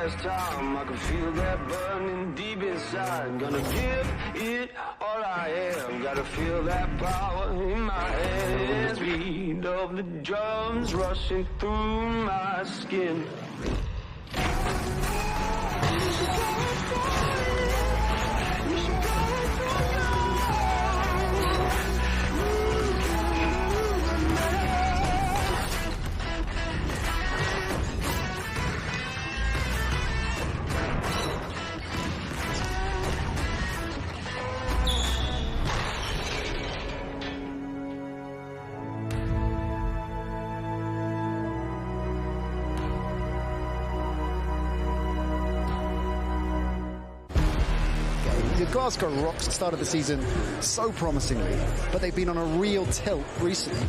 last time. I can feel that burning deep inside. Gonna give it all I am. Gotta feel that power in my head. Beat of the drums rushing through my skin. The Glasgow Rocks started the season so promisingly, but they've been on a real tilt recently.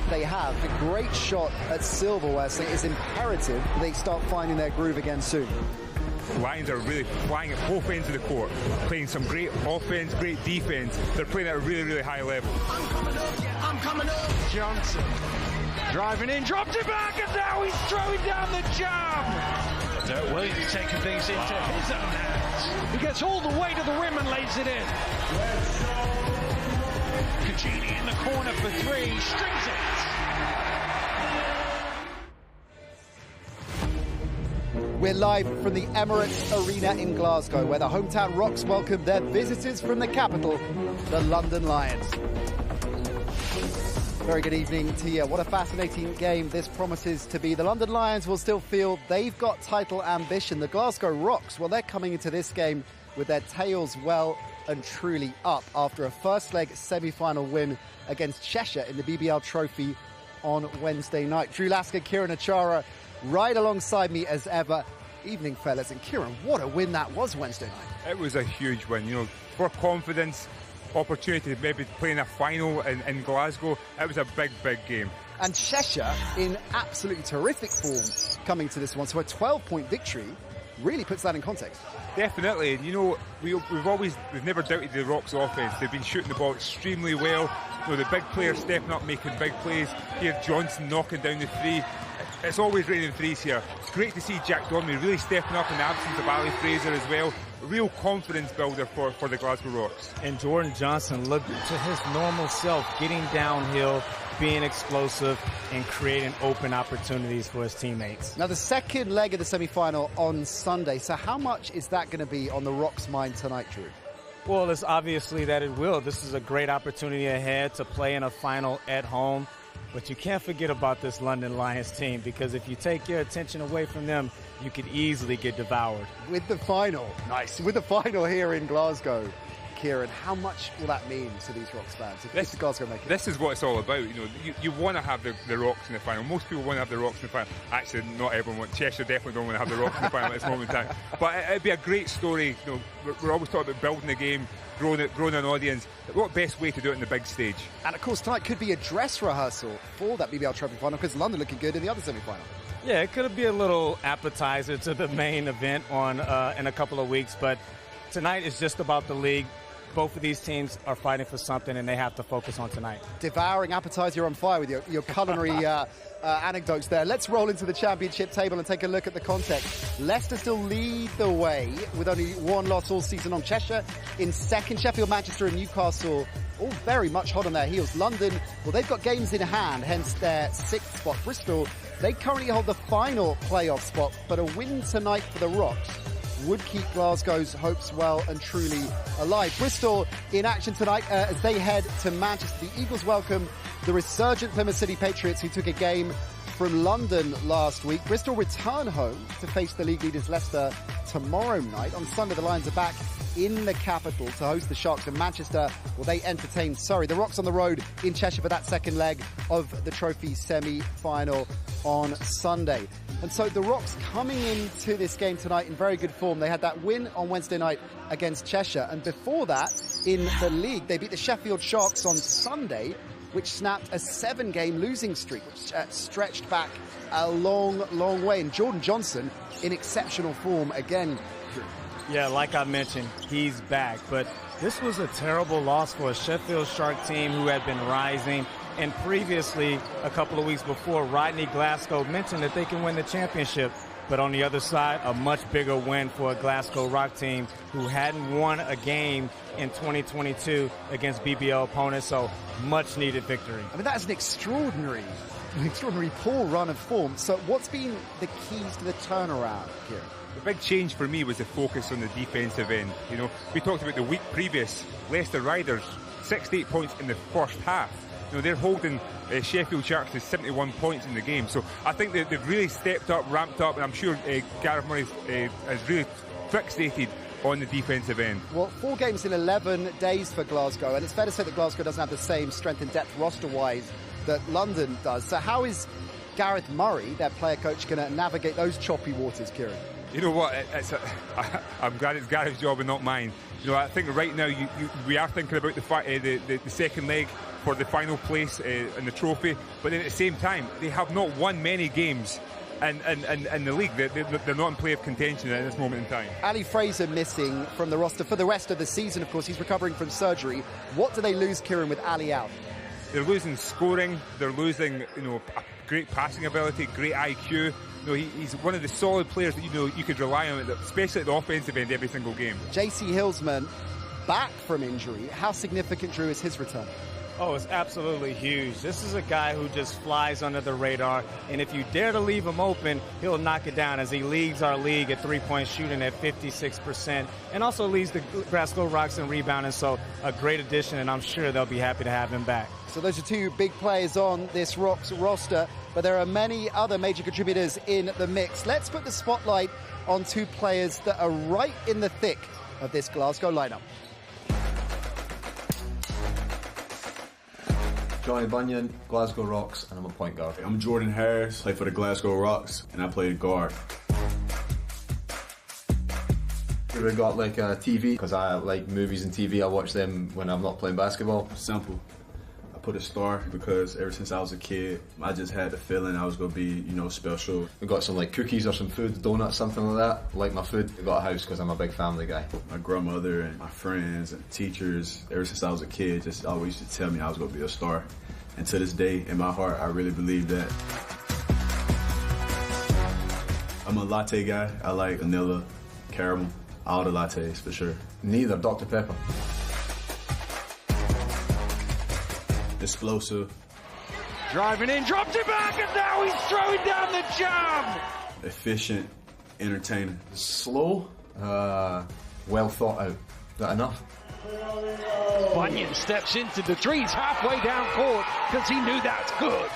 They have a great shot at silverware, so it's imperative they start finding their groove again soon. The Lions are really flying at both ends of the court, playing some great offense, great defense. They're playing at a really, really high level. I'm coming up. Johnson driving in, dropped it back, and now he's throwing down the jam. Williams taking things into his own hands. He gets all the way to the rim and lays it in. Cagini in the corner for three, strings it. We're live from the Emirates Arena in Glasgow, where the hometown Rocks welcome their visitors from the capital, the London Lions. Very good evening to you. What a fascinating game this promises to be. The London Lions will still feel they've got title ambition. The Glasgow Rocks, well, they're coming into this game with their tails well and truly up after a first leg semi-final win against Cheshire in the BBL trophy on Wednesday night. Drew Lasker, Kieran Achara right alongside me as ever. Evening, fellas. And Kieran, what a win that was Wednesday night. It was a huge win, you know, for confidence, opportunity to maybe play in a final in Glasgow. It was a big, big game. And Cheshire in absolutely terrific form coming to this one. So a 12-point victory really puts that in context. Definitely. And, you know, we've never doubted the Rocks offense. They've been shooting the ball extremely well. You know, the big players stepping up, making big plays. Here, Johnson knocking down the three. It's always raining threes here. It's great to see Jack Donnelly really stepping up in the absence of Ali Fraser as well. A real confidence builder for the Glasgow Rocks. And Jordan Johnson looked to his normal self, getting downhill, being explosive, and creating open opportunities for his teammates. Now, the second leg of the semi-final on Sunday. So how much is that going to be on the Rocks' mind tonight, Drew? Well, it's obviously that it will. This is a great opportunity ahead to play in a final at home. But you can't forget about this London Lions team, because if you take your attention away from them, you could easily get devoured. With the final, with the final here in Glasgow, Kieran, how much will that mean to these Rocks fans if Glasgow make it? This is what it's all about. You know, you want to have the Rocks in the final. Most people want to have the Rocks in the final. Actually, not everyone. Cheshire definitely don't want to have the Rocks in the final at this moment in time. But it'd be a great story. You know, we're always talking about building the game, growing an audience. What best way to do it in the big stage? And of course, tonight could be a dress rehearsal for that BBL Trophy final, because London looking good in the other semi-final. Yeah, it could be a little appetizer to the main event in a couple of weeks, but tonight is just about the league. Both of these teams are fighting for something, and they have to focus on tonight. Devouring appetizer, you're on fire with your culinary anecdotes there. Let's roll into the championship table and take a look at the context. Leicester still lead the way with only one loss all season long. Cheshire in second. Sheffield, Manchester and Newcastle all very much hot on their heels. London, well, they've got games in hand, hence their sixth spot. Bristol, they currently hold the final playoff spot, but a win tonight for the Rocks would keep Glasgow's hopes well and truly alive. Bristol in action tonight as they head to Manchester. The Eagles welcome the resurgent Plymouth City Patriots, who took a game from London last week. Bristol return home to face the league leaders Leicester tomorrow night. On Sunday, the Lions are back in the capital to host the Sharks. In Manchester, well, they entertain Surrey. The Rocks on the road in Cheshire for that second leg of the trophy semi-final on Sunday. And so the Rocks coming into this game tonight in very good form. They had that win on Wednesday night against Cheshire. And before that, in the league, they beat the Sheffield Sharks on Sunday, which snapped a 7-game losing streak, which stretched back a long, long way. And Jordan Johnson in exceptional form again, Drew. Yeah, like I mentioned, he's back. But this was a terrible loss for a Sheffield Shark team who had been rising. And previously, a couple of weeks before, Rodney Glasgow mentioned that they can win the championship. But on the other side, a much bigger win for a Glasgow Rock team who hadn't won a game in 2022 against BBL opponents, so much needed victory. I mean, that is an extraordinary poor run of form. So what's been the keys to the turnaround here? The big change for me was the focus on the defensive end. You know, we talked about the week previous, Leicester Riders, 68 points in the first half. You know, they're holding Sheffield Sharks to 71 points in the game. So I think they've really stepped up, ramped up, and I'm sure Gareth Murray has really fixated on the defensive end. Well, 4 games in 11 days for Glasgow, and it's fair to say that Glasgow doesn't have the same strength and depth roster-wise that London does. So how is Gareth Murray, their player coach, going to navigate those choppy waters, Kieran? You know what? I'm glad it's Gareth's job and not mine. You know, I think right now we are thinking about the second leg for the final place in the trophy, but then at the same time, they have not won many games in the league. They're not in play of contention at this moment in time. Ali Fraser missing from the roster for the rest of the season. Of course, he's recovering from surgery. What do they lose, Kieran, with Ali out? They're losing scoring. They're losing, you know, great passing ability, great IQ. You know, he's one of the solid players that you could rely on, especially at the offensive end every single game. JC Hillsman back from injury. How significant, Drew, is his return? Oh, it's absolutely huge. This is a guy who just flies under the radar, and if you dare to leave him open, he'll knock it down, as he leads our league at three-point shooting at 56%, and also leads the Glasgow Rocks in rebounding, so a great addition, and I'm sure they'll be happy to have him back. So those are 2 big players on this Rocks roster, but there are many other major contributors in the mix. Let's put the spotlight on 2 players that are right in the thick of this Glasgow lineup. Johnny Bunyan, Glasgow Rocks, and I'm a point guard. I'm Jordan Harris, play for the Glasgow Rocks, and I play guard. We got like a TV, because I like movies and TV. I watch them when I'm not playing basketball. Simple. I put a star because ever since I was a kid, I just had the feeling I was going to be, you know, special. We got some like cookies or some food, donuts, something like that. Like my food. We got a house because I'm a big family guy. My grandmother and my friends and teachers, ever since I was a kid, just always used to tell me I was going to be a star. And to this day, in my heart, I really believe that. I'm a latte guy. I like vanilla, caramel, all the lattes for sure. Neither, Dr. Pepper. Explosive. Driving in, dropped it back, and now he's throwing down the jam. Efficient, entertaining. Slow, well thought out. Is that enough? Bunyan steps into the threes halfway down court because he knew that's good.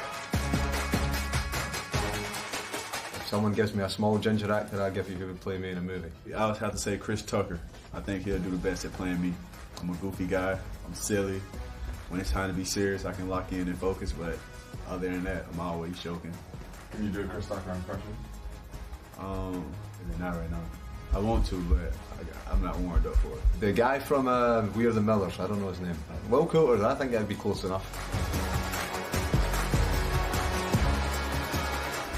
If someone gives me a small ginger actor, I'll give you who would play me in a movie. I would have to say Chris Tucker. I think he'll do the best at playing me. I'm a goofy guy. I'm silly. When it's time to be serious, I can lock in and focus, but other than that, I'm always joking. Can you do a Chris Tucker impression? Not right now. I want to, but I'm not warmed up for it. The guy from We Are the Millers, I don't know his name. Will Coulter, I think that'd be close enough.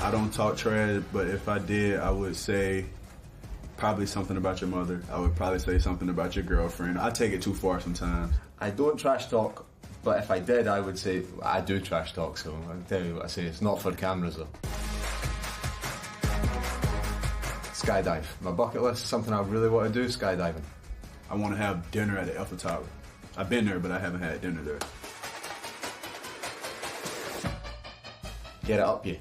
I don't talk trash, but if I did, I would say probably something about your mother. I would probably say something about your girlfriend. I take it too far sometimes. I don't trash talk, but if I did, I would say I do trash talk, so I'll tell you what I say. It's not for cameras, though. Skydive. My bucket list, something I really want to do, skydiving. I want to have dinner at the Eiffel Tower. I've been there, but I haven't had dinner there. Get it up you.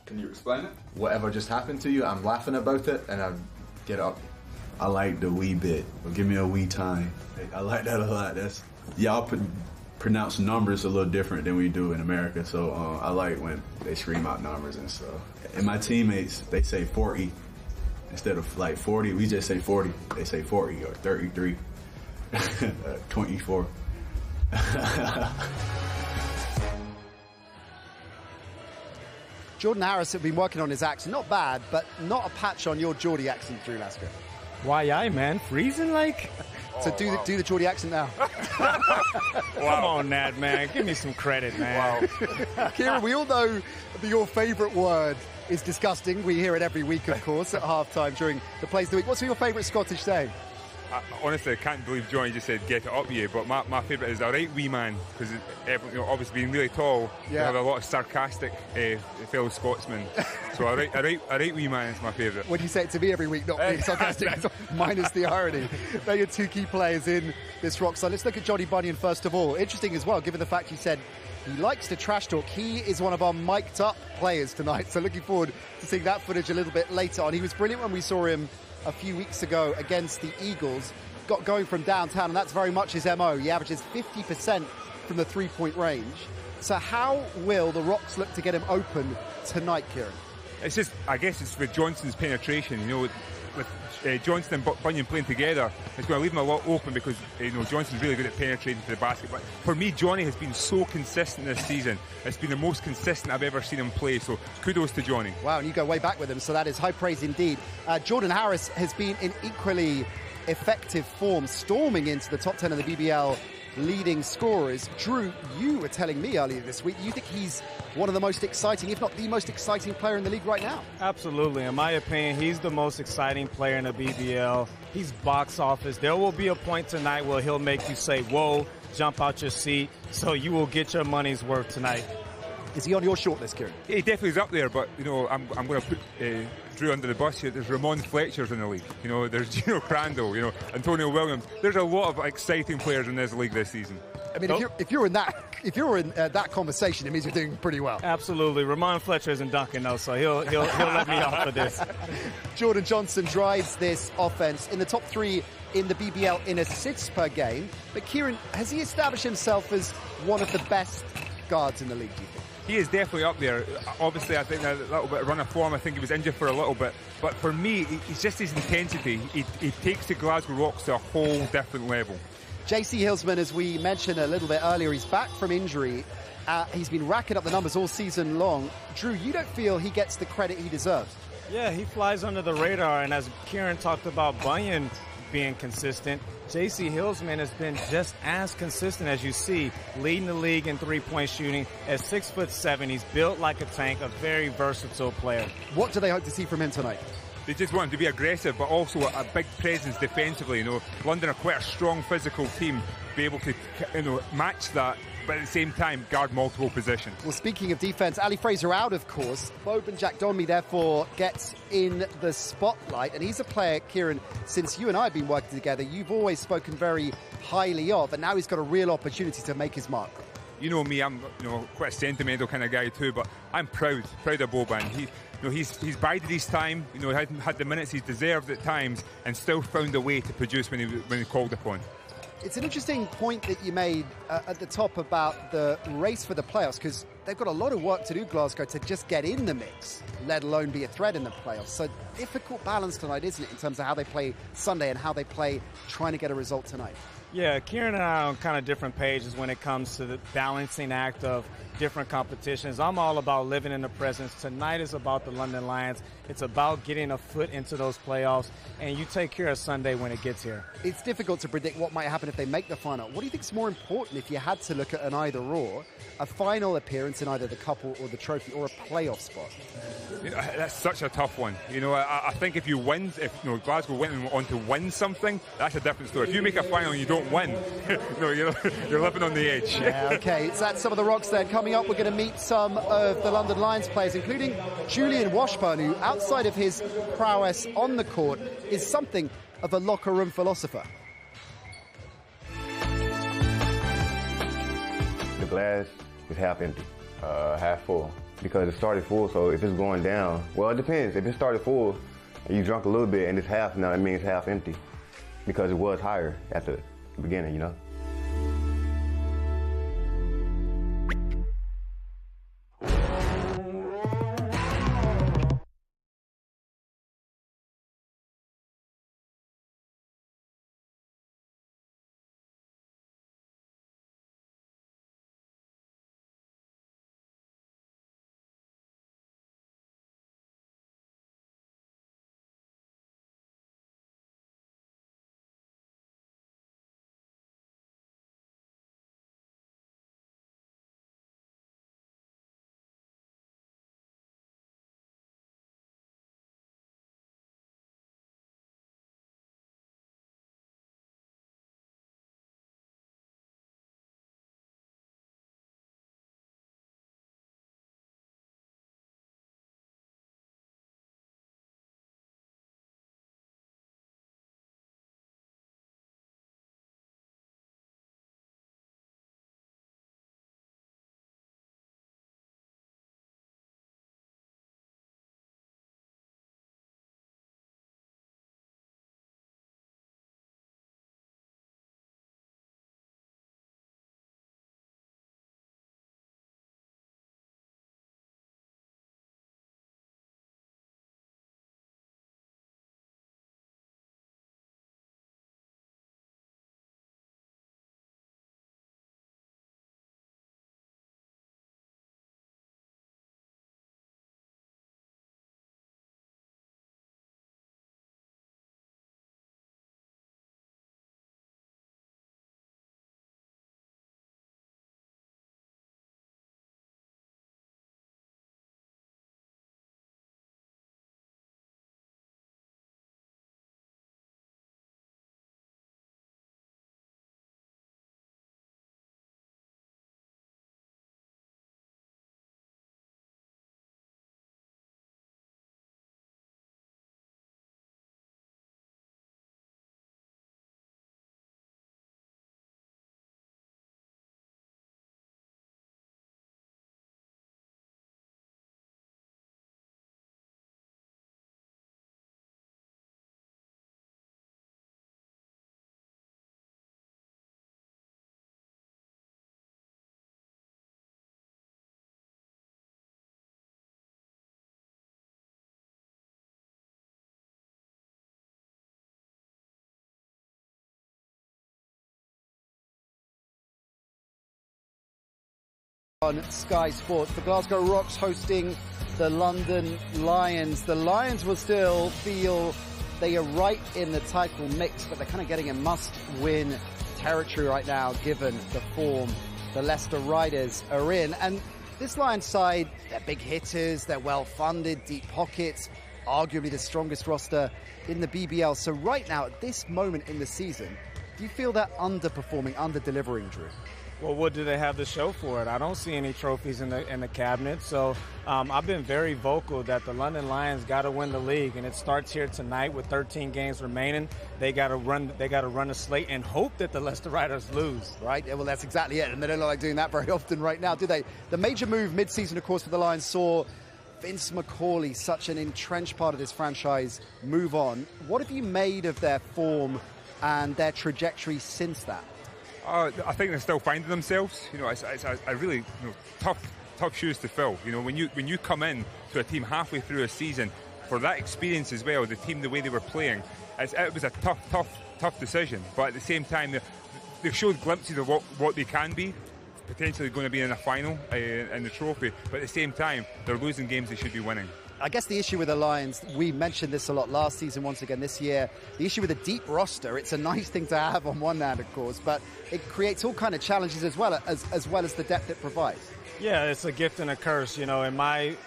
Can you explain it? Whatever just happened to you, I'm laughing about it, and I get it up. I like the wee bit. Give me a wee time. I like that a lot. Y'all pronounce numbers a little different than we do in America, so I like when they scream out numbers and stuff. And my teammates, they say 40. Instead of like 40, we just say 40. They say 40 or 33, 24. Jordan Harris had been working on his accent. Not bad, but not a patch on your Geordie accent, Drew Lasker. Why, aye, man? Freezing like? So do the Geordie accent now. Come on, Nat, man. Give me some credit, man. Wow. Kieran, we all know that your favourite word is disgusting. We hear it every week, of course, at halftime during the Plays of the Week. What's your favourite Scottish saying? honestly, I can't believe Johnny just said get it up you, but my favourite is a right wee man, because obviously being really tall, you have a lot of sarcastic fellow Scotsmen. So a right wee man is my favourite. When you say it to me every week, not being sarcastic, minus the irony. They're your two key players in this rock side. Let's look at Johnny Bunyan first of all. Interesting as well, given the fact you said he likes to trash talk. He is one of our mic'd up players tonight, so looking forward to seeing that footage a little bit later on. He was brilliant when we saw him a few weeks ago against the Eagles. Got going from downtown, and that's very much his MO. He averages 50% from the three-point range. So how will the Rocks look to get him open tonight, Kieran? It's just, I guess it's with Johnson's penetration, with Johnson and Bunyan playing together, it's going to leave him a lot open, because Johnson's really good at penetrating to the basket. But for me, Johnny has been so consistent this season. It's been the most consistent I've ever seen him play, so kudos to Johnny. Wow, and you go way back with him, so that is high praise indeed. Jordan Harris has been in equally effective form, storming into the top 10 of the BBL leading scorers. Drew, you were telling me earlier this week you think he's one of the most exciting, if not the most exciting player in the league right now. Absolutely. In my opinion, he's the most exciting player in the BBL. He's box office. There will be a point tonight where he'll make you say, whoa, jump out your seat. So you will get your money's worth tonight. Is he on your shortlist, Kieran? He definitely is up there, but I'm going to put Drew under the bus here. There's Ramon Fletcher's in the league. there's Gino Crandall, Antonio Williams. There's a lot of exciting players in this league this season. I mean, if you're in that conversation, it means you're doing pretty well. Absolutely. Ramon Fletcher isn't dunking though, so he'll let me off for this. Jordan Johnson drives this offense in the top 3 in the BBL in assists per game. But Kieran, has he established himself as one of the best guards in the league, do you think? He is definitely up there. Obviously, I think a little bit of run of form. I think he was injured for a little bit. But for me, it's just his intensity. He takes the Glasgow Rocks to a whole different level. JC Hillsman, as we mentioned a little bit earlier, he's back from injury. He's been racking up the numbers all season long. Drew, you don't feel he gets the credit he deserves? Yeah, he flies under the radar. And as Kieran talked about Bunyan being consistent, JC Hillsman has been just as consistent as you see, leading the league in three-point shooting at 6'7". He's built like a tank, a very versatile player. What do they hope to see from him tonight? They just want him to be aggressive, but also a big presence defensively. London are quite a strong physical team, be able to match that, but at the same time guard multiple positions. Well, speaking of defense, Ali Fraser out, of course. Boban Jack Donmi therefore gets in the spotlight, and he's a player, Kieran, since you and I have been working together, you've always spoken very highly of, and now he's got a real opportunity to make his mark. You know me, I'm quite a sentimental kind of guy too, but I'm proud of Boban. He's bided his time. He hadn't had the minutes he's deserved at times, and still found a way to produce when he called upon. It's an interesting point that you made at the top about the race for the playoffs, because they've got a lot of work to do, Glasgow, to just get in the mix, let alone be a threat in the playoffs. So difficult balance tonight, isn't it, in terms of how they play Sunday and how they play trying to get a result tonight? Yeah, Kieran and I are on kind of different pages when it comes to the balancing act of different competitions. I'm all about living in the present. Tonight is about the London Lions. It's about getting a foot into those playoffs, and you take care of Sunday when it gets here. It's difficult to predict what might happen if they make the final. What do you think is more important if you had to look at an either-or, a final appearance in either the Cup or the Trophy, or a playoff spot? That's such a tough one. I think if Glasgow went on to win something, that's a different story. If you make a final and you don't win, you're living on the edge. Yeah, okay, so that's some of the Rocks then. Coming up, we're going to meet some of the London Lions players, including Julian Washburn, who, outside of his prowess on the court, is something of a locker room philosopher. The glass is half empty, half full, because it started full, so if it's going down, well, it depends. If it started full and you drunk a little bit and it's half now, that means half empty, because it was higher at the beginning, On Sky Sports, the Glasgow Rocks hosting the London Lions. The Lions will still feel they are right in the title mix, but they're kind of getting a must-win territory right now, given the form the Leicester Riders are in. And this Lions side, they're big hitters, they're well-funded, deep pockets, arguably the strongest roster in the BBL. So right now, at this moment in the season, do you feel they're underperforming, under-delivering, Drew? Well, what do they have to show for it? I don't see any trophies in the cabinet. So I've been very vocal that the London Lions got to win the league, and it starts here tonight with 13 games remaining. They got to run a slate and hope that the Leicester Riders lose. Right. Well, that's exactly it, and they don't like doing that very often right now, do they? The major move mid-season, of course, for the Lions saw Vince McCauley, such an entrenched part of this franchise, move on. What have you made of their form and their trajectory since that? I think they're still finding themselves. You know, it's a really tough shoes to fill. You know, when you come in to a team halfway through a season, for that experience as well, the team, the way they were playing, it was a tough decision. But at the same time, they've showed glimpses of what they can be, potentially going to be in a final in the trophy. But at the same time, they're losing games they should be winning. I guess the issue with the Lions, we mentioned this a lot last season, once again this year, the issue with a deep roster, it's a nice thing to have on one hand, of course, but it creates all kind of challenges as well as the depth it provides. Yeah, it's a gift and a curse. You know, in my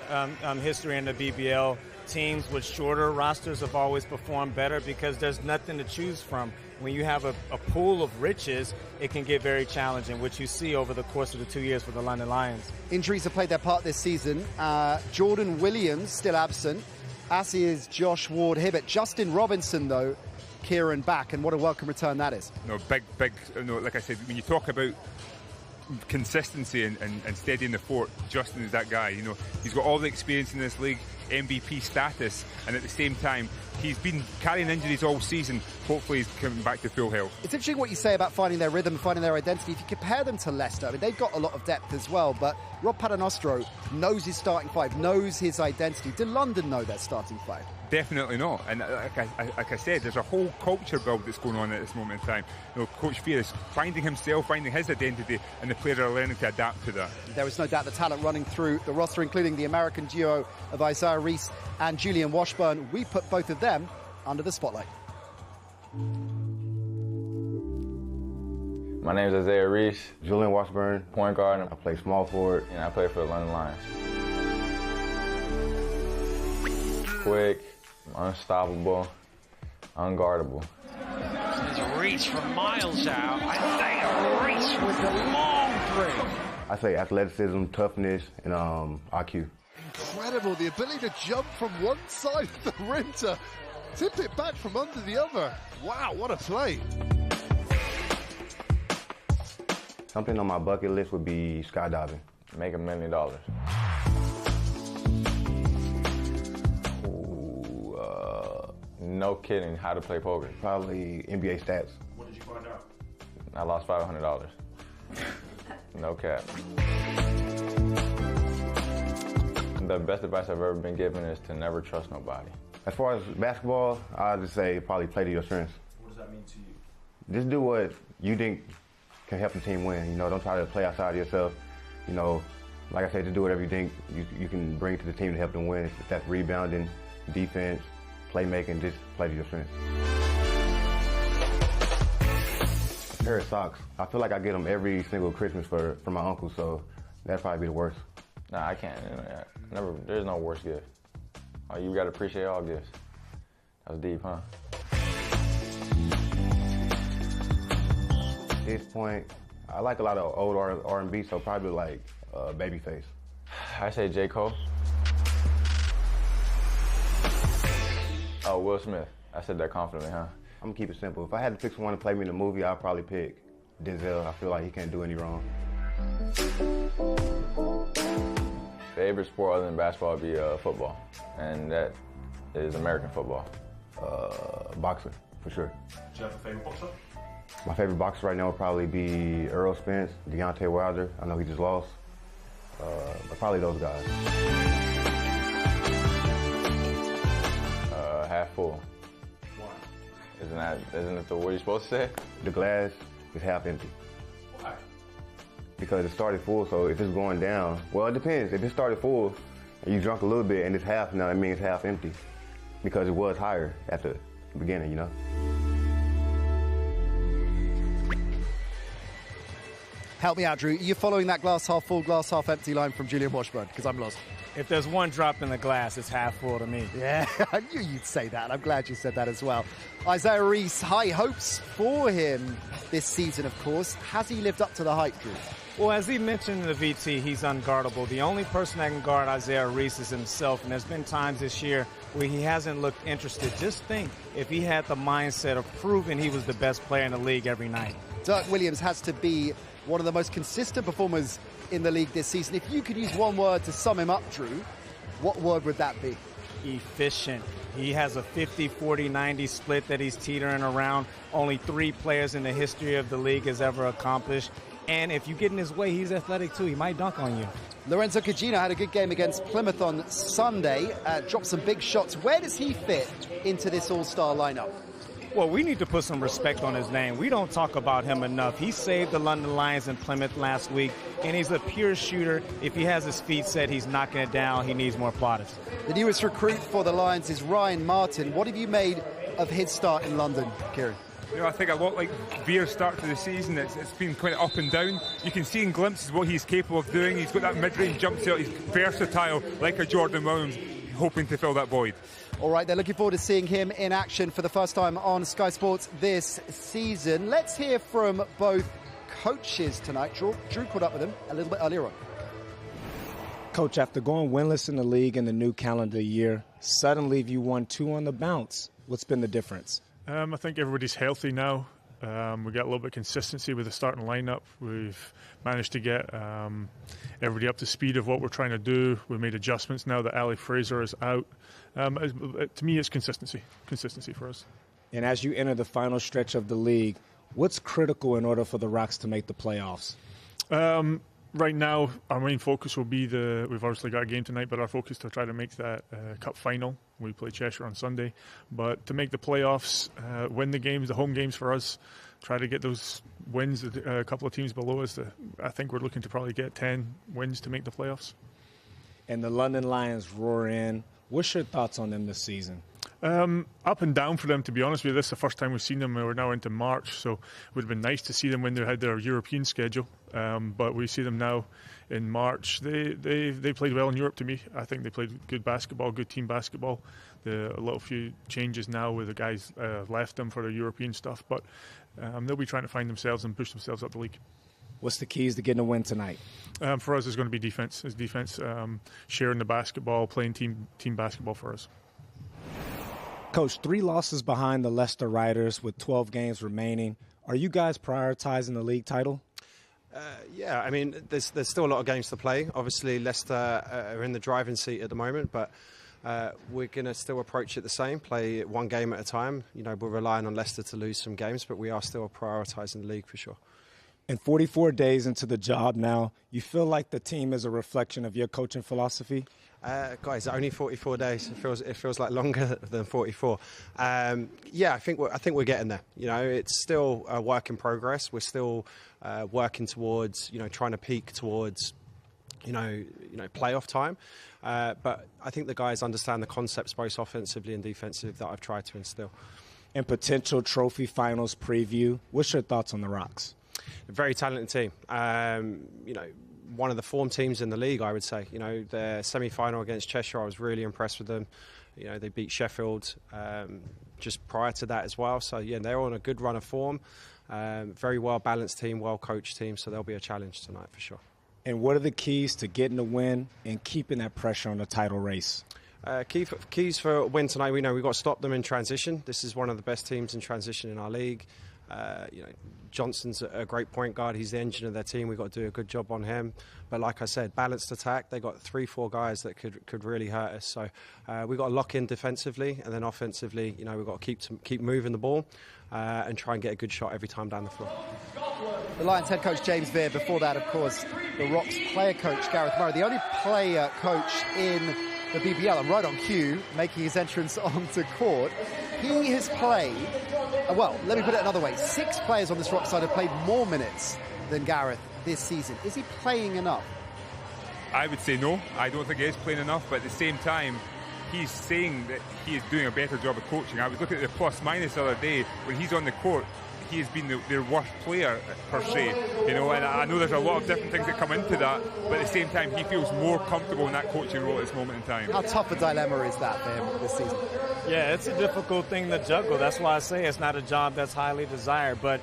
history in the BBL, teams with shorter rosters have always performed better because there's nothing to choose from. When you have a pool of riches, it can get very challenging, which you see over the course of the 2 years for the London Lions. Injuries have played their part this season. Jordan Williams still absent, as is Josh Ward-Hibbert. Justin Robinson, though, Kieran back, and what a welcome return that is. No, big, like I said, when you talk about consistency and steadying the fort, Justin is that guy. You know, he's got all the experience in this league, MVP status, and at the same time, he's been carrying injuries all season. Hopefully he's coming back to full health. It's interesting what you say about finding their rhythm, finding their identity. If you compare them to Leicester, I mean, they've got a lot of depth as well, but Rob Paternostro knows his starting five, knows his identity. Do London know their starting five? Definitely not. And like I said, there's a whole culture build that's going on at this moment in time. You know, Coach Fear is finding himself, finding his identity, and the players are learning to adapt to that. There is no doubt the talent running through the roster, including the American duo of Isaiah Reese and Julian Washburn. We put both of them under the spotlight. My name is Isaiah Reese. Julian Washburn, point guard. I play small forward. And I play for the London Lions. Quick, unstoppable, unguardable. There's a Reese from miles out. Isaiah Reese with the long three. I say athleticism, toughness, and IQ. Incredible, the ability to jump from one side of the rim to tip it back from under the other. Wow, what a play. Something on my bucket list would be skydiving. Make $1 million. No kidding, how to play poker. Probably NBA stats. What did you find out? I lost $500. No cap. The best advice I've ever been given is to never trust nobody. As far as basketball, I'd just say probably play to your strengths. What does that mean to you? Just do what you think can help the team win. You know, don't try to play outside of yourself. You know, like I said, just do whatever you think you can bring to the team to help them win. If that's rebounding, defense, playmaking, just play to your strengths. A pair of socks. I feel like I get them every single Christmas for my uncle, so that'd probably be the worst. Nah, I can't. There's no worst gift. Oh, you gotta appreciate all gifts. That was deep, huh? At this point, I like a lot of old R&B, so probably like Babyface. I say J. Cole. Oh, Will Smith. I said that confidently, huh? I'm gonna keep it simple. If I had to pick someone to play me in a movie, I'd probably pick Denzel. I feel like he can't do any wrong. Favorite sport other than basketball would be football, and that is American football. Boxer, for sure. Do you have a favorite boxer? My favorite boxer right now would probably be Earl Spence, Deontay Wilder. I know he just lost, but probably those guys. Half full. Why? Isn't it what you're supposed to say? The glass is half empty. Why? because it started full. So if it's going down, well, it depends. If it started full and you drunk a little bit and it's half now, it means it's half empty because it was higher at the beginning, you know. Help me out, Drew. You're following that glass half full, glass half empty line from Julian Washburn, because I'm lost. If there's one drop in the glass, it's half full to me. Yeah, I knew you'd say that. I'm glad you said that as well. Isaiah Reese, high hopes for him this season, of course. Has he lived up to the hype, Drew? Well, as he mentioned in the VT, he's unguardable. The only person that can guard Isaiah Reese is himself, and there's been times this year where he hasn't looked interested. Just think if he had the mindset of proving he was the best player in the league every night. Dirk Williams has to be one of the most consistent performers in the league this season. If you could use one word to sum him up, Drew, what word would that be? Efficient. He has a 50-40-90 split that he's teetering around. Only 3 players in the history of the league has ever accomplished. And if you get in his way, he's athletic too. He might dunk on you. Lorenzo Cugino had a good game against Plymouth on Sunday, dropped some big shots. Where does he fit into this all-star lineup? Well, we need to put some respect on his name. We don't talk about him enough. He saved the London Lions in Plymouth last week, and he's a pure shooter. If he has his feet set, he's knocking it down. He needs more plaudits. The newest recruit for the Lions is Ryan Martin. What have you made of his start in London, Kieran? You know, I think a lot like Veer's start to the season, it's been quite up and down. You can see in glimpses what he's capable of doing. He's got that mid-range jump shot. He's versatile, like a Jordan Williams, hoping to fill that void. All right, they're looking forward to seeing him in action for the first time on Sky Sports this season. Let's hear from both coaches tonight. Drew caught up with him a little bit earlier on. Coach, after going winless in the league in the new calendar year, suddenly you won 2 on the bounce. What's been the difference? I think everybody's healthy now. We got a little bit of consistency with the starting lineup. We've managed to get everybody up to speed of what we're trying to do. We've made adjustments now that Ali Fraser is out. To me, it's consistency for us. And as you enter the final stretch of the league, what's critical in order for the Rocks to make the playoffs? Right now, our main focus will be we've obviously got a game tonight, but our focus to try to make that cup final. We play Cheshire on Sunday. But to make the playoffs, win the games, the home games for us, try to get those wins, a couple of teams below us. I think we're looking to probably get 10 wins to make the playoffs. And the London Lions roar in. What's your thoughts on them this season? Up and down for them, to be honest with you. This is the first time we've seen them. We're now into March, so it would have been nice to see them when they had their European schedule. But we see them now in March. They played well in Europe to me. I think they played good basketball, good team basketball. A little few changes now with the guys left them for the European stuff, but they'll be trying to find themselves and push themselves up the league. What's the keys to getting a win tonight? For us, it's going to be defense. It's defense, sharing the basketball, playing team basketball for us. Coach, 3 losses behind the Leicester Riders with 12 games remaining. Are you guys prioritizing the league title? Yeah, I mean, there's still a lot of games to play. Obviously, Leicester are in the driving seat at the moment, but we're going to still approach it the same, play one game at a time. You know, we're relying on Leicester to lose some games, but we are still prioritising the league for sure. And 44 days into the job now, you feel like the team is a reflection of your coaching philosophy? Guys, only 44 days. It feels like longer than 44. Yeah, I think we're getting there. You know, it's still a work in progress. We're still working towards, trying to peak towards, playoff time. But I think the guys understand the concepts both offensively and defensively that I've tried to instill. And potential trophy finals preview. What's your thoughts on the Rocks? A very talented team. One of the form teams in the league, I would say. Their semi-final against Cheshire, I was really impressed with them. They beat Sheffield just prior to that as well. So, yeah, they're on a good run of form. Very well-balanced team, well-coached team, so there'll be a challenge tonight for sure. And what are the keys to getting a win and keeping that pressure on the title race? Keys for a win tonight, we know we've got to stop them in transition. This is one of the best teams in transition in our league. Johnson's a great point guard. He's the engine of their team. We've got to do a good job on him. But like I said, balanced attack. They got 3-4 guys that could really hurt us. So we've got to lock in defensively, and then offensively, we've got to keep moving the ball and try and get a good shot every time down the floor. The Lions head coach James Veer. Before that, of course, the Rocks player coach Gareth Murray, the only player coach in the BBL, and right on cue, making his entrance onto court. He has played, well, let me put it another way. 6 players on this Rock side have played more minutes than Gareth this season? Is he playing enough? I would say no. I don't think he is playing enough, but at the same time, he's saying that he is doing a better job of coaching. I was looking at the plus-minus the other day. When he's on the court, he has been their worst player, per se. You know, and I know there's a lot of different things that come into that, but at the same time, he feels more comfortable in that coaching role at this moment in time. How tough a dilemma is that for him this season? Yeah, it's a difficult thing to juggle. That's why I say it's not a job that's highly desired, but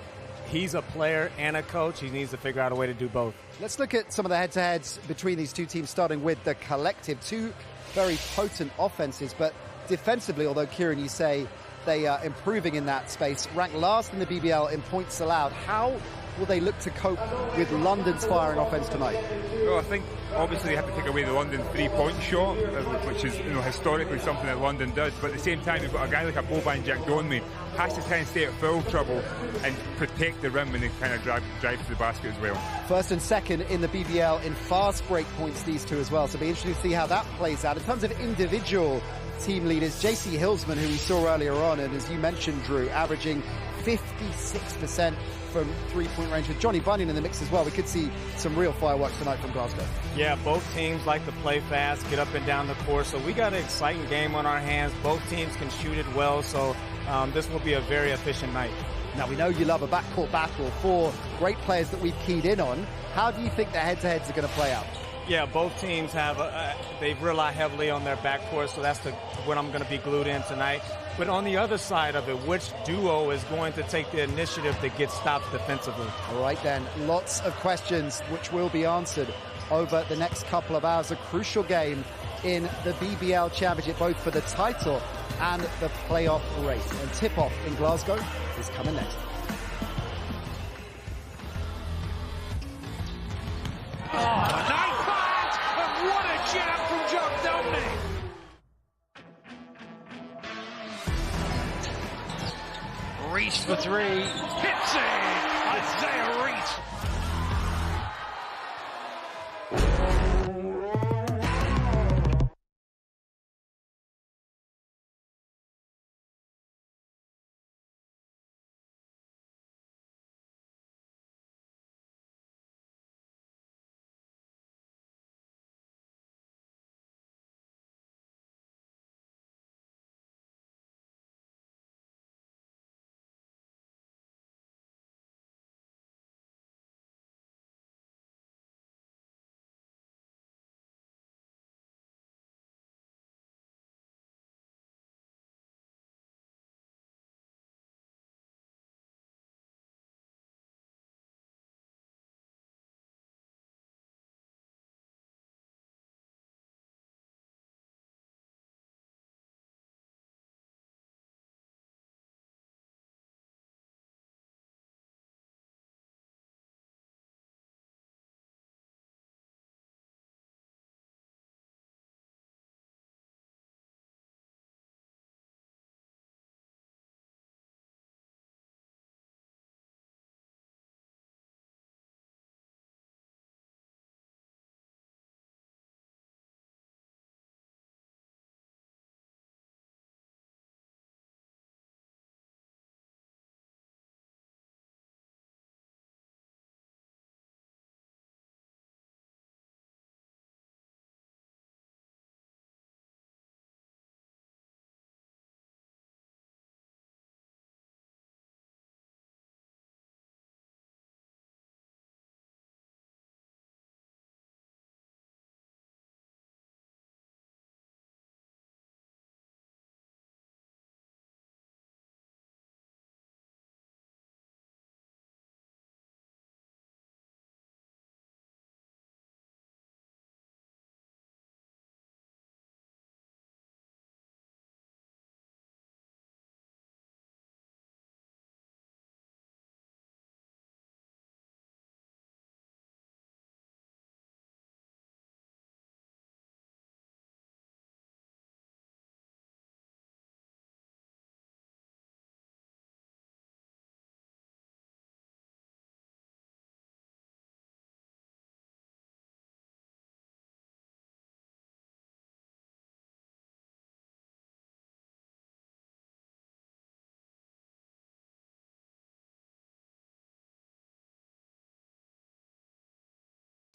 he's a player and a coach. He needs to figure out a way to do both. Let's look at some of the head-to-heads between these two teams, starting with the collective. Two very potent offenses, but defensively, although, Kieran, you say they are improving in that space, ranked last in the BBL in points allowed. How will they look to cope with London's firing offense tonight? Well, I think obviously they have to take away the London three-point shot, which is, you know, historically something that London does. But at the same time, you've got a guy like a Boban Jack Donley has to kind of stay at full trouble and protect the rim when they kind of drive to the basket as well. First and second in the BBL in fast break points, these two as well. So it'll be interesting to see how that plays out. In terms of individual team leaders, JC Hillsman, who we saw earlier on, and as you mentioned, Drew, averaging 56% from three-point range with Johnny Bunyan in the mix as well. We could see some real fireworks tonight from Glasgow. Yeah, both teams like to play fast, get up and down the court, so we got an exciting game on our hands. Both teams can shoot it well, so this will be a very efficient night. Now, we know you love a backcourt battle. Four great players that we've keyed in on. How do you think the head-to-heads are going to play out? Yeah, both teams have they rely heavily on their backcourt, so that's what I'm going to be glued in tonight. But on the other side of it, which duo is going to take the initiative to get stopped defensively? All right, then. Lots of questions which will be answered over the next couple of hours. A crucial game in the BBL Championship, both for the title and the playoff race. And tip-off in Glasgow is coming next. Oh, nice pass! And what a jab from John Dominic! Reese for three, hits it! Isaiah Reese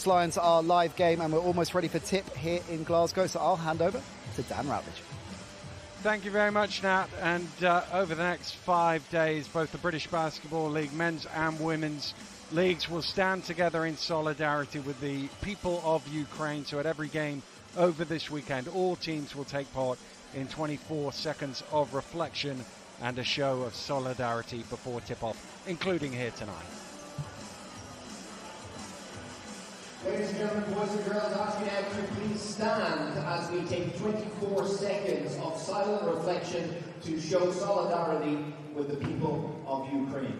Rocks Lions, our live game, and we're almost ready for tip here in Glasgow. So I'll hand over to Dan Routledge. Thank you very much, Nat. And over the next 5 days, both the British Basketball League men's and women's leagues will stand together in solidarity with the people of Ukraine. So at every game over this weekend, all teams will take part in 24 seconds of reflection and a show of solidarity before tip-off, including here tonight. Ladies and gentlemen, boys and girls, ask you now to please stand as we take 24 seconds of silent reflection to show solidarity with the people of Ukraine.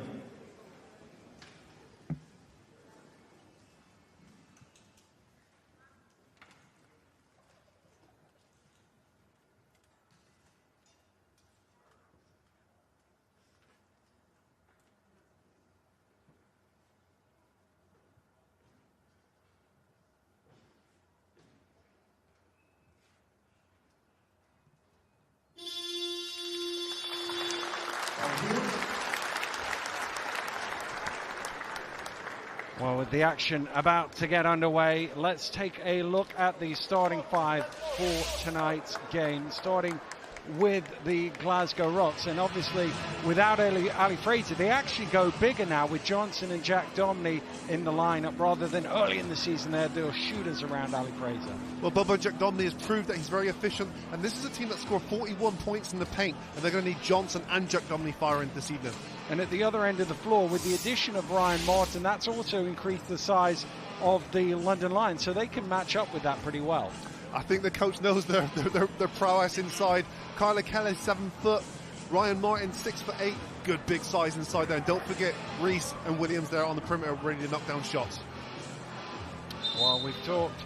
Well, with the action about to get underway, let's take a look at the starting five for tonight's game, starting with the Glasgow Rocks. And obviously, without Ali Fraser, they actually go bigger now with Johnson and Jack Domney in the lineup, rather than early in the season they had their shooters around Ali Fraser. Well, Bubba, Jack Domney has proved that he's very efficient, and this is a team that scored 41 points in the paint, and they're going to need Johnson and Jack Domney firing this evening. And at the other end of the floor, with the addition of Ryan Martin, that's also increased the size of the London Lions, so they can match up with that pretty well. I think the coach knows their prowess inside. Kyler Kelly, 7 foot. Ryan Martin, 6'8". Good big size inside there. And don't forget Reese and Williams there on the perimeter ready to knock down shots. Well, we've talked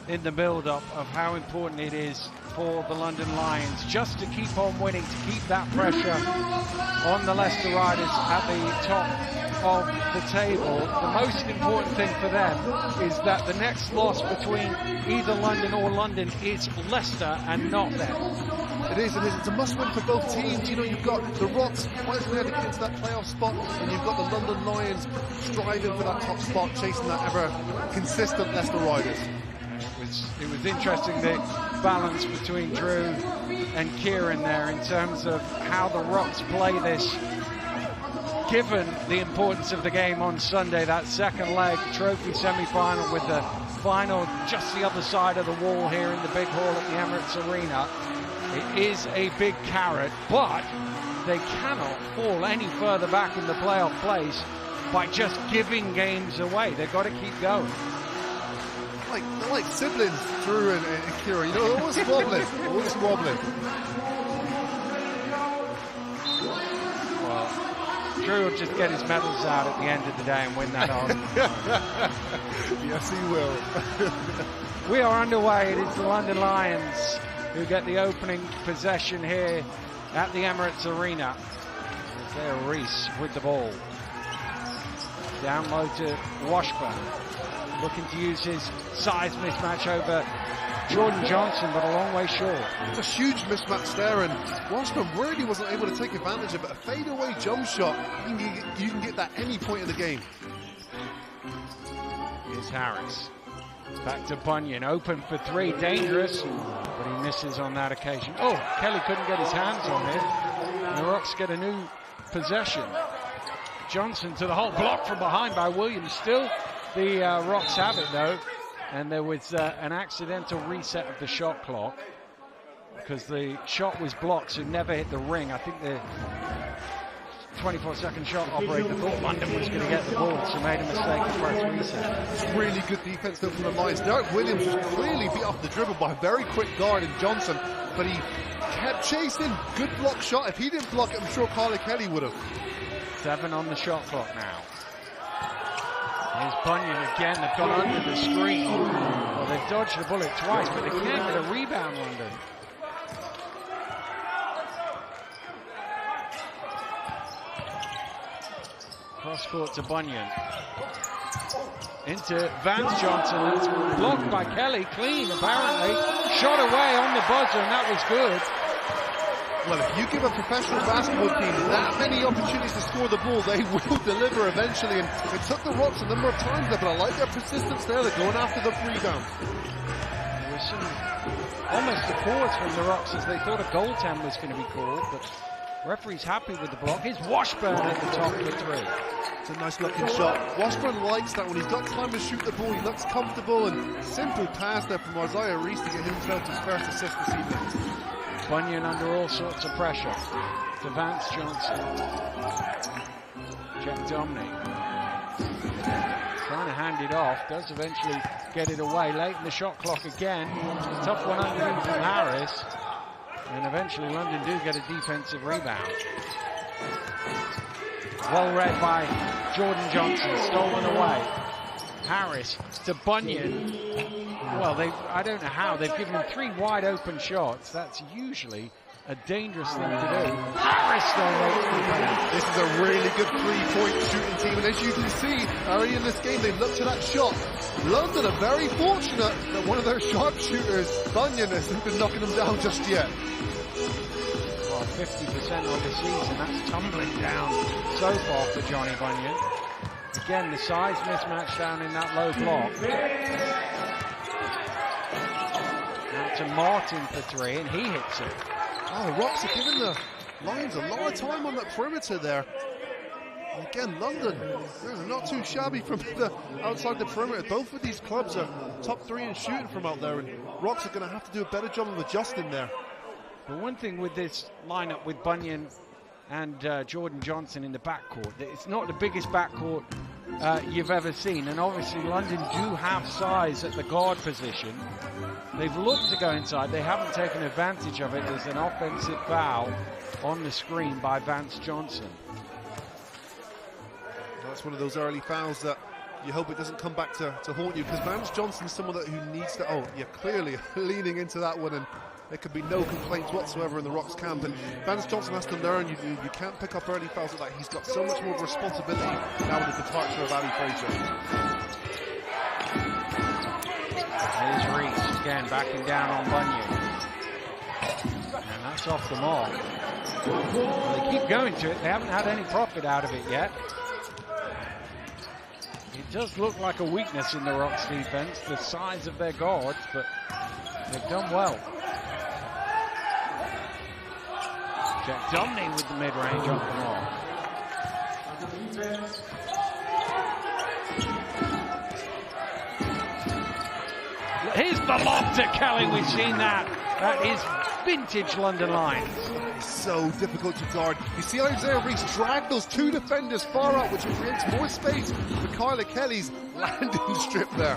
in the build-up of how important it is for the London Lions just to keep on winning, to keep that pressure on the Leicester Riders at the top of the table. The most important thing for them is that the next loss between either London or London is Leicester and not them. It is. It's a must-win for both teams. You know, you've got the Rocks fighting there to get into that playoff spot, and you've got the London Lions striving for that top spot, chasing that ever-consistent Leicester Riders. It was interesting, the balance between Drew and Kieran there in terms of how the Rocks play this, given the importance of the game on Sunday, that second leg trophy semi-final with the final just the other side of the wall here in the big hall at the Emirates Arena. It is a big carrot, but they cannot fall any further back in the playoff place by just giving games away. They've got to keep going. They're like siblings, Drew and Kieran. You know, they're always wobbling. Always wobbling. Well, Drew will just get his medals out at the end of the day and win that on. Yes, he will. We are underway. It is the London Lions who get the opening possession here at the Emirates Arena. There, Reese with the ball. Down low to Washburn. Looking to use his size mismatch over Jordan Johnson, but a long way short. It's a huge mismatch there, and Washburn really wasn't able to take advantage of it. A fadeaway jump shot, you can get that any point in the game. Here's Harris. Back to Bunyan, open for three, dangerous, but he misses on that occasion. Oh, Kelly couldn't get his hands on it. And the Rocks get a new possession. Johnson to the hole, blocked from behind by Williams. Still, the Rocks have it though, and there was an accidental reset of the shot clock because the shot was blocked, so never hit the ring. I think the 24-second shot operator thought London was going to get the ball, so made a mistake and pressed reset. It's really good defense though from the Lions. Derek Williams was clearly beat off the dribble by a very quick guard in Johnson, but he kept chasing. Good block shot. If he didn't block it, I'm sure Carly Kelly would have. 7 on the shot clock now. Here's Bunyan again. They've gone under the screen. Well, they've dodged the bullet twice, but they can't get a rebound, London. Cross court to Bunyan. Into Vance Johnson. That's blocked by Kelly. Clean, apparently. Shot away on the buzzer, and that was good. Well, if you give a professional basketball team that many opportunities to score the ball, they will deliver eventually. And it took the Rocks a number of times there, but I like their persistence there. They're going after the rebound. There was some almost supports from the Rocks as they thought a goaltend was going to be called, but referee's happy with the block. Here's Washburn at the top for three. It's a nice looking shot. Washburn likes that when he's got time to shoot the ball. He looks comfortable, and simple pass there from Isaiah Reese to get himself his first assist this evening. Bunyan under all sorts of pressure. To Vance Johnson. Jack Domney. Trying to hand it off. Does eventually get it away. Late in the shot clock again. Tough one underneath from Harris. And eventually London do get a defensive rebound. Well read by Jordan Johnson. Stolen away. Harris to Bunyan. Well, I don't know how. They've given him 3 wide open shots. That's usually a dangerous thing to do. Harris still makes the penalty. This is a really good three-point shooting team, and as you can see, early in this game, they've looked to that shot. London are very fortunate that one of their sharpshooters, Bunyan, hasn't been knocking them down just yet. Well, 50% of the season, that's tumbling down so far for Johnny Bunyan. Again, the size mismatch down in that low block. Out to Martin for 3, and he hits it. Oh, the Rocks are giving the Lions a lot of time on that perimeter there. And again, London, they're not too shabby from the outside the perimeter. Both of these clubs are top 3 in shooting from out there, and Rocks are going to have to do a better job of adjusting there. But one thing with this lineup with Bunyan and Jordan Johnson in the backcourt, it's not the biggest backcourt you've ever seen, and obviously London do have size at the guard position. They've looked to go inside, they haven't taken advantage of it. There's an offensive foul on the screen by Vance Johnson. That's one of those early fouls that you hope it doesn't come back to haunt you, because Vance Johnson's someone who needs to, clearly leaning into that one, and there could be no complaints whatsoever in the Rocks camp. And Vance Johnson has to learn you can't pick up early fouls like that. He's got so much more responsibility now with the departure of Ali Fraser. Here's Reese again backing down on Bunyan. And that's off the mark. Well, they keep going to it. They haven't had any profit out of it yet. It does look like a weakness in the Rocks defense, the size of their guards, but they've done well. Jack Domney with the mid-range off the mark. Here's the lob to Kelly. We've seen that. That is vintage London Lions. It's so difficult to guard. You see Isaiah Reese drag those 2 defenders far out, which creates more space for Kyler Kelly's landing strip there.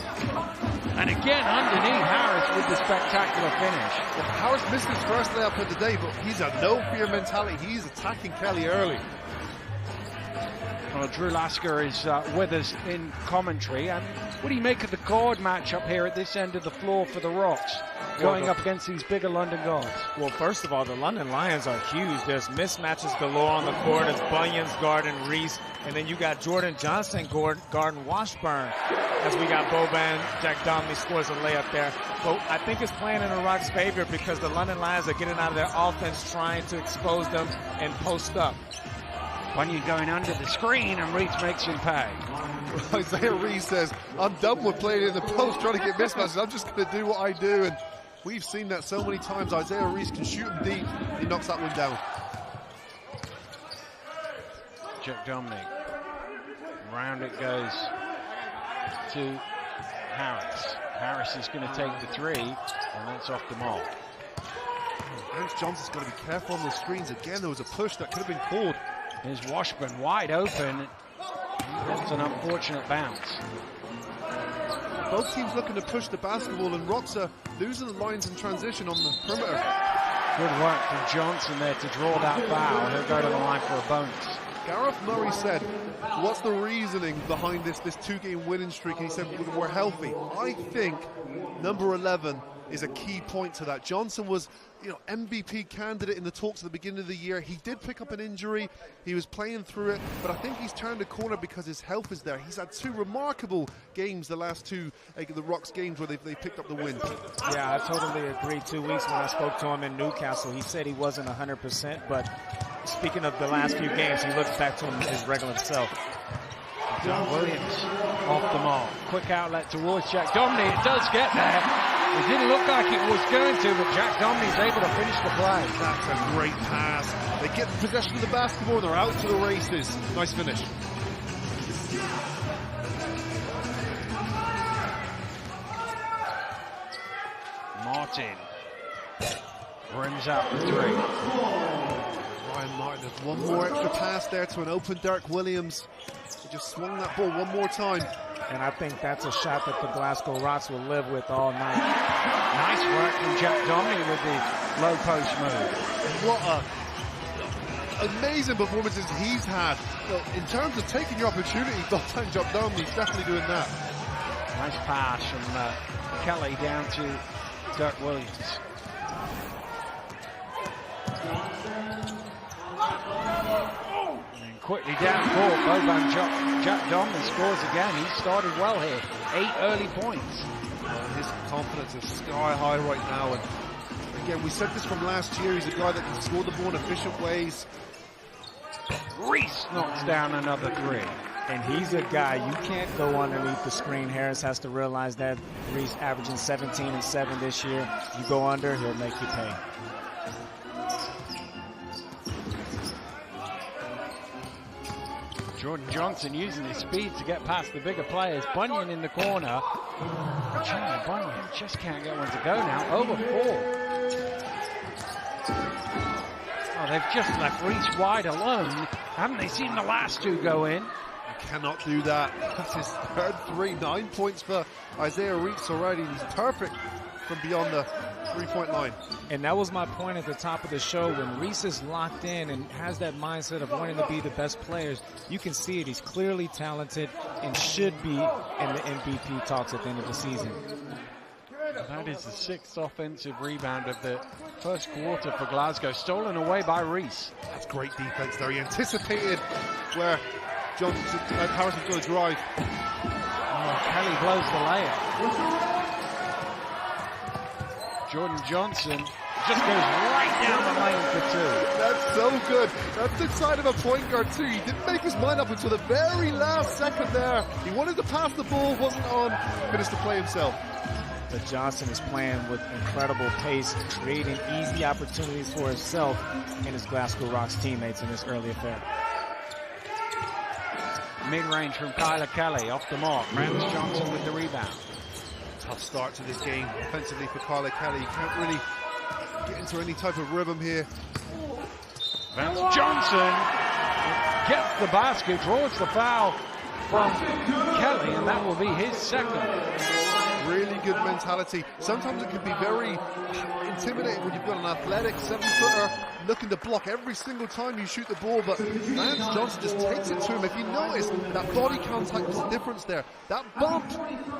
And again, underneath Harris with the spectacular finish. Well, Harris missed his first layup of the day, but he's a no-fear mentality. He's attacking Kelly early. Well, Drew Lasker is with us in commentary. And what do you make of the guard matchup here at this end of the floor for the Rocks, going up against these bigger London guards? Well, first of all, the London Lions are huge. There's mismatches galore on the court. There's Bunyan's guarding Reese, and then you got Jordan Johnson guarding Washburn, as we got Boban. Jack Domney scores a layup there. But I think it's playing in the Rocks' favor because the London Lions are getting out of their offense, trying to expose them and post up. Bunyan going under the screen, and Reese makes him pay. Isaiah Reese says, I'm done with playing in the post, trying to get mismatches. I'm just going to do what I do. And we've seen that so many times. Isaiah Reese can shoot him deep. He knocks that one down. Jack Domney. Round it goes to Harris. Harris is going to take the 3, and that's off the mark. Vance Johnson's got to be careful on the screens. Again, there was a push that could have been called. Here's Washburn wide open. That's an unfortunate bounce. Both teams looking to push the basketball, and Rocks are losing the lines in transition on the perimeter. Good work from Johnson there to draw that foul. He'll go to the line for a bonus. Gareth Murray said, what's the reasoning behind this 2-game winning streak? And he said, we're healthy. I think number 11 is a key point to that. Johnson was, MVP candidate in the talks at the beginning of the year. He did pick up an injury. He was playing through it, but I think he's turned a corner because his health is there. He's had 2 remarkable games, the last 2 the Rocks games where they picked up the win. Yeah, I totally agree. 2 weeks when I spoke to him in Newcastle, he said he wasn't 100%, but speaking of the last few games, he looks back to his regular self. John Williams off the mark. Quick outlet towards Jack Domney. It does get there. It didn't look like it was going to, but Jack Domney's able to finish the play. That's a great pass. They get possession of the basketball, they're out to the races. Nice finish. Martin rims out the 3. Ryan Martin has one more extra pass there to an open Dirk Williams. He just swung that ball one more time. And I think that's a shot that the Glasgow Rocks will live with all night. Nice work from Jack Domney with the low post move. What amazing performances he's had. In terms of taking your opportunities, Jack Domney's definitely doing that. Nice pass from Kelly down to Dirk Williams. Quickly down court, Boban Jack Domney scores again. He started well here. 8 early points. His confidence is sky high right now. And again, we said this from last year. He's a guy that can score the ball in efficient ways. Reese knocks down another 3. And he's a guy, you can't go underneath the screen. Harris has to realize that. Reese averaging 17 and 7 this year. You go under, he'll make you pay. Jordan Johnson using his speed to get past the bigger players. Bunyan in the corner. Bunyan just can't get one to go now. Over 4. Oh, they've just left Reese wide alone. Haven't they seen the last 2 go in? You cannot do that. That's his 3rd 3. 9 points for Isaiah Reese already. He's perfect from beyond the 3-point line. And that was my point at the top of the show. When Reese is locked in and has that mindset of wanting to be the best players, you can see it. He's clearly talented and should be in the MVP talks at the end of the season. That is the 6th offensive rebound of the first quarter for Glasgow, stolen away by Reese. That's great defense there. He anticipated where Harris was going to drive. Oh, Kelly blows the layup. Jordan Johnson just goes right down the lane for 2. That's so good. That's the side of a point guard too. He didn't make his mind up until the very last second there. He wanted to pass the ball, wasn't on, finished the play himself. But Johnson is playing with incredible pace, creating easy opportunities for himself and his Glasgow Rocks teammates in this early affair. Mid-range from Kyler Kelly off the mark. Rance Johnson with the rebound. Tough start to this game offensively for Kyler Kelly. He can't really get into any type of rhythm here. Vance Johnson gets the basket, draws the foul from Kelly, and that will be his 2nd. Really good mentality. Sometimes it can be very intimidating when you've got an athletic 7-footer looking to block every single time you shoot the ball, but Vance Johnson just takes it to him. If you notice, that body contact is the difference there. That bump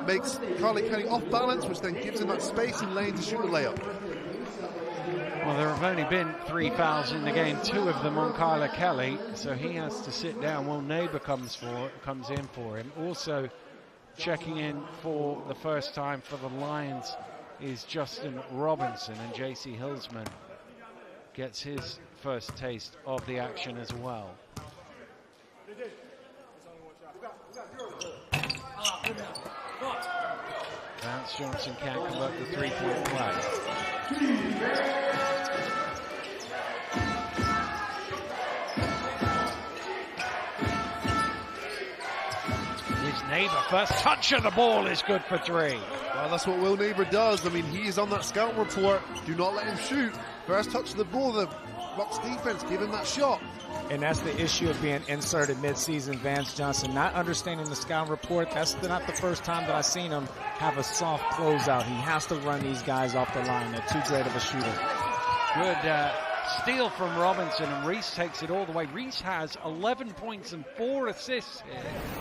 makes Kyler Kelly off balance, which then gives him that space and lane to shoot the layup. Well, there have only been 3 fouls in the game, 2 of them on Kyler Kelly, so he has to sit down. Will Neighbor comes in for him. Also checking in for the first time for the Lions is Justin Robinson, and JC Hillsman gets his first taste of the action as well. Vance Johnson can't convert the 3-point play. His Neighbor, first touch of the ball is good for 3. Well, that's what Will Neighbor does. I mean, he is on that scout report. Do not let him shoot. First touch of the ball, the Rocks defense, give him that shot. And that's the issue of being inserted mid-season. Vance Johnson not understanding the scout report. That's not the first time that I've seen him have a soft closeout. He has to run these guys off the line. They're too great of a shooter. Good steal from Robinson, and Reese takes it all the way. Reese has 11 points and 4 assists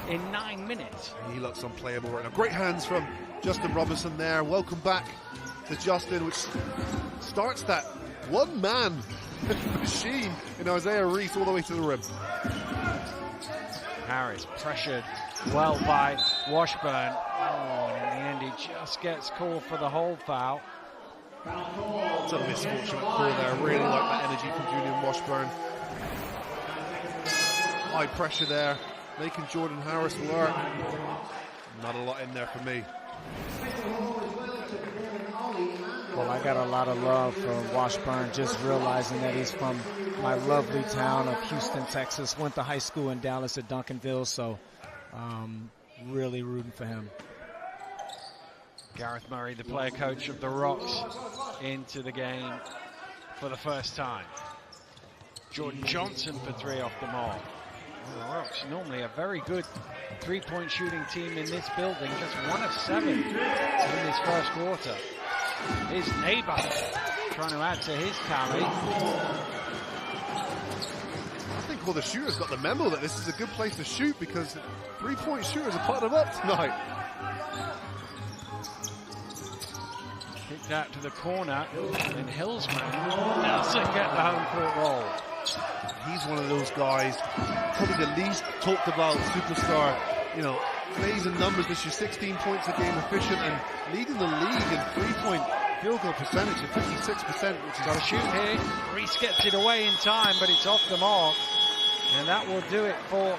in 9 minutes. He looks unplayable right now. Great hands from Justin Robinson there. Welcome back to Justin, which starts that one-man machine in Isaiah Reese all the way to the rim. Harris pressured well by Washburn. Oh, in the end, he just gets called for the hold foul. It's a misfortunate call there. I really like that energy from Julian Washburn. High pressure there, making Jordan Harris work. Not a lot in there for me. Well, I got a lot of love for Washburn, just realizing that he's from my lovely town of Houston, Texas. Went to high school in Dallas at Duncanville, so really rooting for him. Gareth Murray, the player coach of the Rocks, into the game for the first time. Jordan Johnson for 3 off the mark. The Rocks, normally a very good three-point shooting team in this building, just 1 of 7 in this first quarter. His neighbor trying to add to his tally. I think all the shooters got the memo that this is a good place to shoot because three-point shooters are putting them up tonight. Kicked out to the corner, and Hillsman doesn't get the home court roll. He's one of those guys, probably the least talked about superstar. You know, plays and numbers this year, 16 points a game efficient and leading the league in three-point field goal percentage at 56%, which is got to shoot here. Reese gets it away in time, but it's off the mark. And that will do it for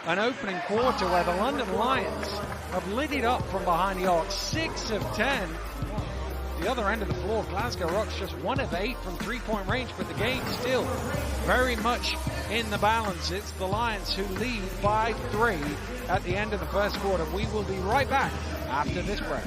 an opening quarter where the London Lions have lit it up from behind the arc, 6 of 10. The other end of the floor, Glasgow Rocks just 1 of 8 from three-point range, but the game still very much in the balance. It's the Lions who lead by 3 at the end of the first quarter. We will be right back after this break.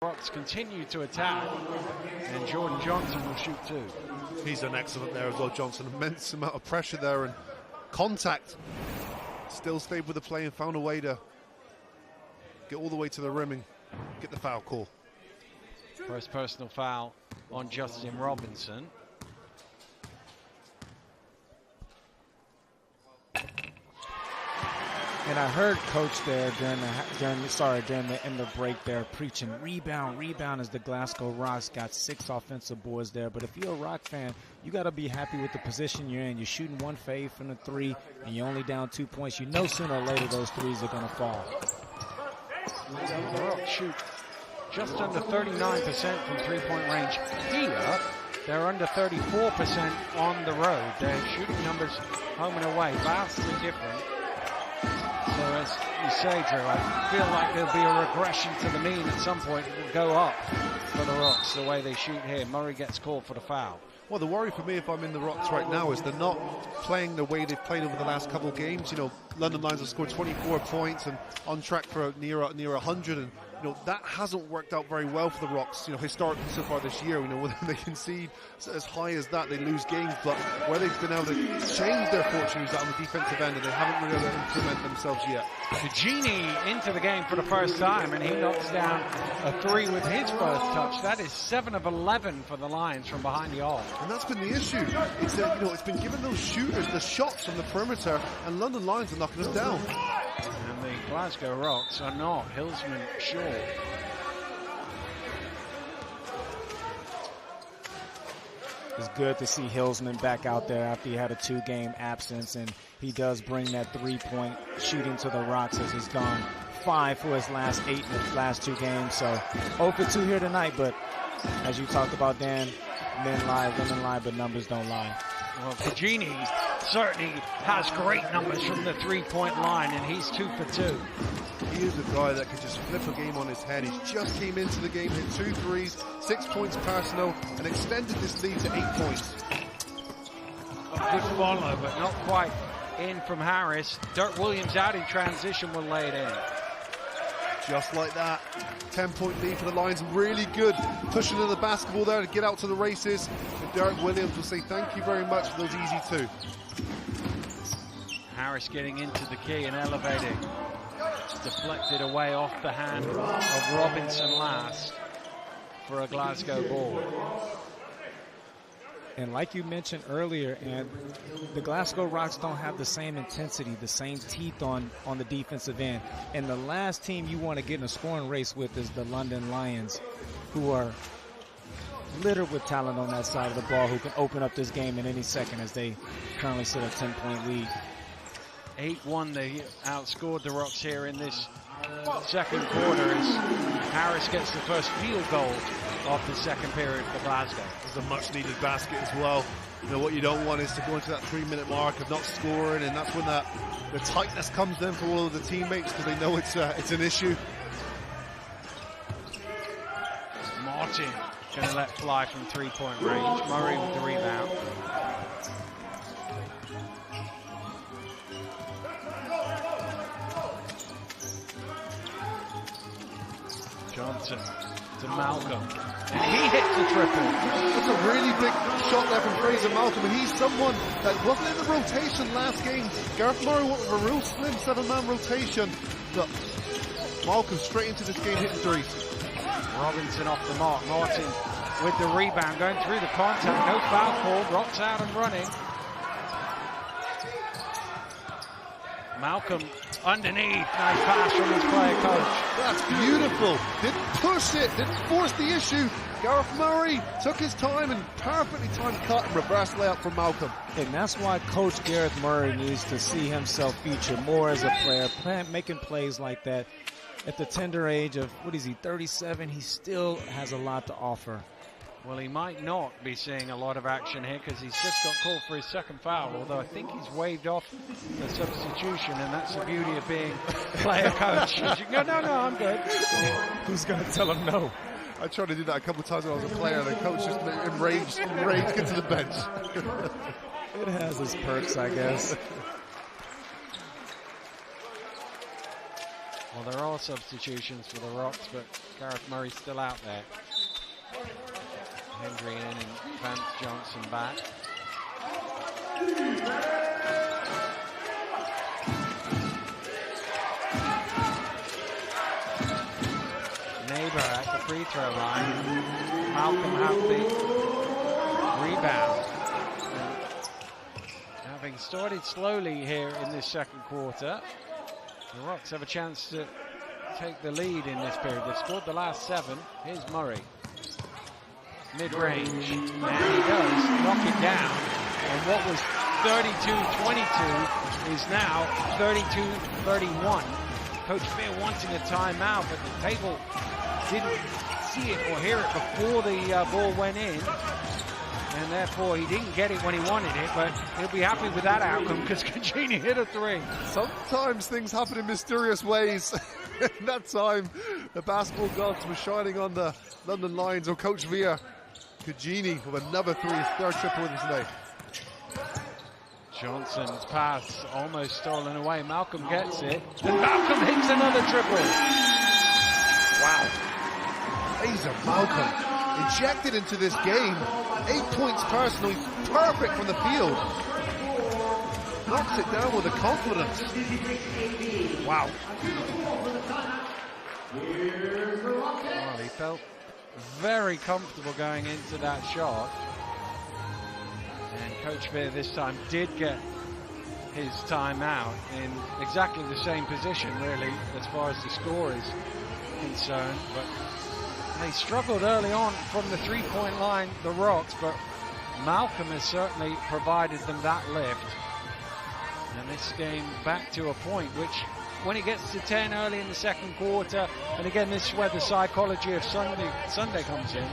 Rocks continue to attack, and Jordan Johnson will shoot 2. He's done excellent there as well, Johnson. Immense amount of pressure there and contact. Still stayed with the play and found a way to get all the way to the rim and get the foul call. First personal foul on Justin Robinson. And I heard Coach there during the end of break there preaching rebound as the Glasgow Rocks got 6 offensive boards there. But if you're a Rock fan, you got to be happy with the position you're in. You're shooting 1 for 8 from the 3, and you're only down 2 points. You know sooner or later those threes are going to fall. The Rocks shoot just under 39% from three-point range here. They're under 34% on the road. Their shooting numbers home and away vastly different. So as you say, Drew, I feel like there'll be a regression to the mean at some point. It will go up for the Rocks the way they shoot here. Murray gets called for the foul. Well, the worry for me, if I'm in the Rocks right now, is they're not playing the way they've played over the last couple of games. You know, London Lions have scored 24 points and on track for near 100, and you know that hasn't worked out very well for the Rocks. You know, historically so far this year, you know, when they concede as high as that, they lose games. But where they've been able to change their fortunes on the defensive end, and they haven't really been able to implement themselves yet. Genie into the game for the first time, and he knocks down a 3 with his first touch. That is 7 of 11 for the Lions from behind the arc. And that's been the issue. It's you know, it's been giving those shooters the shots from the perimeter, and London Lions are knocking us down. And the Glasgow Rocks are not. Hillsman short. It's good to see Hillsman back out there after he had a 2-game absence, and he does bring that 3-point shooting to the Rocks as he's gone 5 for his last 8 in his last 2 games. So 0 for 2 here tonight, but as you talked about, Dan, men lie, women lie, but numbers don't lie. Well, Fagini certainly has great numbers from the 3-point line, and he's 2 for 2. He is a guy that could just flip a game on his head. He just came into the game, hit 2 threes, 6 points personal, and extended this lead to 8 points. A good follow, but not quite in from Harris. Dirk Williams out in transition will lay it in. Just like that, 10-point lead for the Lions. Really good pushing of the basketball there to get out to the races. And Derek Williams will say thank you very much for those easy 2. Harris getting into the key and elevating. Deflected away off the hand of Robinson last for a Glasgow ball. And like you mentioned earlier, and the Glasgow Rocks don't have the same intensity, the same teeth on the defensive end. And the last team you want to get in a scoring race with is the London Lions, who are littered with talent on that side of the ball, who can open up this game in any second as they currently sit a 10-point lead. 8-1, they outscored the Rocks here in this second quarter as Harris gets the first field goal of the second period for Glasgow. It's a much-needed basket as well. You know, what you don't want is to go into that 3-minute mark of not scoring, and that's when the tightness comes in for all of the teammates because they know it's an issue. Martin going to let fly from 3-point range. Murray with the rebound. Johnson to Malcolm, and he hits the triple. That's a really big shot there from Fraser Malcolm, and he's someone that wasn't in the rotation last game. Gareth Murray went with a real slim 7-man rotation, but Malcolm straight into this game hitting threes. Robinson off the mark. Martin with the rebound, going through the contact. No foul called. Rocks out and running. Malcolm underneath. Nice pass from his player coach. That's beautiful. Didn't push it, didn't force the issue. Gareth Murray took his time and perfectly timed cut and reverse layup from Malcolm. And that's why Coach Gareth Murray needs to see himself feature more as a player, making plays like that. At the tender age of, 37, he still has a lot to offer. Well, he might not be seeing a lot of action here because he's just got called for his second foul, although I think he's waved off the substitution, and that's the beauty of being player coach. You can go, no, I'm good. Who's going to tell him no? I tried to do that a couple of times when I was a player, and the coach just enraged, get to the bench. It has its perks, I guess. Well, there are substitutions for the Rocks, but Gareth Murray's still out there. Hendry in and Vance Johnson back. Neighbor at the free throw line. Malcolm happy. Rebound. Having started slowly here in this second quarter, The Rocks have a chance to take the lead in this period. They've scored the last 7. Here's Murray. Mid-range. And he does knock it down. And what was 32-22 is now 32-31. Coach Fear wanting a timeout, but the table didn't see it or hear it before the ball went in. And therefore he didn't get it when he wanted it, but he'll be happy with that outcome because Cugini hit a 3. Sometimes things happen in mysterious ways. In that time, the basketball gods were shining on the London Lions, or Coach Villa. Cugini with another 3, his 3rd triple of the night. Johnson's pass almost stolen away. Malcolm gets it. And Malcolm hits another triple. Wow. Fraser Malcolm injected into this game. 8 points personally, perfect from the field. Knocks it down with a confidence. Wow. Well, he felt very comfortable going into that shot. And Coach Veer this time did get his timeout in exactly the same position, really, as far as the score is concerned. But they struggled early on from the 3-point line, the Rocks, but Malcolm has certainly provided them that lift. And this game back to a point which, when it gets to 10 early in the second quarter, and again, this is where the psychology of Sunday comes in.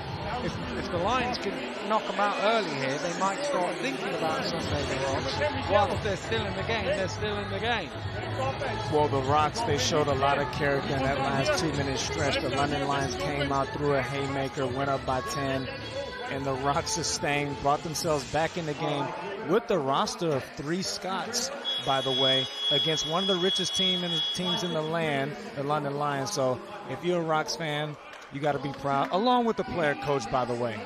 If the Lions can knock them out early here, they might start thinking about Sunday, the Rocks. While if they're still in the game, they're still in the game. Well, the Rocks, they showed a lot of character in that last 2-minute stretch. The London Lions came out, threw a haymaker, went up by 10, and the Rocks sustained, brought themselves back in the game with the roster of 3 Scots, by the way, against one of the richest teams in the land, the London Lions. So if you're a Rocks fan, you got to be proud, along with the player coach, by the way.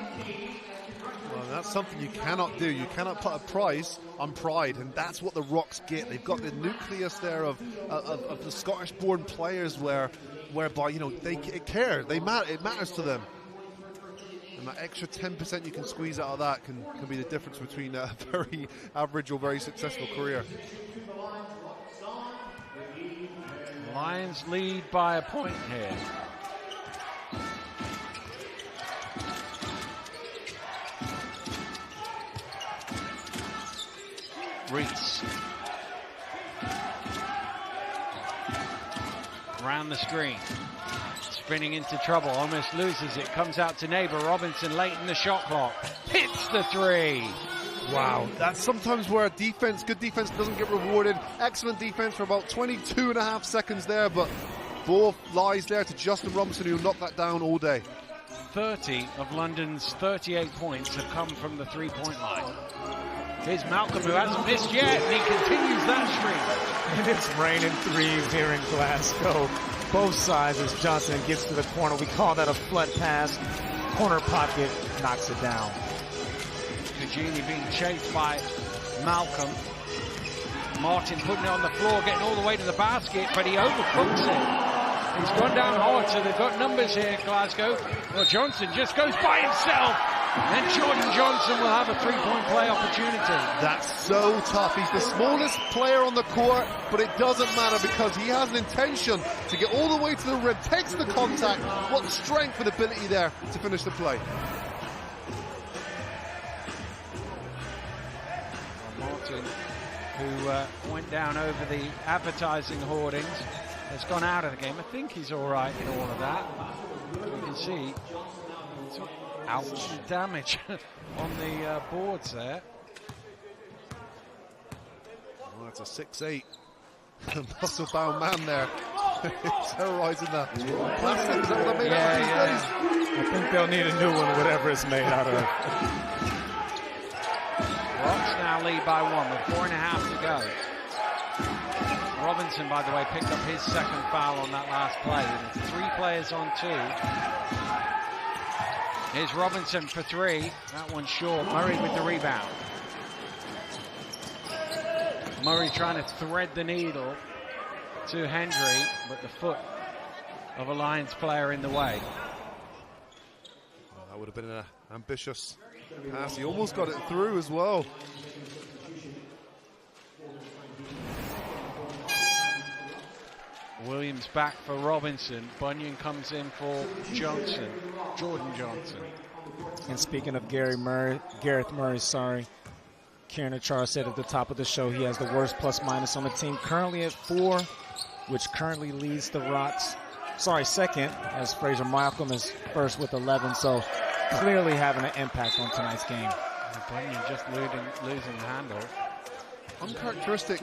Well, that's something you cannot do. You cannot put a price on pride, and that's what the Rocks get. They've got the nucleus there of the Scottish-born players, whereby they care. It matters to them. And that extra 10% you can squeeze out of that can be the difference between a very average or very successful career. Lions lead by a point here. Reese. Around the screen. Spinning into trouble, almost loses it. Comes out to neighbor Robinson late in the shot clock. Hits the 3. Wow, that's sometimes where good defense doesn't get rewarded. Excellent defense for about 22.5 seconds there, but ball lies there to Justin Robinson, who'll knock that down all day. 30 of London's 38 points have come from the 3-point line. Here's Malcolm, who hasn't missed yet, and he continues that streak. And it's raining 3s here in Glasgow. Both sides as Johnson gets to the corner. We call that a flood pass. Corner pocket knocks it down. Cugini being chased by Malcolm. Martin putting it on the floor, getting all the way to the basket, but he overcooks it. He's gone down hard, so they've got numbers here, Glasgow. Well, Johnson just goes by himself. And Jordan Johnson will have a 3-point play opportunity. That's so tough. He's the smallest player on the court, but it doesn't matter because he has an intention to get all the way to the rim, takes the contact. What strength and ability there to finish the play. Martin, who went down over the advertising hoardings, has gone out of the game. I think he's all right in all of that. You can see ouch damage on the boards there. Well, that's a 6'8" muscle-bound man there. Terrorizing that plastic. Is that what they're made out of these days? I think they'll need a new one, whatever it's made out of. Rocks now lead by 1 with 4.5 to go. Robinson, by the way, picked up his second foul on that last play. And it's 3 players on 2. Here's Robinson for 3. That one's short. Murray with the rebound. Murray trying to thread the needle to Hendry, but the foot of a Lions player in the way. Well, that would have been an ambitious pass. He almost got it through as well. Williams back for Robinson. Bunyan comes in for Johnson, Jordan Johnson. And speaking of Gareth Murray, Kieran Achara said at the top of the show he has the worst plus-minus on the team, currently at 4, which currently leads the Rocks. Second, as Fraser Malcolm is first with 11, so clearly having an impact on tonight's game. Bunyan just losing the handle. Uncharacteristic,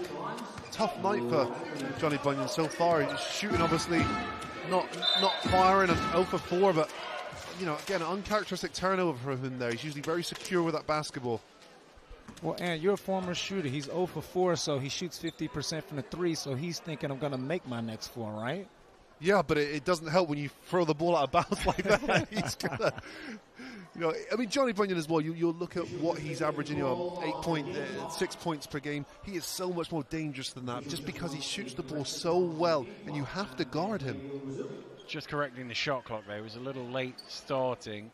tough night for Johnny Bunyan so far. He's shooting, obviously, not firing, and 0 for 4, but, you know, again, an uncharacteristic turnover for him there. He's usually very secure with that basketball. Well, and you're a former shooter. He's 0 for 4, so he shoots 50% from the 3, so he's thinking, I'm going to make my next 4, right? Yeah, but it doesn't help when you throw the ball out of bounds like that. He's gonna, you know, I mean, Johnny Bunyan as well. You'll look at what he's averaging, you know, 6 points per game. He is so much more dangerous than that, just because he shoots the ball so well, and you have to guard him. Just correcting the shot clock there. It was a little late starting,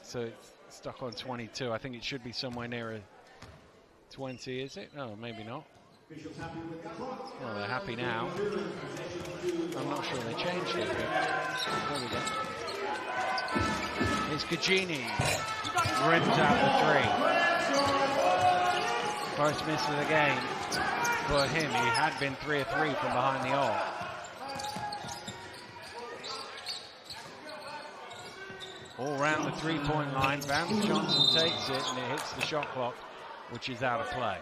so it's stuck on 22. I think it should be somewhere near a 20, is it? No, maybe not. Well, they're happy now. I'm not sure they changed it, but there we go. It's Cagini. Rims out the 3. First miss of the game for him. He had been 3 of 3 from behind the arc. All round the 3-point line. Vance Johnson takes it, and it hits the shot clock, which is out of play.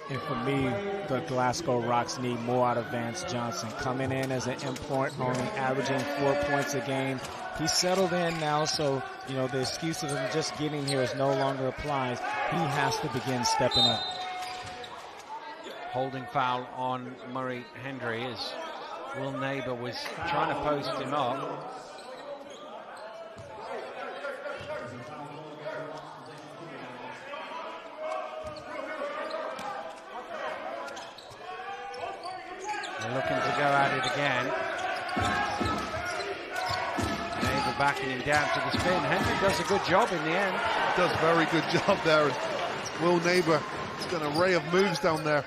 And for me, the Glasgow Rocks need more out of Vance Johnson. Coming in as an import, only averaging 4 points a game. He's settled in now, so, you know, the excuse of him just getting here is no longer applies. He has to begin stepping up. Holding foul on Murray Hendry as Will Neighbor was trying to post him up. Looking to go at it again. Neighbor backing him down to the spin. Hendry does a good job in the end. Does a very good job there. And Will Neighbor has got an array of moves down there.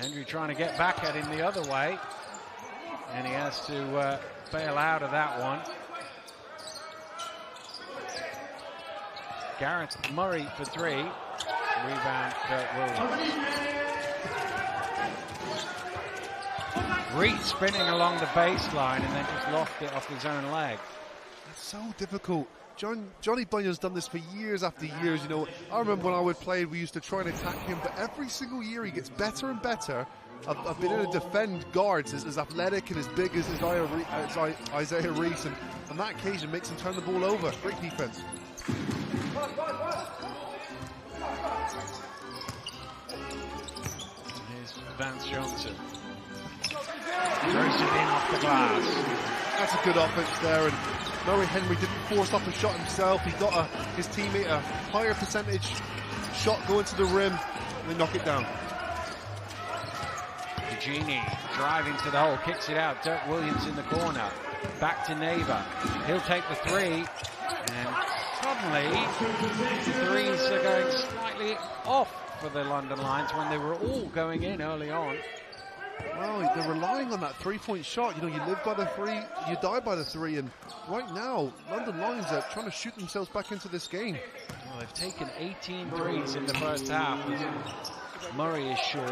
Hendry trying to get back at him the other way. And he has to bail out of that one. Gareth Murray for 3. Rebound Kurt Williams. Reed spinning along the baseline and then just lost it off his own leg. That's so difficult. Johnny Bunyan's done this for years after years. You know, I remember when I would play, we used to try and attack him, but every single year he gets better and better. I've been able to defend guards as athletic and as big as Isaiah Reese, and on that occasion makes him turn the ball over. Great defense. Here's Vance Johnson. Throws it in off the glass. That's a good offense there, and Murray Henry didn't force up a shot himself. He got his teammate a higher percentage shot going to the rim, and they knock it down. Cagini driving to the hole, kicks it out. Dirk Williams in the corner. Back to Neighbor. He'll take the 3, and suddenly the 3s are going slightly off for the London Lions when they were all going in early on. Well, they're relying on that 3-point shot. You know, you live by the 3, you die by the 3, and right now, London Lions are trying to shoot themselves back into this game. Well, they've taken 18 threes in the first half. Murray is short.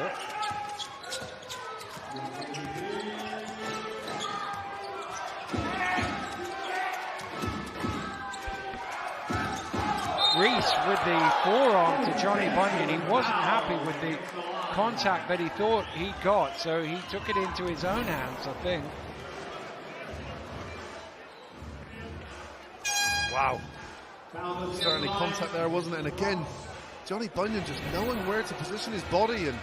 Reese with the forearm to Johnny Bunyan. He wasn't happy with the contact that he thought he got, so he took it into his own hands, I think. Wow. Certainly contact there, wasn't it? And again, Johnny Bunyan just knowing where to position his body, and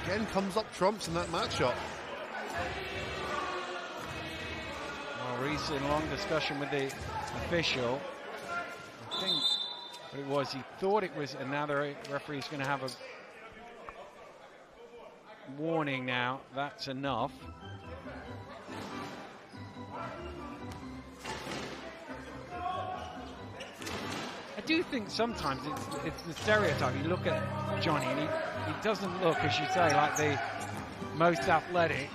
again comes up trumps in that matchup. Well, Reese in long discussion with the official. I think what it was, he thought it was, and now the referee's going to have a warning now. That's enough. I do think sometimes it's the stereotype. You look at Johnny and he doesn't look, as you say, like the most athletic.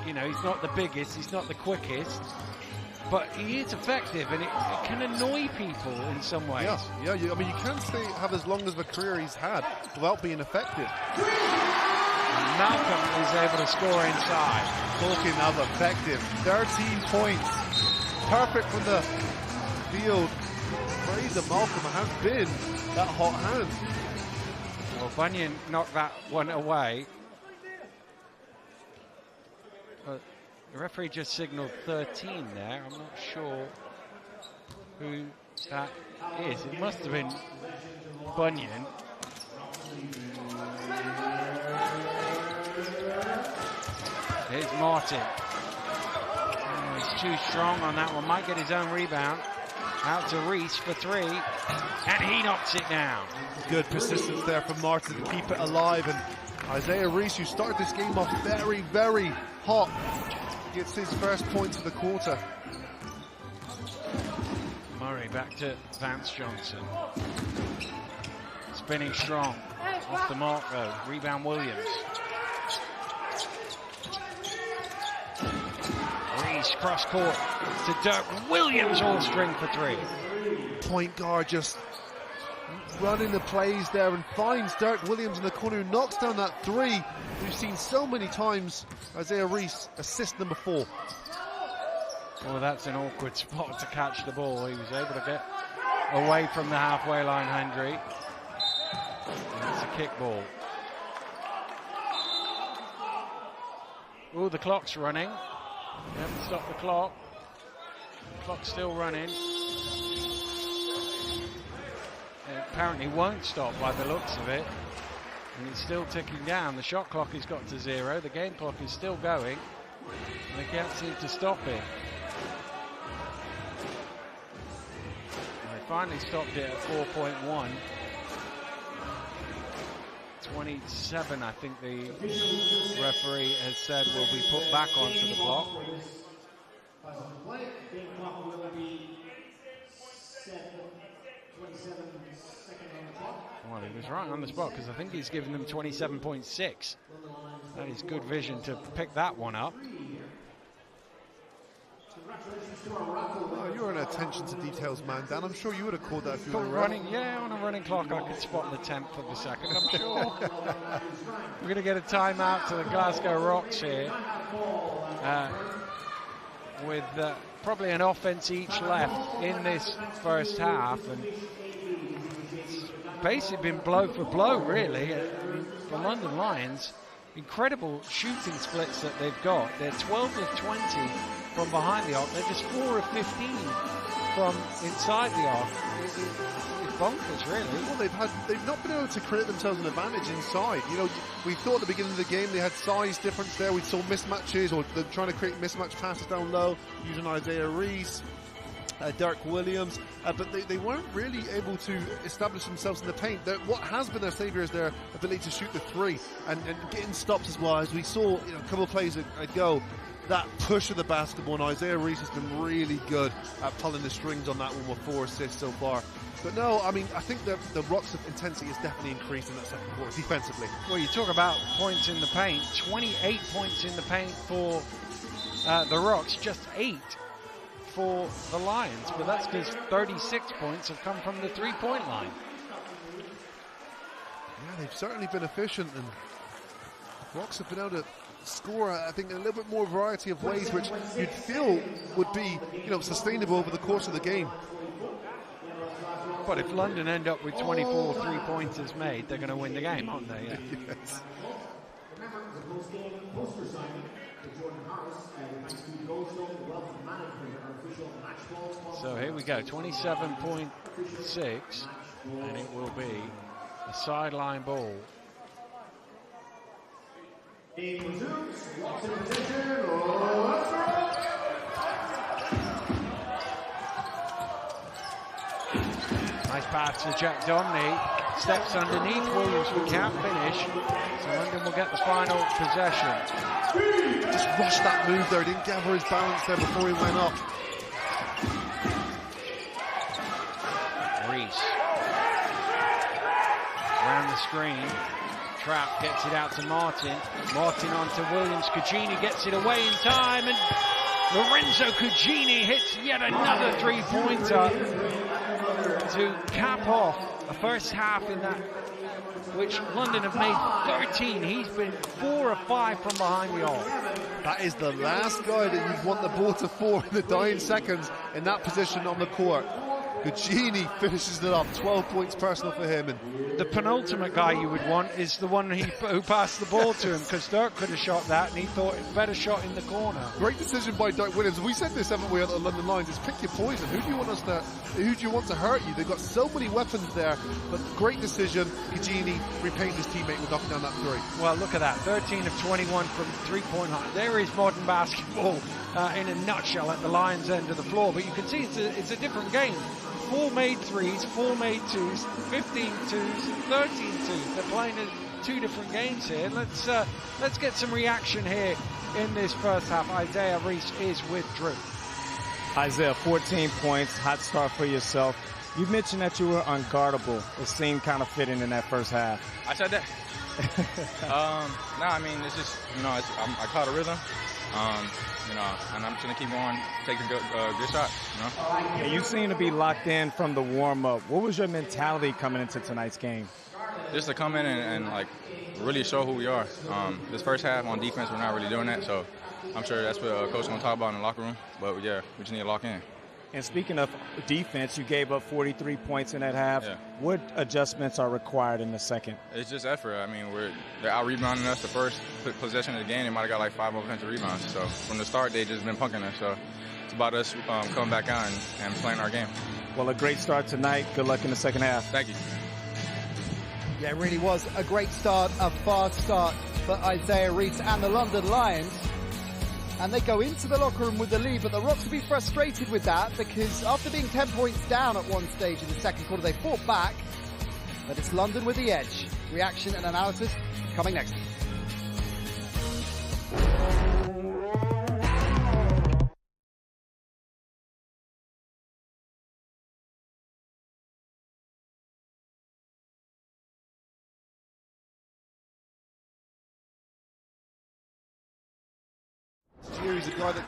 You know, he's not the biggest, he's not the quickest, but he is effective, and it can annoy people in some ways. Yeah. I mean, you can't have as long as a career he's had without being effective. And Malcolm is able to score inside. Talking of effective, 13 points, perfect from the field. Fraser Malcolm has been that hot hand. Well, Bunyan knocked that one away. But the referee just signalled 13 there. I'm not sure who that is. It must have been Bunyan. Here's Martin. Oh, he's too strong on that one. Might get his own rebound. Out to Reese for three. And he knocks it down. Good persistence there from Martin to keep it alive. And Isaiah Reese, who started this game off very, very hot, gets his first points of the quarter. Murray back to Vance Johnson. Spinning strong. Off the mark though. Rebound Williams. Reese cross court to Dirk Williams, all string for three. Point guard just running the plays there and finds Dirk Williams in the corner, who knocks down that three. We've seen so many times Isaiah Reese assist number 4. Well, that's an awkward spot to catch the ball. He was able to get away from the halfway line, Hendry. And it's a kick ball. Oh, the clock's running. They haven't stopped the clock. The clock's still running. It apparently won't stop by the looks of it. And it's still ticking down. The shot clock has got to 0. The game clock is still going. And they can't seem to stop it. And they finally stopped it at 4.1. 27, I think the referee has said, will be put back onto the clock. Well, he was right on the spot, because I think he's given them 27.6. That is good vision to pick that one up. Oh, you're an attention to details man, Dan. I'm sure you would have called that if you were running. Yeah, on a running clock, I could spot the 10th of a second, I'm sure. We're going to get a timeout to the Glasgow Rocks here, with probably an offense each left in this first half, and it's basically been blow for blow, really. The London Lions, incredible shooting splits that they've got. They're 12 of 20 from behind the arc. They're just 4 of 15 from inside the arc. It's bonkers, really. Well, they've not been able to create themselves an advantage inside. You know, we thought at the beginning of the game they had size difference there. We saw mismatches, or they're trying to create mismatch passes down low using Isaiah Reese, Dirk Williams, but they weren't really able to establish themselves in the paint. What has been their saviour is their ability to shoot the three and getting stops as well. As we saw, you know, a couple of plays ago, that push of the basketball, and Isaiah Reese has been really good at pulling the strings on that one with 4 assists so far. But no, I mean, I think the Rocks' intensity has definitely increased in that second quarter defensively. Well, you talk about points in the paint, 28 points in the paint for the Rocks, just 8 for the Lions, but that's because 36 points have come from the three-point line. Yeah, they've certainly been efficient, and Rocks have been able to score, I think, in a little bit more variety of ways, which you'd feel would be, you know, sustainable over the course of the game. But if London end up with 24 three-pointers made, they're going to win the game, aren't they? Yeah. Yes. So here we go, 27.6, and it will be a sideline ball. Nice pass to Jack Domney. Steps underneath Williams, but can't finish. So London will get the final possession. Just rushed that move there. Didn't gather his balance there before he went up. Reese. Around the screen. trap, gets it out to Martin. Martin onto Williams. Cugini gets it away in time, and Lorenzo Cugini hits yet another three-pointer to cap off a first half in that, which London have made 13. He's been 4 of 5 from behind the arc. That is the last guy that you'd want the ball to fall in the dying seconds in that position on the court. Cugini finishes it off, 12 points personal for him. And the penultimate guy you would want is the one who passed the ball to him, because Dirk could have shot that, and he thought it better shot in the corner. Great decision by Dirk Williams. We said this, haven't we, at the London Lions? It's pick your poison. Who do you want to hurt you? They've got so many weapons there, but great decision. Cugini repaying his teammate with knocking down that three. Well, look at that, 13 of 21 from three-point line. There is modern basketball in a nutshell at the Lions end of the floor, but you can see it's a different game. 4 made threes, 4 made twos, 15 twos, 13 twos. They're playing 2 different games here. Let's get some reaction here in this first half. Isaiah Reese is with Drew. Isaiah, 14 points, hot start for yourself. You mentioned that you were unguardable. It seemed kind of fitting in that first half. I said that. No, I mean, it's just, I caught a rhythm. And I'm just going to keep going, take a good shot, Yeah, you seem to be locked in from the warm-up. What was your mentality coming into tonight's game? Just to come in and like, really show who we are. This first half on defense, we're not really doing that, so I'm sure that's what Coach is going to talk about in the locker room. But, yeah, we just need to lock in. And speaking of defense, you gave up 43 points in that half. Yeah. What adjustments are required in the second? It's just effort. I mean, they're out-rebounding us the first possession of the game. They might have got like 5 offensive rebounds. So from the start, they just been punking us. So it's about us coming back out and playing our game. Well, a great start tonight. Good luck in the second half. Thank you. Yeah, it really was a great start, a fast start for Isaiah Reese and the London Lions. And they go into the locker room with the lead, but the Rocks will be frustrated with that, because after being 10 points down at one stage in the second quarter, they fought back. But it's London with the edge. Reaction and analysis coming next. He's a guy that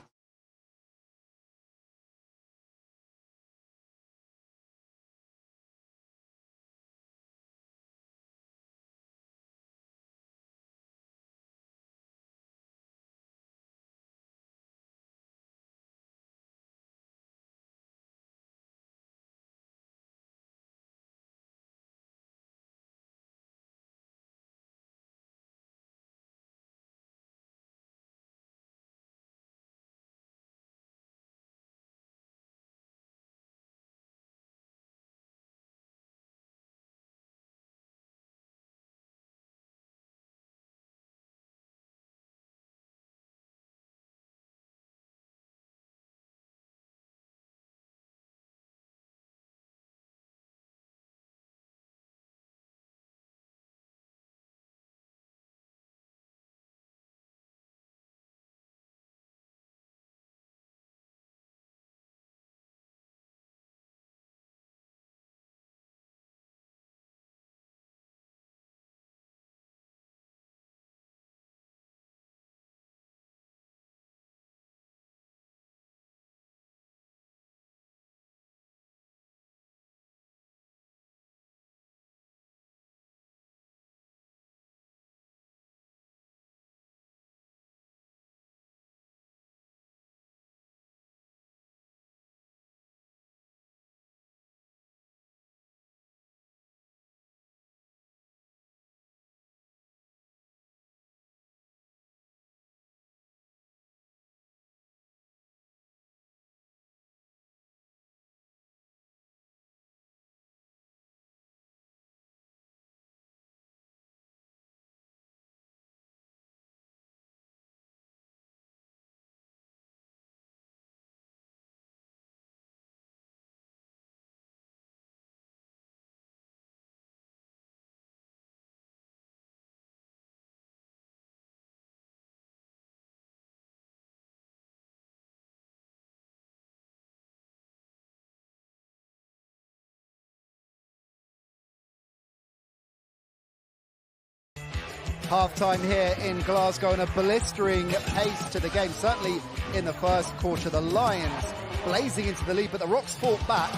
Half-time here in Glasgow and a blistering pace to the game, certainly in the first quarter. The Lions blazing into the lead, but the Rocks fought back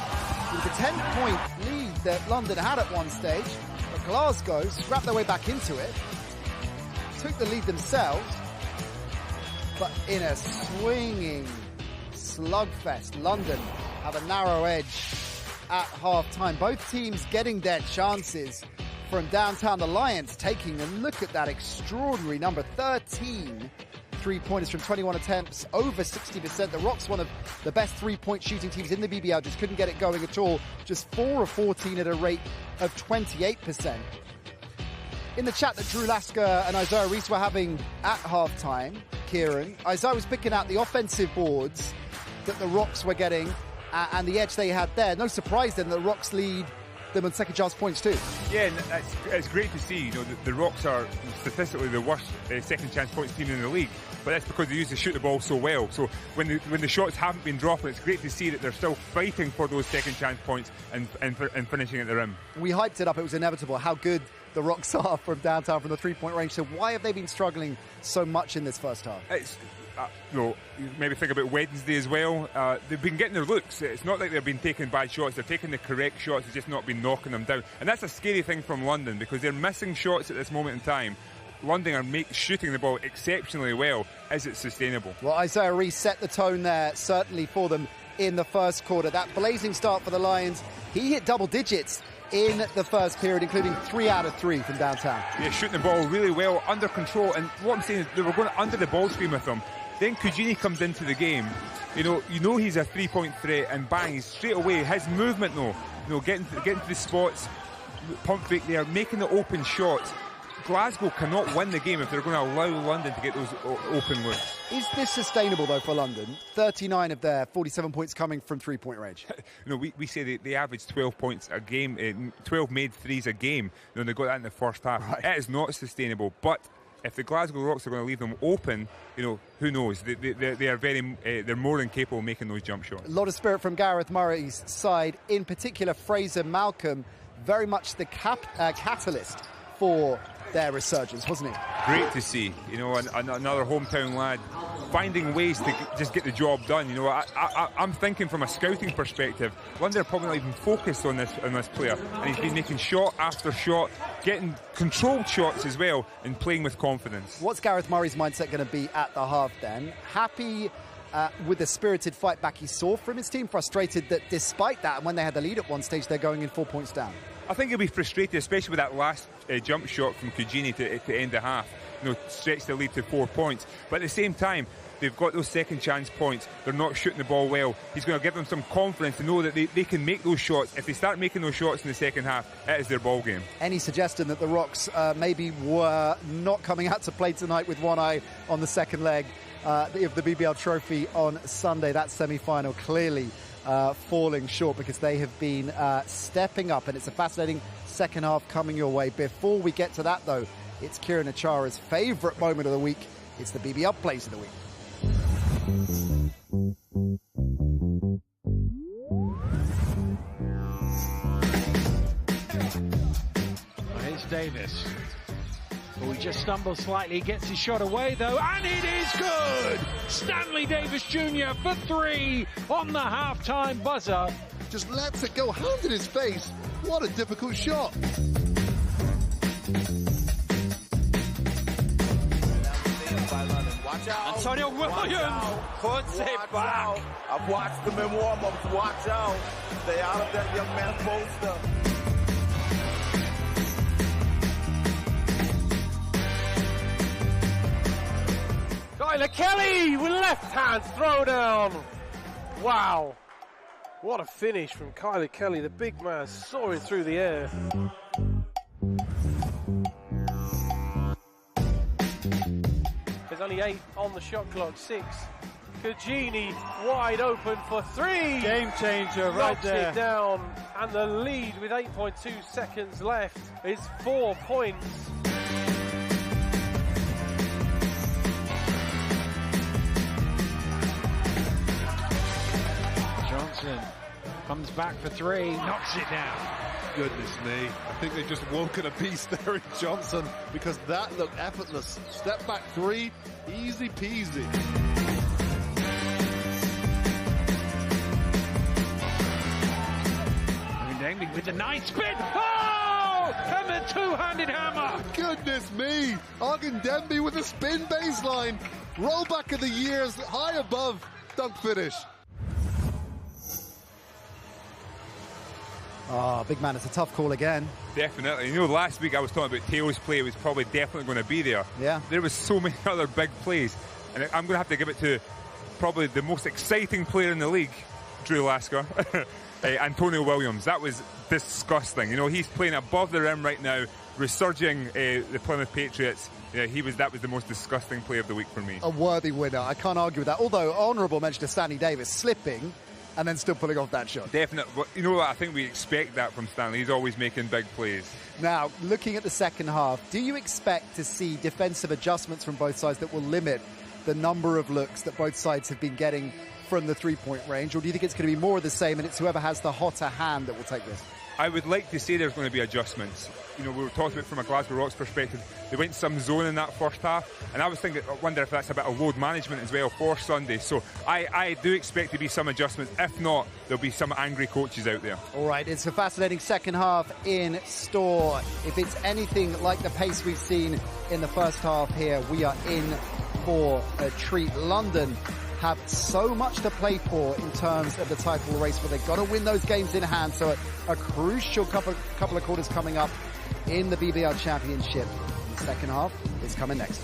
with a 10-point lead that London had at one stage. But Glasgow scrapped their way back into it, took the lead themselves, but in a swinging slugfest, London have a narrow edge at half-time. Both teams getting their chances from downtown. The Lions taking a look at that extraordinary number, 13 three-pointers from 21 attempts, over 60%. The Rocks, one of the best three-point shooting teams in the BBL, just couldn't get it going at all. Just 4 of 14 at a rate of 28%. In the chat that Drew Lasker and Isaiah Reese were having at halftime, Kieran, Isaiah was picking out the offensive boards that the Rocks were getting and the edge they had there. No surprise then that the Rocks lead them on second chance points too. Yeah, and it's great to see. You know, the Rocks are statistically the worst second chance points team in the league, but that's because they used to shoot the ball so well. So when the shots haven't been dropping, it's great to see that they're still fighting for those second chance points and finishing at the rim. We hyped it up. It was inevitable how good the Rocks are from downtown, from the three-point range. So why have they been struggling so much in this first half? It's maybe think about Wednesday as well. They've been getting their looks. It's not like they've been taking bad shots. They're taking the correct shots. They've just not been knocking them down. And that's a scary thing from London because they're missing shots at this moment in time. London are shooting the ball exceptionally well. Is it sustainable? Well, Isaiah Reese set the tone there, certainly for them in the first quarter. That blazing start for the Lions. He hit double digits in the first period, including 3 out of 3 from downtown. Yeah, shooting the ball really well, under control. And what I'm saying is they were going under the ball screen with them. Then Kujini comes into the game. You know he's a three-point threat, and bang, straight away his movement though, getting to the spots, pump fake there, making the open shots. Glasgow cannot win the game if they're going to allow London to get those open looks. Is this sustainable though for London? 39 of their 47 points coming from three-point range. We say they average 12 points a game, 12 made threes a game. They got that in the first half. Right. It is not sustainable, but if the Glasgow Rocks are going to leave them open, who knows? They are they're more than capable of making those jump shots. A lot of spirit from Gareth Murray's side, in particular Fraser Malcolm, very much the catalyst for their resurgence, wasn't it? Great to see, another hometown lad finding ways to just get the job done. I'm thinking from a scouting perspective, London are probably not even focused on this player, and he's been making shot after shot, getting controlled shots as well, and playing with confidence. What's Gareth Murray's mindset going to be at the half then? Happy with the spirited fight back he saw from his team, frustrated that despite that, and when they had the lead at one stage, they're going in 4 points down? I think he'll be frustrated, especially with that last jump shot from Kujini to end the half. Stretch the lead to 4 points. But at the same time, they've got those second chance points. They're not shooting the ball well. He's going to give them some confidence to know that they can make those shots. If they start making those shots in the second half, it is their ball game. Any suggestion that the Rocks maybe were not coming out to play tonight with one eye on the second leg of the BBL trophy on Sunday? That semi-final clearly falling short because they have been stepping up, and it's a fascinating second half coming your way. Before we get to that though, it's Kieran Achara's favourite moment of the week. It's the BBL Plays of the Week. Here's Davis. He just stumbles slightly, gets his shot away though, and it is good! Stanley Davis Jr. for 3 on the half-time buzzer. Just lets it go, hand in his face. What a difficult shot. Antonio Williams puts it back. I've watched them in warm-ups. Watch out. Stay out of that young man's poster. Kyler Kelly with left-hand throwdown. Wow. What a finish from Kyler Kelly, the big man soaring through the air. There's only 8 on the shot clock, 6. Kujini wide open for 3. Game changer right there. Knocks it down, and the lead with 8.2 seconds left is 4 points. Johnson comes back for 3, knocks it down. Goodness me. I think they just woken a beast there in Johnson, because that looked effortless. Step back three, easy peasy. With a nice spin. Oh! And the two-handed hammer. Goodness me. Demby with a spin baseline. Rollback of the years, high above. Dunk finish. Oh, big man, it's a tough call again. Definitely. You know, last week I was talking about Teo's play was probably definitely going to be there. Yeah. There was so many other big plays. And I'm going to have to give it to probably the most exciting player in the league, Drew Lasker. Antonio Williams. That was disgusting. You know, he's playing above the rim right now, resurging the Plymouth Patriots. Yeah, that was the most disgusting play of the week for me. A worthy winner. I can't argue with that. Although, honourable mention to Stanley Davis slipping and then still pulling off that shot. Definitely. You know what? I think we expect that from Stanley. He's always making big plays. Now, looking at the second half, do you expect to see defensive adjustments from both sides that will limit the number of looks that both sides have been getting from the three-point range, or do you think it's going to be more of the same and it's whoever has the hotter hand that will take this? I would like to say there's going to be adjustments. You know, we were talking about from a Glasgow Rocks perspective, they went some zone in that first half, and I wonder if that's a bit of load management as well for Sunday. So I do expect to be some adjustments. If not, there'll be some angry coaches out there. All right, it's a fascinating second half in store. If it's anything like the pace we've seen in the first half here, we are in for a treat. London have so much to play for in terms of the title race, but they've got to win those games in hand. So a crucial couple of quarters coming up in the BBL Championship. The second half is coming next.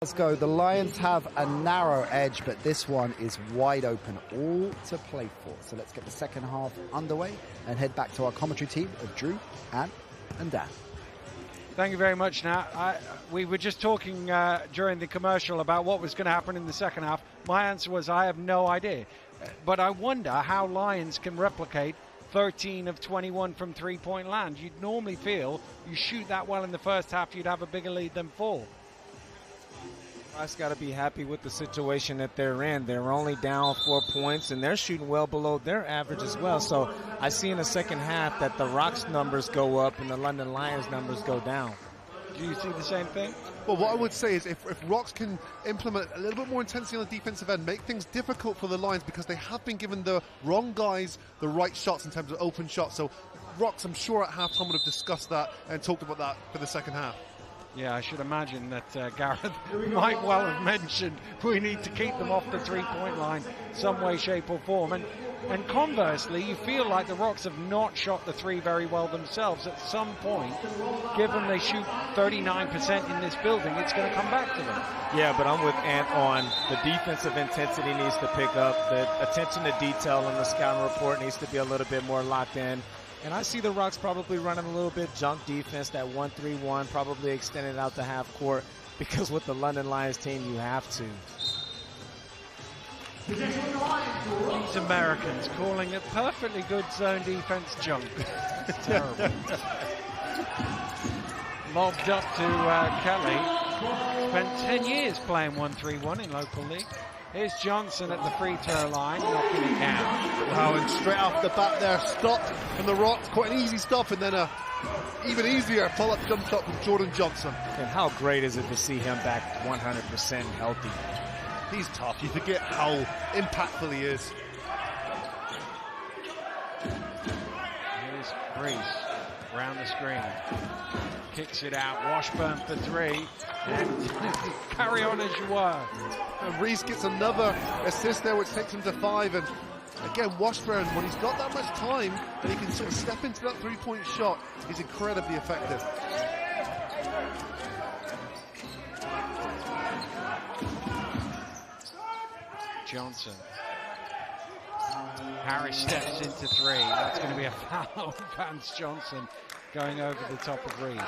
Let's go. The Lions have a narrow edge, but this one is wide open, all to play for. So let's get the second half underway and head back to our commentary team of Drew, Anne, and Dan. Thank you very much, Nat. We were just talking during the commercial about what was going to happen in the second half. My answer was I have no idea. But I wonder how Lions can replicate 13 of 21 from three-point land. You'd normally feel you shoot that well in the first half, you'd have a bigger lead than 4. Rock's got to be happy with the situation that they're in. They're only down 4 points, and they're shooting well below their average as well. So I see in the second half that the Rock's numbers go up and the London Lions numbers go down. Do you see the same thing? Well, what I would say is if Rocks can implement a little bit more intensity on the defensive end, make things difficult for the Lions, because they have been given the wrong guys the right shots in terms of open shots. So Rocks, I'm sure at halftime would have discussed that and talked about that for the second half. Yeah, I should imagine that Gareth might well have mentioned we need to keep them off the three-point line some way, shape or form. And conversely, you feel like the Rocks have not shot the three very well themselves. At some point, given they shoot 39% in this building, it's going to come back to them. Yeah, but I'm with Ant on the defensive intensity needs to pick up. The attention to detail on the scouting report needs to be a little bit more locked in. And I see the Rocks probably running a little bit junk defense, that 1-3-1, probably extended out to half court, because with the London Lions team, you have to. These Americans calling it perfectly good zone defense junk. It's terrible. Lobbed up to Kelly. Spent 10 years playing 1-3-1 in local league. Here's Johnson at the free throw line, knocking it down. Wow, and straight off the bat there, stopped from the Rocks. Quite an easy stop, and then a even easier pull-up jump shot from Jordan Johnson. And how great is it to see him back 100% healthy? He's tough. You forget how impactful he is. Here's Reese around the screen. Kicks it out. Washburn for 3. And carry on as you were. And Reese gets another assist there, which takes him to 5. And again, Washburn, when he's got that much time and he can sort of step into that three-point shot, he's incredibly effective. Johnson. Harris steps into 3. That's going to be a foul. Vance Johnson going over the top of Reese.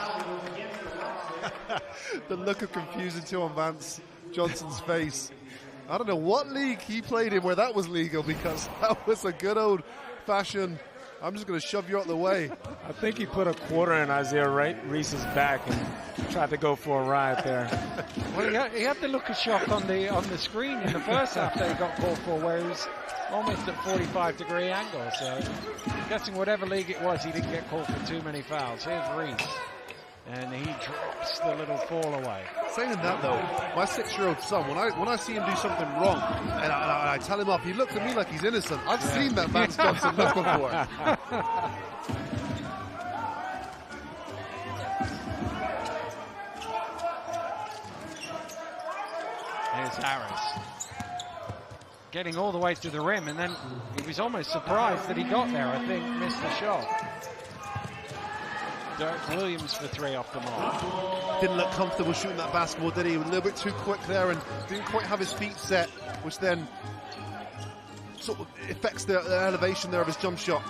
The look of confusion too on Vance Johnson's face. I don't know what league he played in where that was legal, because that was a good old-fashioned, I'm just going to shove you out the way. I think he put a quarter in Isaiah Reese's back and tried to go for a ride there. Well, he had the look of shock on the screen in the first half that he got called for, where he was almost at 45-degree angle. So I'm guessing whatever league it was, he didn't get called for too many fouls. Here's Reese. And he drops the little fall away. Saying that though, my 6-year-old son, when I see him do something wrong and I tell him off, he looks at me like he's innocent. I've seen that Vance Johnson look before. Here's Harris. Getting all the way to the rim, and then he was almost surprised that he got there. I think missed the shot. Derek Williams for 3 off the mark. Didn't look comfortable shooting that basketball, did he? A little bit too quick there and didn't quite have his feet set, which then sort of affects the elevation there of his jump shot.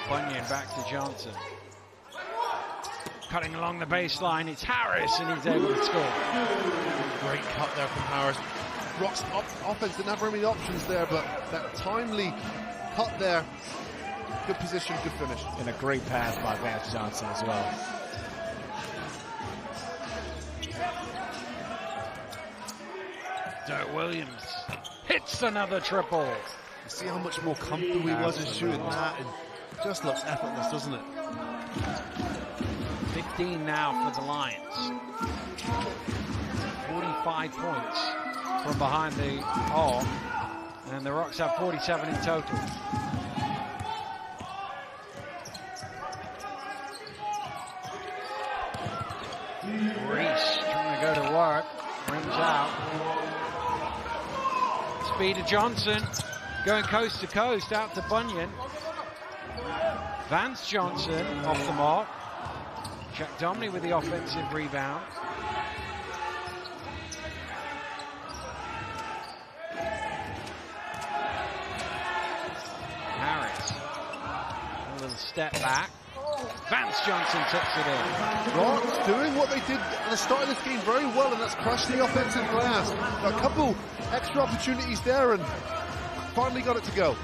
Bunyan back to Johnson. Cutting along the baseline, it's Harris, and he's able to score. Great cut there from Harris. Rock's offense didn't have very many options there, but that timely cut there. Good position, good finish. And a great pass by Vance Johnson as well. Derek Williams hits another triple. You see how much more comfortable he was in shooting that, and just looks effortless, doesn't it? 15 now for the Lions. 45 points from behind the arc, and the Rocks have 47 in total. Reese trying to go to work, rims out. Speed of Johnson going coast to coast out to Bunyan. Vance Johnson off the mark. Jack Domney with the offensive rebound. Harris, a little step back. Vance Johnson tucks it in. Rocks doing what they did at the start of this game very well, and that's crush the offensive glass. Got a couple extra opportunities there and finally got it to go.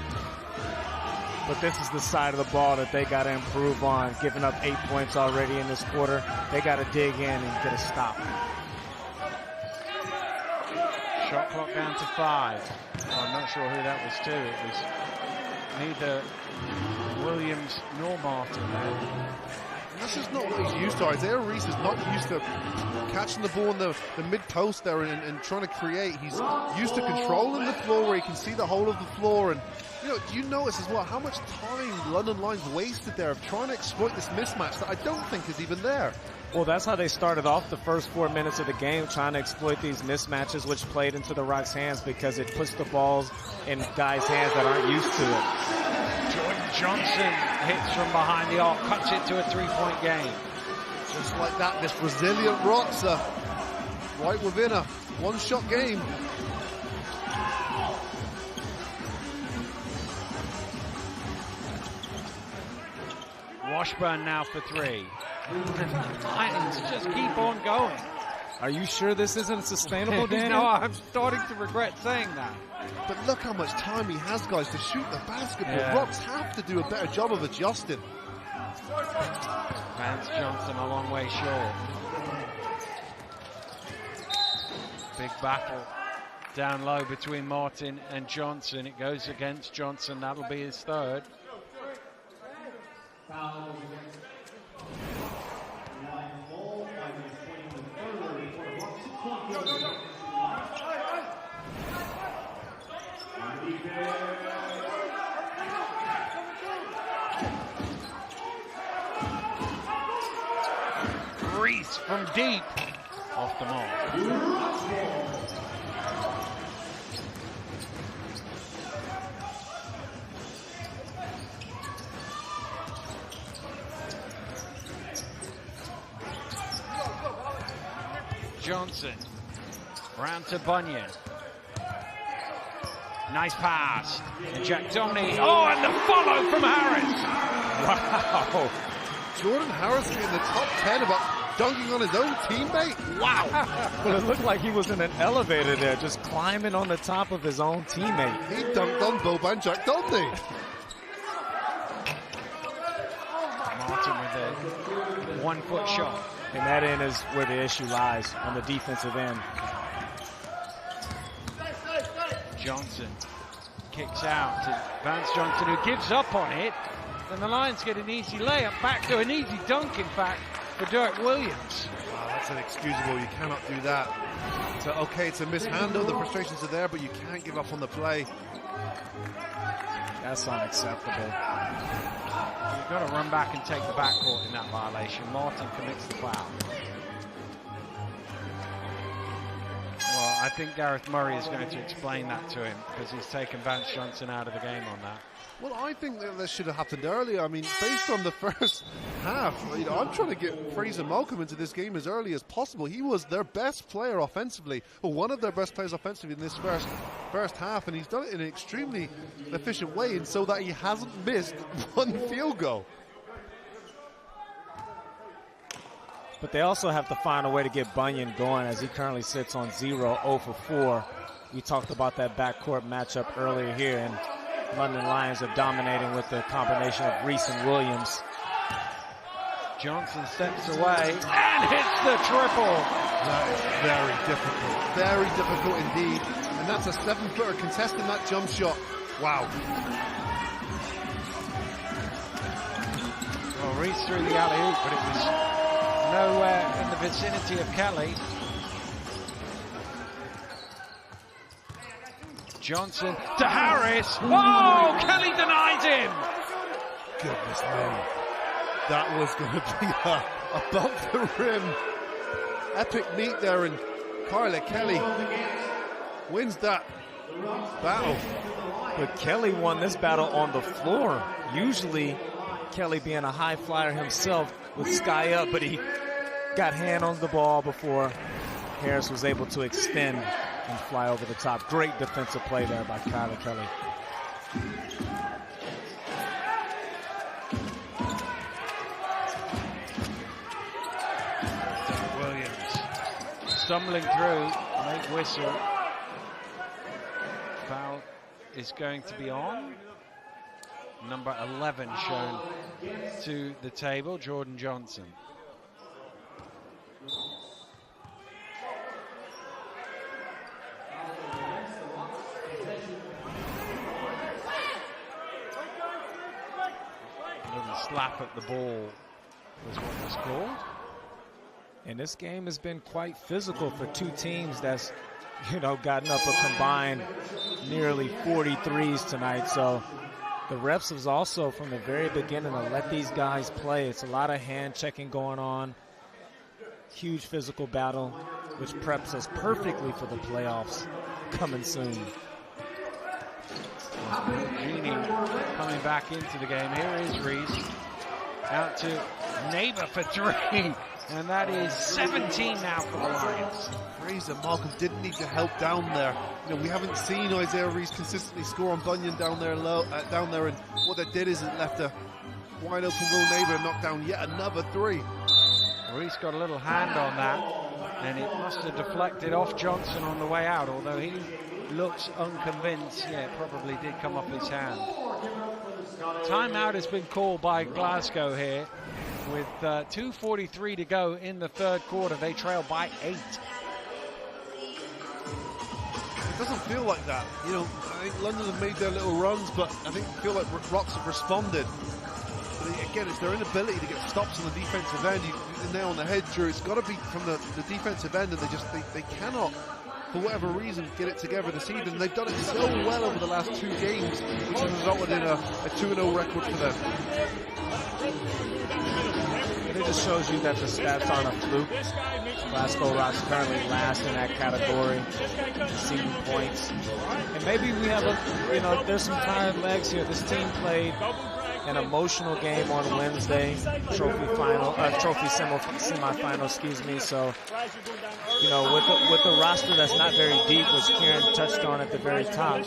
but this is the side of the ball that they got to improve on. Giving up 8 points already in this quarter. They got to dig in and get a stop. Shot clock down to 5. Well, I'm not sure who that was to. It was neither Williams nor Martin there. That's just not what he's used to. Isaiah Reese is not used to catching the ball in the mid-post there and trying to create. He's used to controlling the floor where he can see the whole of the floor. And, you know, do you notice as well how much time London Lions wasted there of trying to exploit this mismatch that I don't think is even there? Well, that's how they started off the first 4 minutes of the game, trying to exploit these mismatches, which played into the Rock's hands because it puts the balls in guys' hands that aren't used to it. Jordan Johnson hits from behind the arc, cuts it to a 3-point game. Just like that, this resilient Rocks are right within a one-shot game. Washburn now for 3. Lions just keep on going. Are you sure this isn't sustainable, Dan? No, I'm starting to regret saying that. But look how much time he has, guys, to shoot the basketball. Yeah. Rocks have to do a better job of adjusting. Vance Johnson a long way short. Big battle down low between Martin and Johnson. It goes against Johnson. That'll be his 3rd. Reese from deep off the mark. Johnson round to Bunyan. Nice pass. Jack Downey. Oh, and the follow from Harris. Wow. Jordan Harris in the top 10 about dunking on his own teammate. Wow. Well, it looked like he was in an elevator there, just climbing on the top of his own teammate. He dunked on Boban Jack Downey. Martin with a 1-foot shot. And that end is where the issue lies, on the defensive end. Johnson kicks out to Vance Johnson, who gives up on it. Then the Lions get an easy layup, back to an easy dunk, in fact, for Dirk Williams. Wow, that's inexcusable. You cannot do that. So, okay, it's a mishandle. The frustrations are there, but you can't give up on the play. That's unacceptable. You've got to run back and take the backcourt in that violation. Martin commits the foul. Well, I think Gareth Murray is going to explain that to him because he's taken Vance Johnson out of the game on that. Well, I think that this should have happened earlier. I mean, based on the first half, you know, I'm trying to get Fraser Malcolm into this game as early as possible. He was their best player offensively, or one of their best players offensively in this first half, and he's done it in an extremely efficient way, and so that he hasn't missed one field goal. But they also have to find a way to get Bunyan going, as he currently sits on 0 for 4. We talked about that backcourt matchup earlier here, and London Lions are dominating with the combination of Reese and Williams. Johnson steps away and hits the triple. That is very difficult indeed. And that's a 7-footer contesting that jump shot. Wow. Well, Reese threw the alley-oop, but it was nowhere in the vicinity of Kelly. Johnson to Harris. Oh, Kelly denies him. Goodness me. That was going to be above the rim. Epic meet there, and Carla Kelly wins that battle. But Kelly won this battle on the floor. Usually, Kelly being a high flyer himself with sky up, but he got hand on the ball before Harris was able to extend and fly over the top. Great defensive play there by Kyler Kelly. Williams stumbling through, late whistle. Foul is going to be on. number 11 shown to the table, Jordan Johnson. A little slap at the ball was what was called. And this game has been quite physical for two teams that's, gotten up a combined nearly 43s tonight. So the refs was also from the very beginning to let these guys play. It's a lot of hand checking going on. Huge physical battle, which preps us perfectly for the playoffs coming soon. Genie coming back into the game. Here is Reese. Out to Neighbor for 3. And that is 17 now for the Lions. Fraser Malcolm didn't need the help down there. We haven't seen Isaiah Reese consistently score on Bunyan down there, and what they did is it left a wide open Will Neighbor and knocked down yet another 3. Reese got a little hand on that, and it must have deflected off Johnson on the way out, although he looks unconvinced. Yeah, it probably did come off his hand. Timeout has been called by Glasgow here. With 2:43 to go in the third quarter, they trail by 8. It doesn't feel like that. I think London have made their little runs, but I feel like Rocks have responded. But again, it's their inability to get stops on the defensive end. You hit the nail on the head, Drew. It's got to be from the defensive end, and they cannot, for whatever reason, get it together this evening. They've done it so well over the last 2 games, which has resulted in a 2-0 record for them. It just shows you that the stats aren't a fluke. Glasgow Rocks currently last in that category, receiving points. And maybe we have there's some tired legs here. This team played an emotional game on Wednesday, trophy semifinal, So, with the roster that's not very deep, which Kieran touched on at the very top,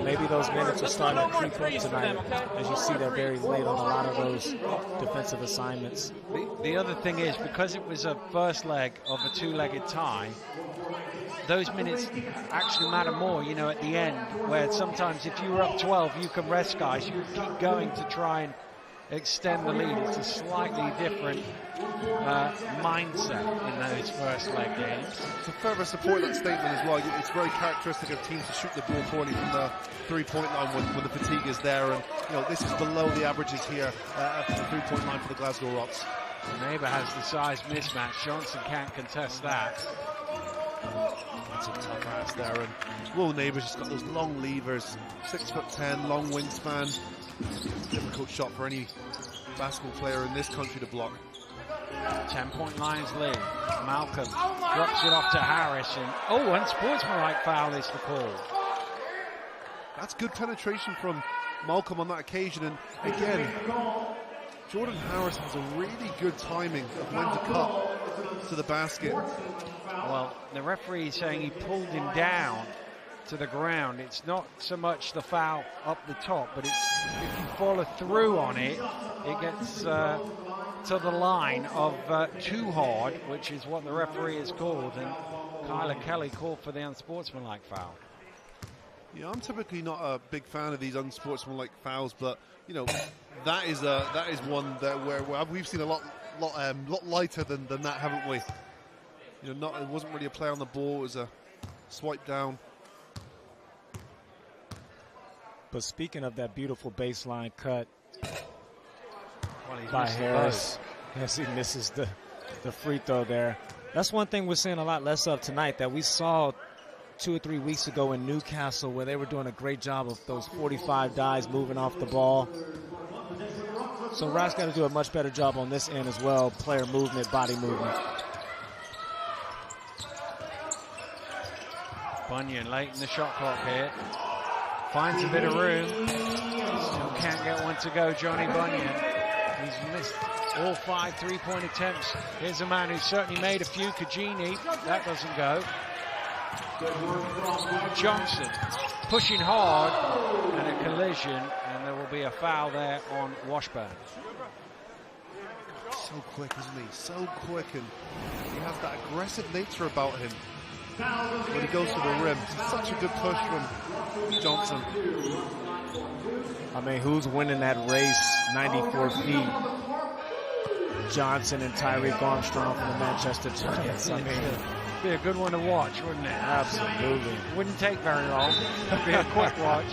maybe those minutes are starting to creep up tonight. As you see, they're very late on a lot of those defensive assignments. The other thing is, because it was a first leg of a 2-legged tie, those minutes actually matter more, at the end, where sometimes if you were up 12, you can rest guys. You keep going to try and extend the lead. It's a slightly different mindset in those first leg games. To further support that statement as well, it's very characteristic of teams to shoot the ball poorly from the 3-point line when the fatigue is there, and this is below the averages here at the 3-point line for the Glasgow Rocks. The Neighbor has the size mismatch. Johnson can't contest that. That's a tough ass there, and Will Neighbor's just got those long levers, 6'10", long wingspan. Difficult shot for any basketball player in this country to block. 10-point Lions lead. Malcolm drops it off to Harris, and unsportsmanlike foul is the call. That's good penetration from Malcolm on that occasion, and again, Jordan Harris has a really good timing of when to cut to the basket. Well, the referee is saying he pulled him down to the ground. It's not so much the foul up the top, but it's if you follow through on it, it gets to the line of too hard, which is what the referee has called, and Kyler Kelly called for the unsportsmanlike foul. Yeah, I'm typically not a big fan of these unsportsmanlike fouls, but that is one that where we've seen a lot lighter than that, haven't we? It wasn't really a play on the ball; it was a swipe down. But speaking of that beautiful baseline cut he's by Harris, as he misses the free throw there. That's one thing we're seeing a lot less of tonight that we saw 2 or 3 weeks ago in Newcastle, where they were doing a great job of those 45 dives moving off the ball. So Rock's got to do a much better job on this end as well, player movement, body movement. Bunyan late in the shot clock here. Finds a bit of room. Still can't get one to go, Johnny Bunyan. He's missed all 5 3-point attempts. Here's a man who's certainly made a few, Kajini. That doesn't go. Johnson pushing hard, and a collision, and there will be a foul there on Washburn. So quick, isn't he? So quick, and he has that aggressive nature about him. When he goes to the rim, such a good push from Johnson. I mean, who's winning that race 94 feet? Johnson and Tyreek Armstrong from the Manchester Giants. I mean, be a good one to watch, wouldn't it? Absolutely. Wouldn't take very long. It'd be a quick watch.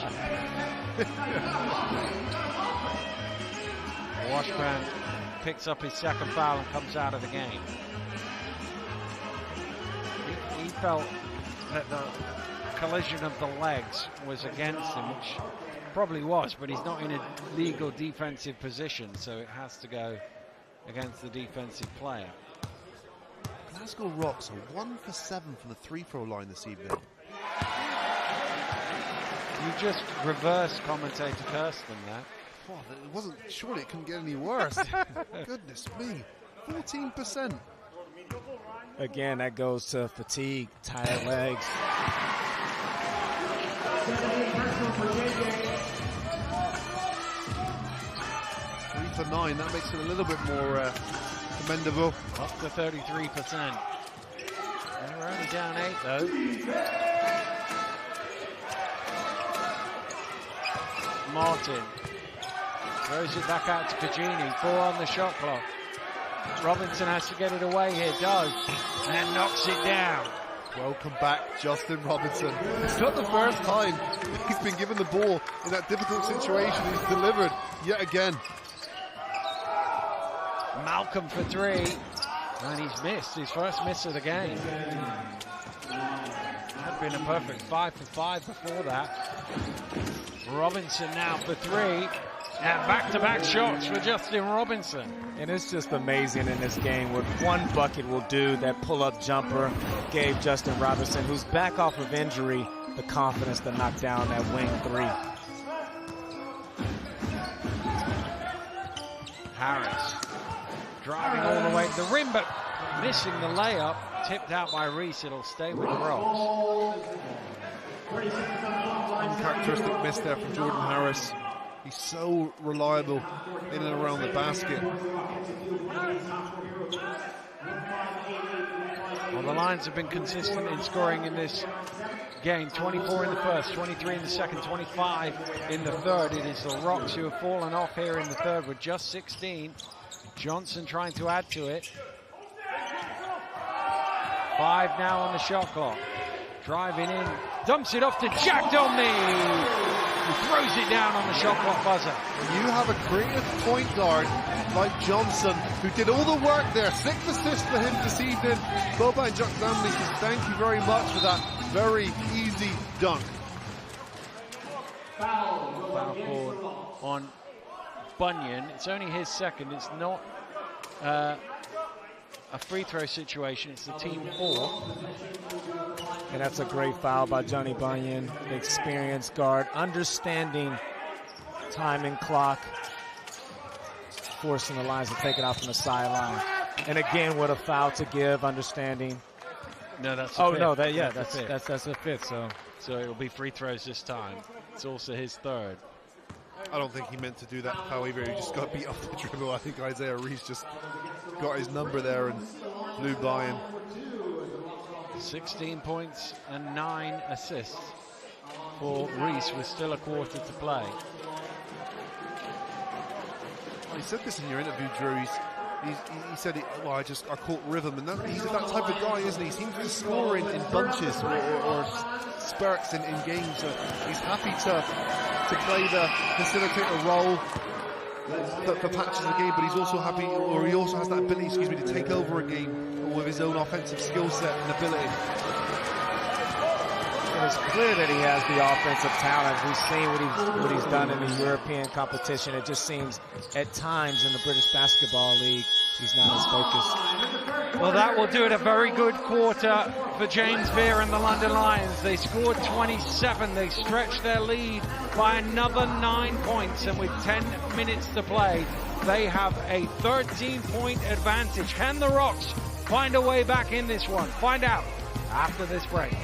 Washburn picks up his second foul and comes out of the game. He felt that the collision of the legs was against him, which probably was, but he's not in a legal defensive position, so it has to go against the defensive player. Glasgow Rocks are 1 for 7 from the free-throw line this evening. You just reverse commentator Kirsten there. Oh, it wasn't. Surely it couldn't get any worse. Goodness me, 14%. Again, that goes to fatigue, tired legs. 3 for 9. That makes it a little bit more commendable. Up to 33%. And we're only down 8 though. Martin throws it back out to Cagini. 4 on the shot clock. Robinson has to get it away here, does, and knocks it down. Welcome back, Justin Robinson. It's not the first time he's been given the ball in that difficult situation. He's delivered yet again. Malcolm for 3, and he's missed his first miss of the game. Had been a perfect 5 for 5 before that. Robinson now for 3. And back-to-back shots for Justin Robinson. And it's just amazing in this game what one bucket will do. That pull-up jumper gave Justin Robinson, who's back off of injury, the confidence to knock down that wing 3. Harris driving all the way to the rim, but missing the layup. Tipped out by Reese. It'll stay with the Rocks. Uncharacteristic miss there from Jordan Harris. He's so reliable in and around the basket. Well, the Lions have been consistent in scoring in this game. 24 in the first, 23 in the second, 25 in the third. It is the Rocks who have fallen off here in the third with just 16. Johnson trying to add to it. 5 now on the shot clock. Driving in, dumps it off to Jack Domney. He throws it down on the shot clock buzzer. You have a creative point guard like Johnson, who did all the work there. 6th assist for him this evening. Boba and Jack Domney says thank you very much for that very easy dunk. Foul called on Bunyan. It's only his second. It's not a free throw situation. It's the team 4. And that's a great foul by Johnny Bunyan, the experienced guard, understanding time and clock, forcing the Lions to take it out from the sideline. And again, what a foul to give, understanding. No, that's oh fifth. no, that's the fifth. So it will be free throws this time. It's also his third. I don't think he meant to do that foul either. He just got beat off the dribble. I think Isaiah Reese just got his number there and flew by him. 16 points and 9 assists for Reese with still a quarter to play. Well, he said this in your interview, Drew. He said, I caught rhythm, and he's that type of guy, isn't he? He seems to score in bunches or spurts in games. So he's happy to play the facilitator role for patches of the game, but he's also happy, or he also has that ability, to take over a game with his own offensive skill set and ability. It's clear that he has the offensive talent. We've seen what he's done in the European competition. It just seems at times in the British Basketball League, he's not as focused. Well, that will do it. A very good quarter for James Veer and the London Lions. They scored 27. They stretched their lead by another 9 points. And with 10 minutes to play, they have a 13-point advantage. Can the Rocks find a way back in this one? Find out after this break.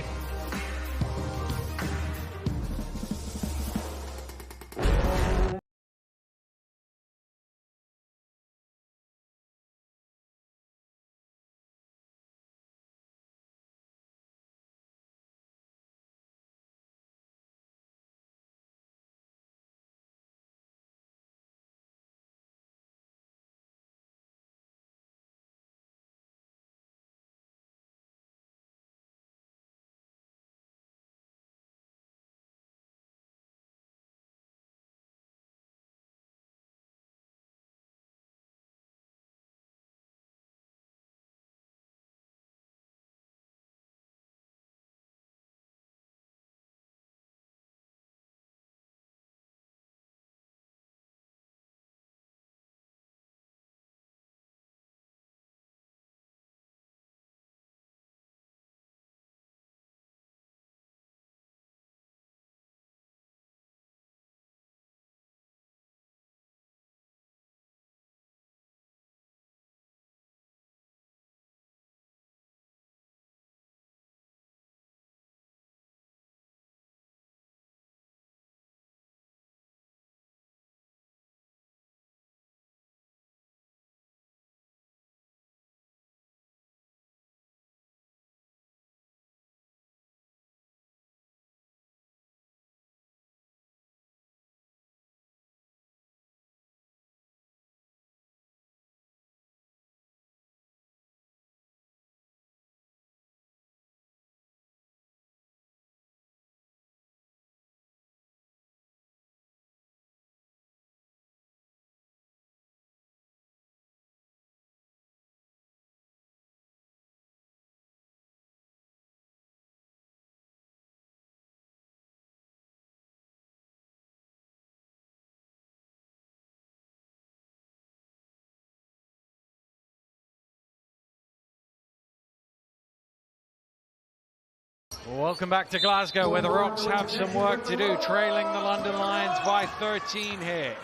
Welcome back to Glasgow, where the Rocks have some work to do, trailing the London Lions by 13 here.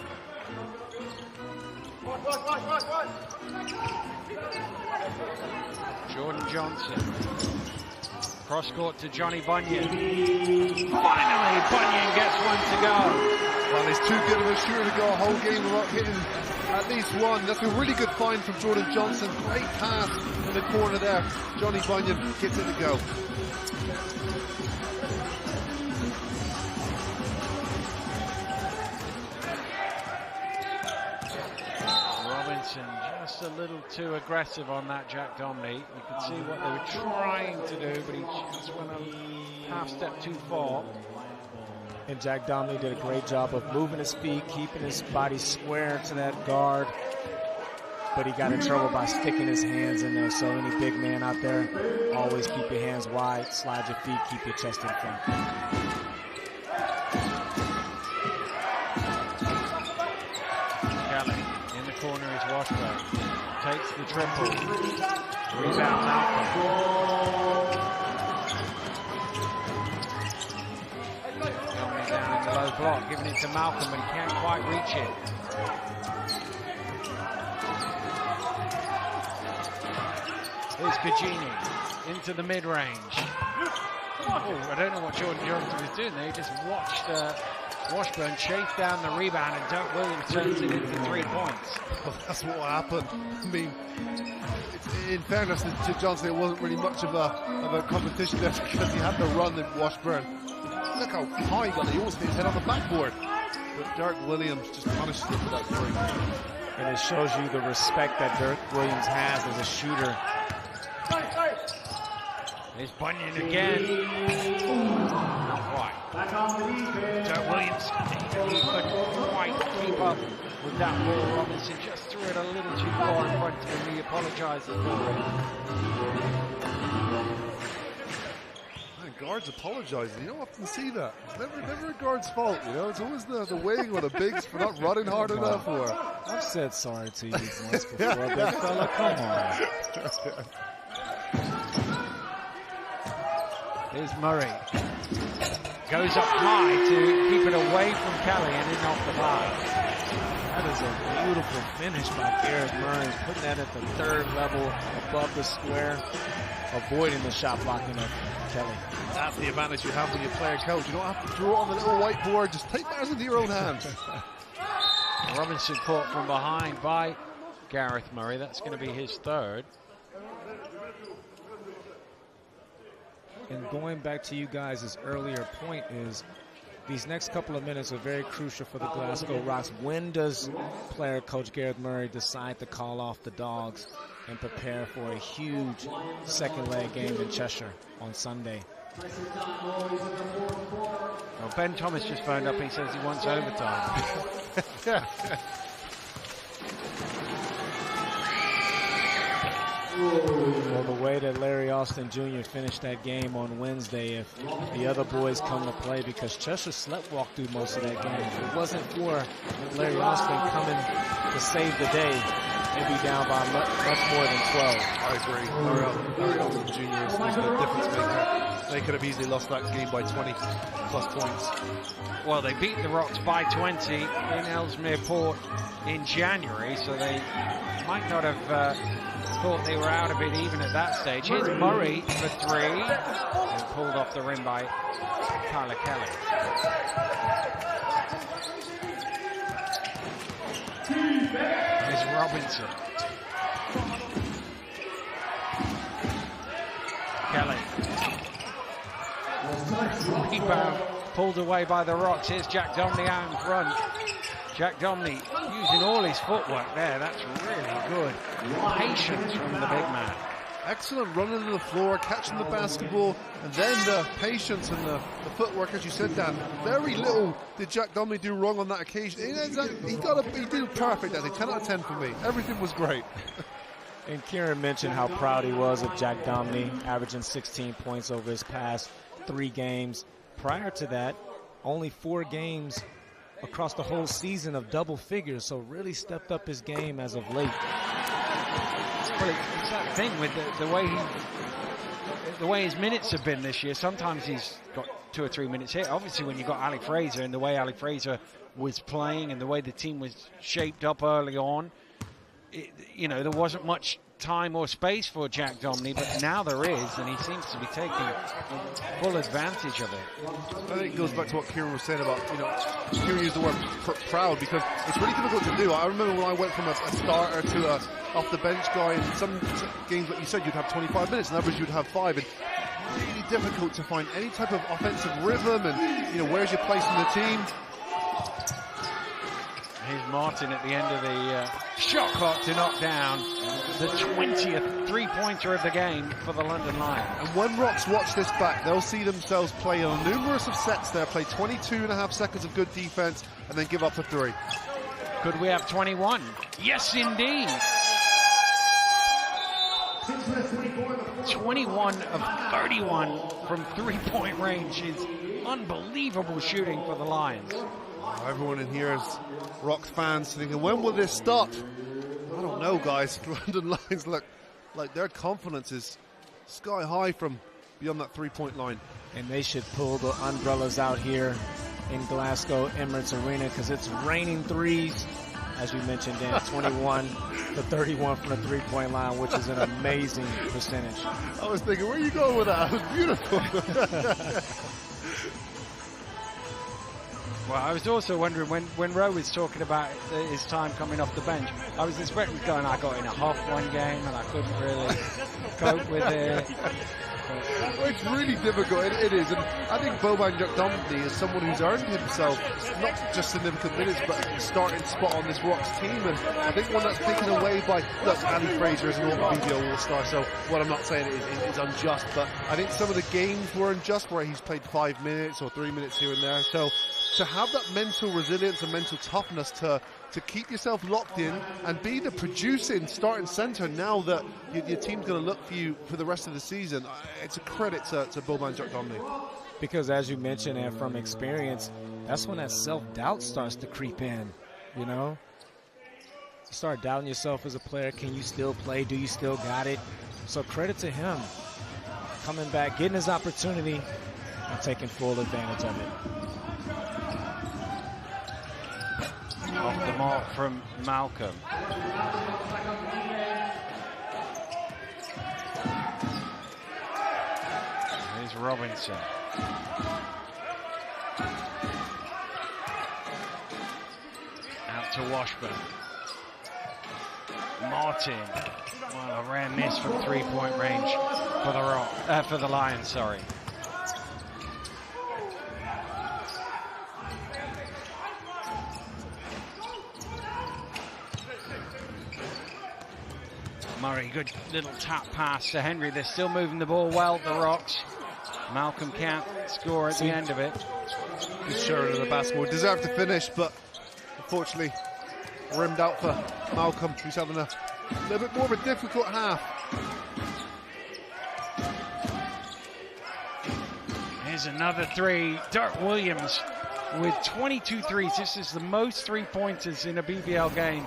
Jordan Johnson. Cross court to Johnny Bunyan. Finally, Bunyan gets one to go. Well, he's too good of a shooter to go a whole game without hitting at least one. That's a really good find from Jordan Johnson. Great pass in the corner there. Johnny Bunyan gets it to go. Robinson just a little too aggressive on that Jack Domney. You could see what they were trying to do, but he just went a half step too far. And Jack Domney did a great job of moving his feet, keeping his body square to that guard. But he got in trouble by sticking his hands in there. So any big man out there, always keep your hands wide, slide your feet, keep your chest in front. Kelly in the corner is Washburn. Takes the triple. Rebound Malcolm. Domney down in the low block, giving it to Malcolm, but he can't quite reach it. Here's Gagini into the mid-range. Oh, I don't know what Jordan Johnson was doing there. He just watched Washburn chase down the rebound, and Dirk Williams turns it into 3 points. Well, that's what happened. I mean, in fairness to Johnson, it wasn't really much of a competition there because he had to run the Washburn. Look how high he got. He almost hit his head on the backboard. But Dirk Williams just punished him for that three. And it shows you the respect that Dirk Williams has as a shooter. There's Bunyan again. Not quite. Dirk Williams, he couldn't quite keep up with that ball. Robinson just threw it a little too far in front of him. He apologizes for it. Guards apologizing. You don't often see that. It's never a guard's fault, you know. It's always the wing or the bigs for not running hard enough. Or I've said sorry to you once before, big fella. Come on. Here's Murray. Goes up high to keep it away from Kelly and in off the glass. That is a beautiful finish by Gareth Murray. Putting that at the third level above the square, avoiding the shot blocking of Kelly. That's the advantage you have when you play a coach. You don't have to draw it on the little whiteboard. Just take matters into your own hands. Robinson caught from behind by Gareth Murray. That's going to be his third. And going back to you guys' earlier point is these next couple of minutes are very crucial for the Glasgow Rocks. When does player coach Gareth Murray decide to call off the Dogs and prepare for a huge second leg game in Cheshire on Sunday? Well, Ben Thomas just phoned up and he says he wants overtime. Well, the way that Larry Austin Jr. finished that game on Wednesday, if the other boys come to play, because Cheshire sleptwalked through most of that game. If it wasn't for Larry Austin coming to save the day, they'd be down by much more than 12. I agree. Larry Austin Jr. is the difference maker. They could have easily lost that game by 20 plus points. Well, they beat the Rocks by 20 in Ellesmere Port in January, so they might not have thought they were out of it even at that stage. Here's Murray for three, and pulled off the rim by Kyler Kelly. Here's Robinson. Kelly. Rebound pulled away by the Rocks. Here's Jack Domney out in front. Jack Domney using all his footwork there. That's really good. Patience from the big man. Excellent running to the floor, catching the basketball, and then the patience and the footwork, as you said, Dan. Very little did Jack Domney do wrong on that occasion. He did perfect, I think. 10 out of 10 for me. Everything was great. And Kieran mentioned how proud he was of Jack Domney, averaging 16 points over his past 3 games. Prior to that, only 4 games across the whole season of double figures, so really stepped up his game as of late. Well, it's that thing with the way he the way his minutes have been this year, sometimes he's got 2 or 3 minutes here. Obviously, when you've got Alec Fraser and the way Alec Fraser was playing and the way the team was shaped up early on, there wasn't much time or space for Jack Domney, but now there is, and he seems to be taking full advantage of it. I think it goes back to what Kieran was saying about, Kieran used the word proud, because it's really difficult to do. I remember when I went from a starter to a off-the-bench guy, in some games, like you said, you'd have 25 minutes, and others you'd have 5, and really difficult to find any type of offensive rhythm, and, where's your place in the team. Here's Martin at the end of the shot clock to knock down the 20th three-pointer of the game for the London Lions. And when Rocks watch this back, they'll see themselves play on numerous of sets there, play 22.5 seconds of good defense, and then give up a 3. Could we have 21? Yes, indeed. 21 of 31 from three-point range is unbelievable shooting for the Lions. Everyone in here is Rocks fans thinking, when will this stop? I don't know, guys. London Lions look like their confidence is sky high from beyond that three-point line. And they should pull the umbrellas out here in Glasgow Emirates Arena, because it's raining threes. As you mentioned, Dan, 21 to 31 from the three-point line, which is an amazing percentage. I was thinking, where are you going with that? It was beautiful. Well, I was also wondering, when Rowe was talking about his time coming off the bench, I was expecting going, I got in a half one game and I couldn't really cope with it. Well, it's really difficult, it is, and I think Boban Jokdomdi is someone who's earned himself not just significant minutes, but a starting spot on this Rocks team, and I think one that's taken away by, look, Ali Fraser is an all-BBL All-Star, so what I'm not saying is unjust, but I think some of the games were unjust where he's played 5 minutes or 3 minutes here and there, so to have that mental resilience and mental toughness to keep yourself locked in and be the producing starting center now that your team's going to look for you for the rest of the season, it's a credit to Boban Jokdomdi. Because as you mentioned, and from experience, that's when that self-doubt starts to creep in, You start doubting yourself as a player. Can you still play? Do you still got it? So credit to him. Coming back, getting his opportunity, and taking full advantage of it. Off the mark from Malcolm. Here's Robinson. Out to Washburn. Martin. Well, a rare miss from three-point range for the Lions, sorry. Murray, good little tap pass to Henry. They're still moving the ball well, the Rocks. Malcolm can't score at the end of it. Good shot of the basketball. Deserved to finish, but unfortunately rimmed out for Malcolm, who's having a little bit more of a difficult half. Here's another three. Dirk Williams with 22 threes. This is the most three-pointers in a BBL game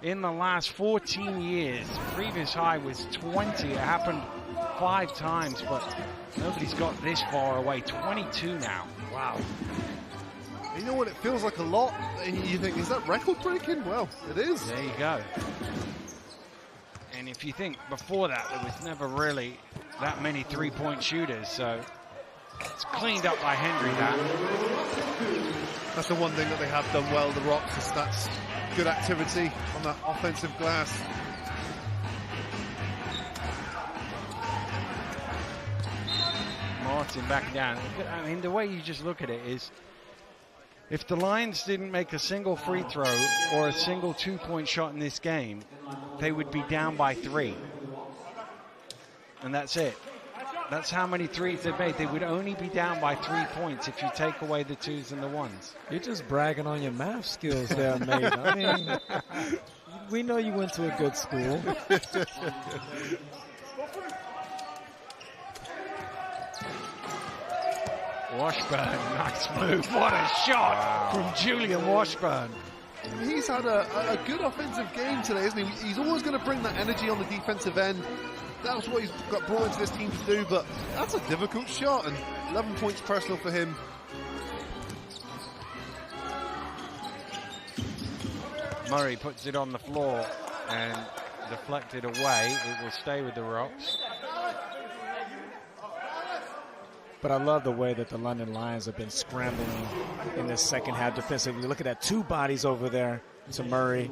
in the last 14 years. Previous high was 20. It happened 5 times, but nobody's got this far away. 22 now. Wow. You know what? It feels like a lot, and you think, is that record-breaking? Well, it is. There you go. And if you think before that, there was never really that many three-point shooters, so it's cleaned up by Henry, that. That's the one thing that they have done well, the Rocks, is that's good activity on that offensive glass. Martin back down. I mean, the way you just look at it is, if the Lions didn't make a single free throw or a single two-point shot in this game, they would be down by 3. And that's it. That's how many threes they've made. They would only be down by 3 points if you take away the 2s and the 1s. You're just bragging on your math skills there, mate. I mean, we know you went to a good school. Washburn, nice move. What a shot from Julian Washburn. He's had a good offensive game today, isn't he? He's always going to bring that energy on the defensive end. that's what he's got brought into this team to do, but that's a difficult shot, and 11 points personal for him. Murray puts it on the floor and deflected away. It will stay with the Rocks. But I love the way that the London Lions have been scrambling in this second half defensively. Look at that, 2 bodies over there to Murray.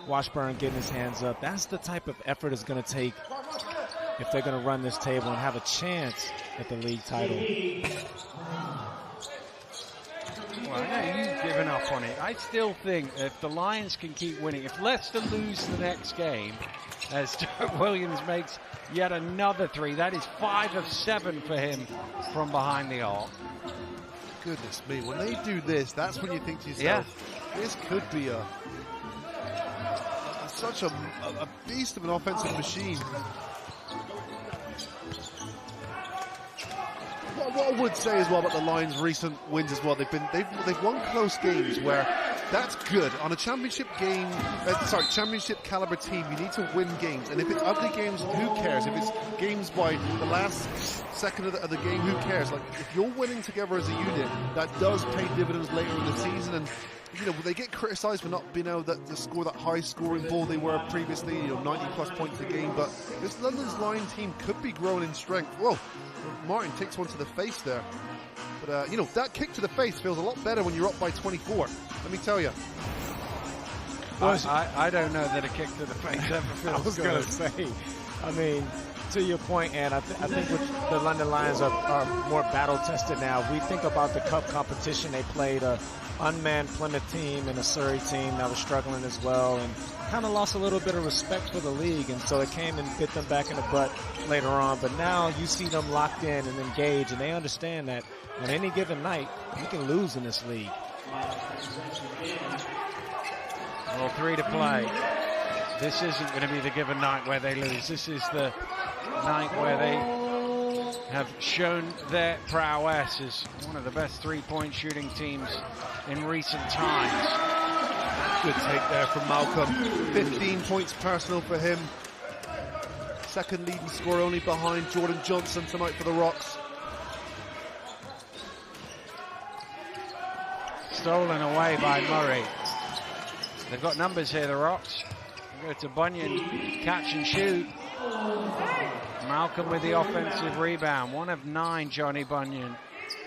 Washburn getting his hands up. That's the type of effort it's going to take if they're going to run this table and have a chance at the league title. Well, I know you've given up on it. I still think if the Lions can keep winning, if Leicester lose the next game, as Williams makes yet another 3, that is 5 of 7 for him from behind the arc. Goodness me, when they do this, that's when you think to yourself, this could be such a beast of an offensive machine. What I would say as well about the Lions' recent wins as well, they've won close games where that's good. On a championship game, championship caliber team, you need to win games. And if it's ugly games, who cares? If it's games by the last second of the game, who cares? Like, if you're winning together as a unit, that does pay dividends later in the season. And you know, they get criticised for not being able to score that high-scoring ball they were previously, 90-plus points a game. But this London's Lion team could be growing in strength. Whoa, Martin takes one to the face there. But, that kick to the face feels a lot better when you're up by 24. Let me tell you. I don't know that a kick to the face ever feels good. I was going to say, I mean, to your point, and I think with the London Lions are more battle-tested now. We think about the cup competition. They played a unmanned Plymouth team and a Surrey team that was struggling as well, and kind of lost a little bit of respect for the league, and so it came and bit them back in the butt later on. But now you see them locked in and engaged, and they understand that on any given night, you can lose in this league. Well, 3 to play. This isn't going to be the given night where they lose. This is the night where they have shown their prowess as one of the best 3-point shooting teams in recent times. Good take there from Malcolm. 15 points personal for him. Second leading scorer only behind Jordan Johnson tonight for the Rocks. Stolen away by Murray. They've got numbers here, the Rocks. Go to Bunyan, catch and shoot. Malcolm with the offensive rebound. 1 of 9, Johnny Bunyan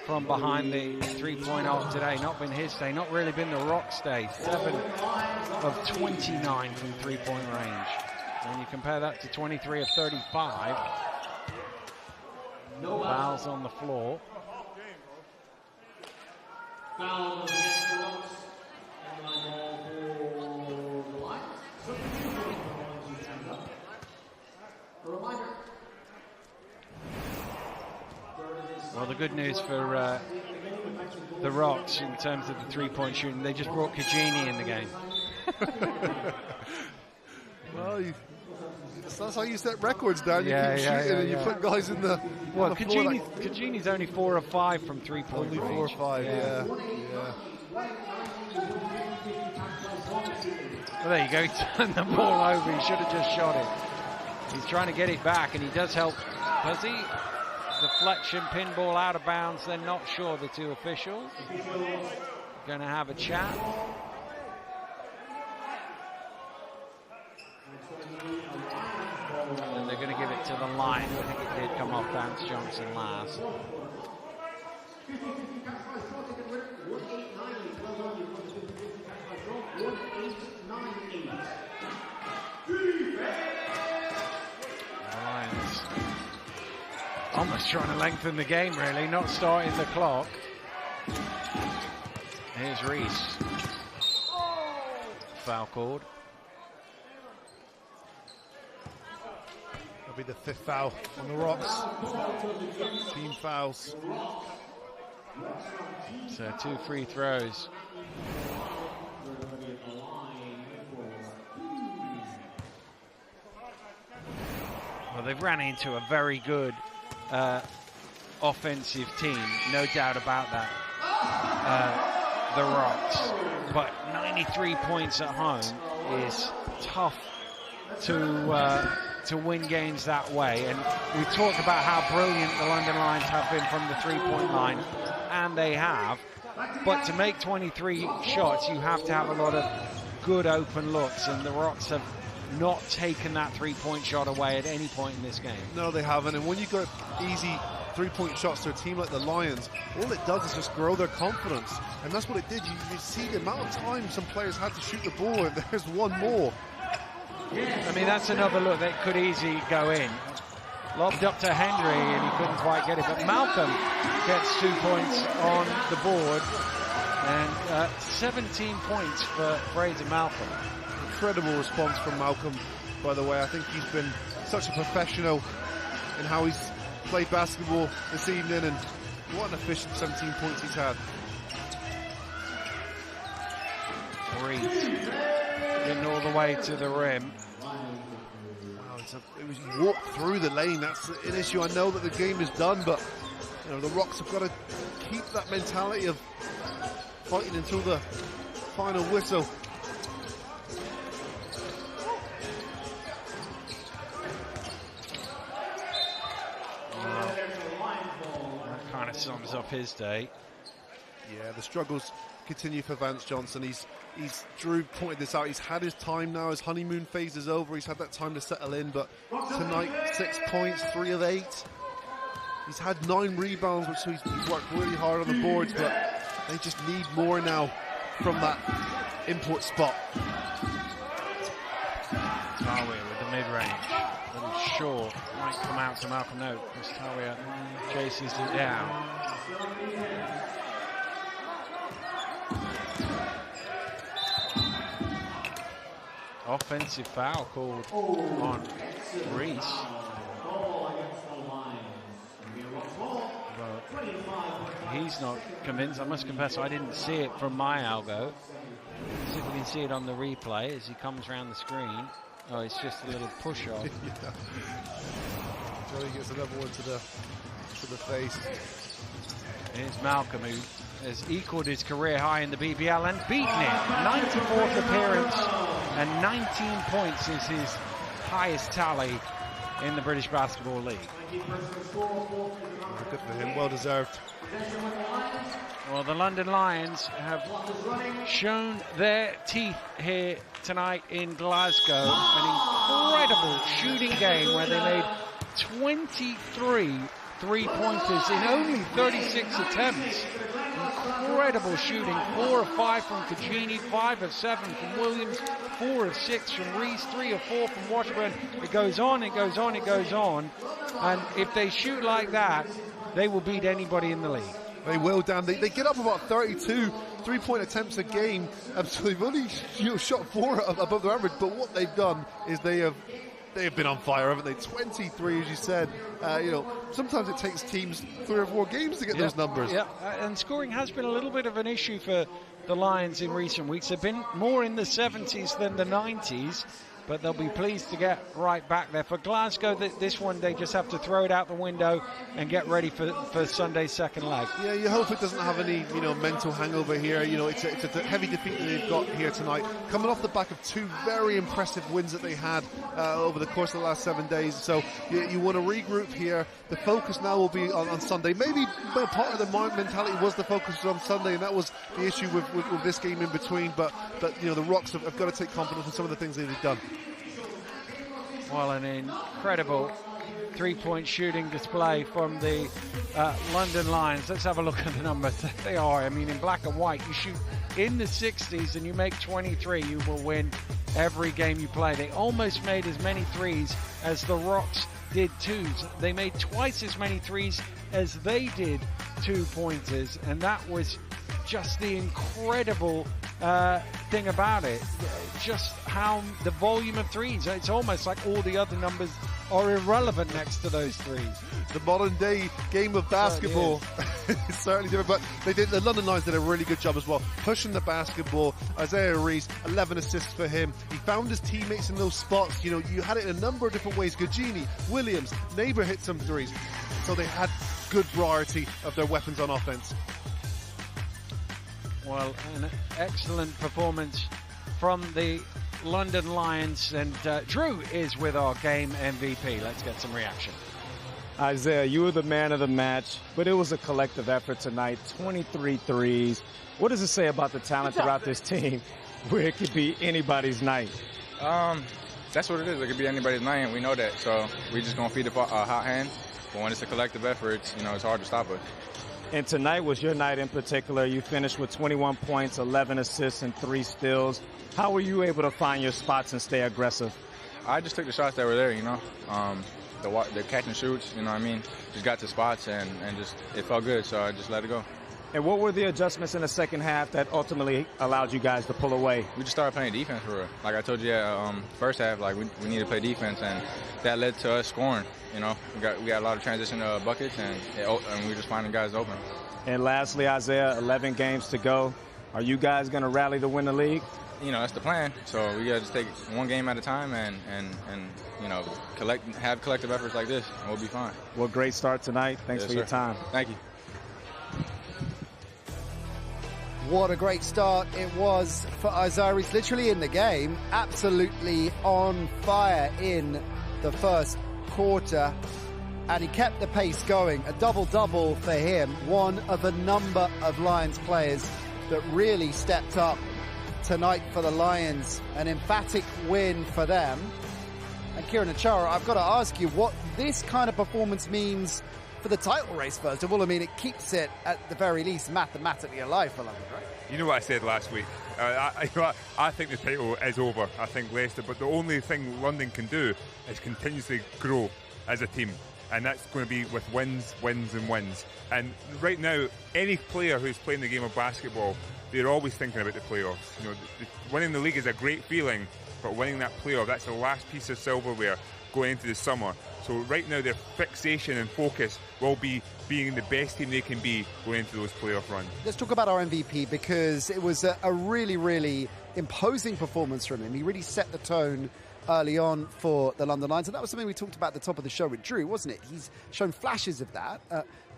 from behind the 3-point arc today. Not been his day, not really been the Rocks' day. 7 of 29 from 3-point range. When you compare that to 23 of 35. Fouls on the floor. Well, the good news for the Rocks in terms of the 3-point shooting, they just brought Kajini in the game. Well, that's how you set records, Dan. You keep shooting and you put guys in the. Well, Kajini's only 4 of 5 from 3-point range. Only 4 or 5, yeah. Well, there you go. He turned the ball over. He should have just shot it. He's trying to get it back, and he does help. Does he? Deflection, pinball out of bounds. They're not sure, the 2 officials. Going to have a chat. And they're going to give it to the Lions. I think it did come off Vance Johnson last. Lions almost trying to lengthen the game, really, not starting the clock. Here's Reese. Foul called. That'll be the 5th foul on the Rocks. Team fouls. So 2 free throws. Well, they've ran into a very good offensive team, no doubt about that. The Rocks, but 93 points at home is tough to to win games that way. And we talked about how brilliant the London Lions have been from the three-point line, and they have. But to make 23 shots, you have to have a lot of good open looks, and the Rocks have not taken that three-point shot away at any point in this game. No, they haven't. And when you got easy three-point shots to a team like the Lions, all it does is just grow their confidence. And that's what it did. You see the amount of time some players had to shoot the ball, and there's one more. I mean, that's another look that could easily go in. Lobbed up to Henry, and he couldn't quite get it. But Malcolm gets 2 points on the board, and 17 points for Fraser Malcolm. Incredible response from Malcolm, by the way. I think he's been such a professional in how he's played basketball this evening, and what an efficient 17 points he's had. Reed getting all the way to the rim. It was walked through the lane. That's an issue. I know that the game is done, but you know the Rocks have got to keep that mentality of fighting until the final whistle. That kind of sums up his day. Yeah, the struggles continue for Vance Johnson. Drew pointed this out. He's had his time now. His honeymoon phase is over. He's had that time to settle in. But tonight, 6 points, 3 of 8. He's had 9 rebounds, which he's worked really hard on the boards. But they just need more now from that import spot. Tawiah with the mid-range. A little short. Might come out to Malcolm. No, because Tawiah chases it down. Offensive foul called on Reese. But he's not convinced. I must confess, I didn't see it from my algo. See if we can see it on the replay as he comes around the screen. Oh, it's just a little push off. Yeah. Johnny gets another one to the face. Here's Malcolm, who has equaled his career high in the BBL and beaten it. 94th appearance and 19 points is his highest tally in the British Basketball League. Good for him, well deserved. Well, the London Lions have shown their teeth here tonight in Glasgow. An incredible shooting game where they made 23 three-pointers in only 36 attempts. Incredible shooting. 4 of 5 from Kajini, 5 of 7 from Williams, 4 of 6 from Reese, 3 of 4 from Washburn. It goes on, it goes on, it goes on. And if they shoot like that, they will beat anybody in the league. They will, Dan. They get up about 32 three-point attempts a game. So they've only shot 4 above their average. But what they've done is they have been on fire, haven't they? 23, as you said. Sometimes it takes teams 3 or 4 games to get those numbers. Yeah, and scoring has been a little bit of an issue for the Lions in recent weeks. They've been more in the 70s than the 90s, but they'll be pleased to get right back there. For Glasgow, this one, they just have to throw it out the window and get ready for Sunday's second leg. Yeah, you hope it doesn't have any, mental hangover here. It's a heavy defeat that they've got here tonight, coming off the back of 2 very impressive wins that they had over the course of the last 7 days. So you want to regroup here. The focus now will be on Sunday. Maybe part of the mentality was the focus on Sunday, and that was the issue with this game in between. But the Rocks have got to take confidence in some of the things they've done. Well, an incredible three-point shooting display from the London Lions. Let's have a look at the numbers. They are, in black and white. You shoot in the 60s and you make 23, you will win every game you play. They almost made as many threes as the Rocks did twos. They made twice as many threes as they did 2-pointers, and that was just the incredible thing about it. Just how the volume of threes. It's almost like all the other numbers are irrelevant next to those threes. The modern day game of basketball is certainly different, but the London Lions did a really good job as well, pushing the basketball. Isaiah Reese, 11 assists for him. He found his teammates in those spots. You had it in a number of different ways. Gagini, Williams, Neighbor hit some threes. So they had good variety of their weapons on offense. Well, an excellent performance from the London Lions, and Drew is with our game MVP. Let's get some reaction. Isaiah, you were the man of the match, but it was a collective effort tonight, 23 threes. What does it say about the talent throughout this team where it could be anybody's night? That's what it is. It could be anybody's night, and we know that. So we just going to feed the hot hand. But when it's a collective effort, it's hard to stop us. And tonight was your night in particular. You finished with 21 points, 11 assists, and 3 steals. How were you able to find your spots and stay aggressive? I just took the shots that were there, the catch and shoots, just got to spots and just it felt good, so I just let it go. And what were the adjustments in the second half that ultimately allowed you guys to pull away? We just started playing defense for real. Like I told you, first half, we need to play defense, and that led to us scoring. We got a lot of transition buckets, and we were just finding guys open. And lastly, Isaiah, 11 games to go. Are you guys going to rally to win the league? That's the plan. So we got to just take one game at a time and have collective efforts like this, and we'll be fine. Well, great start tonight. Thanks for your time. Thank you. What a great start it was for Isaiah. He's literally in the game, absolutely on fire in the first quarter, and he kept the pace going. A double-double for him, one of a number of Lions players that really stepped up tonight for the Lions. An emphatic win for them. And Kieran Achara, I've got to ask you what this kind of performance means for the title race, first of all. I mean, it keeps it, at the very least, mathematically alive for London, right? You know what I said last week? I think the title is over. I think Leicester, but the only thing London can do is continuously grow as a team. And that's going to be with wins, wins and wins. And right now, any player who's playing the game of basketball, they're always thinking about the playoffs. Winning the league is a great feeling, but winning that playoff, that's the last piece of silverware going into the summer. So right now, their fixation and focus will be being the best team they can be going into those playoff runs. Let's talk about our MVP, because it was a really, really imposing performance from him. He really set the tone early on for the London Lions, and that was something we talked about at the top of the show with Drew, wasn't it? He's shown flashes of that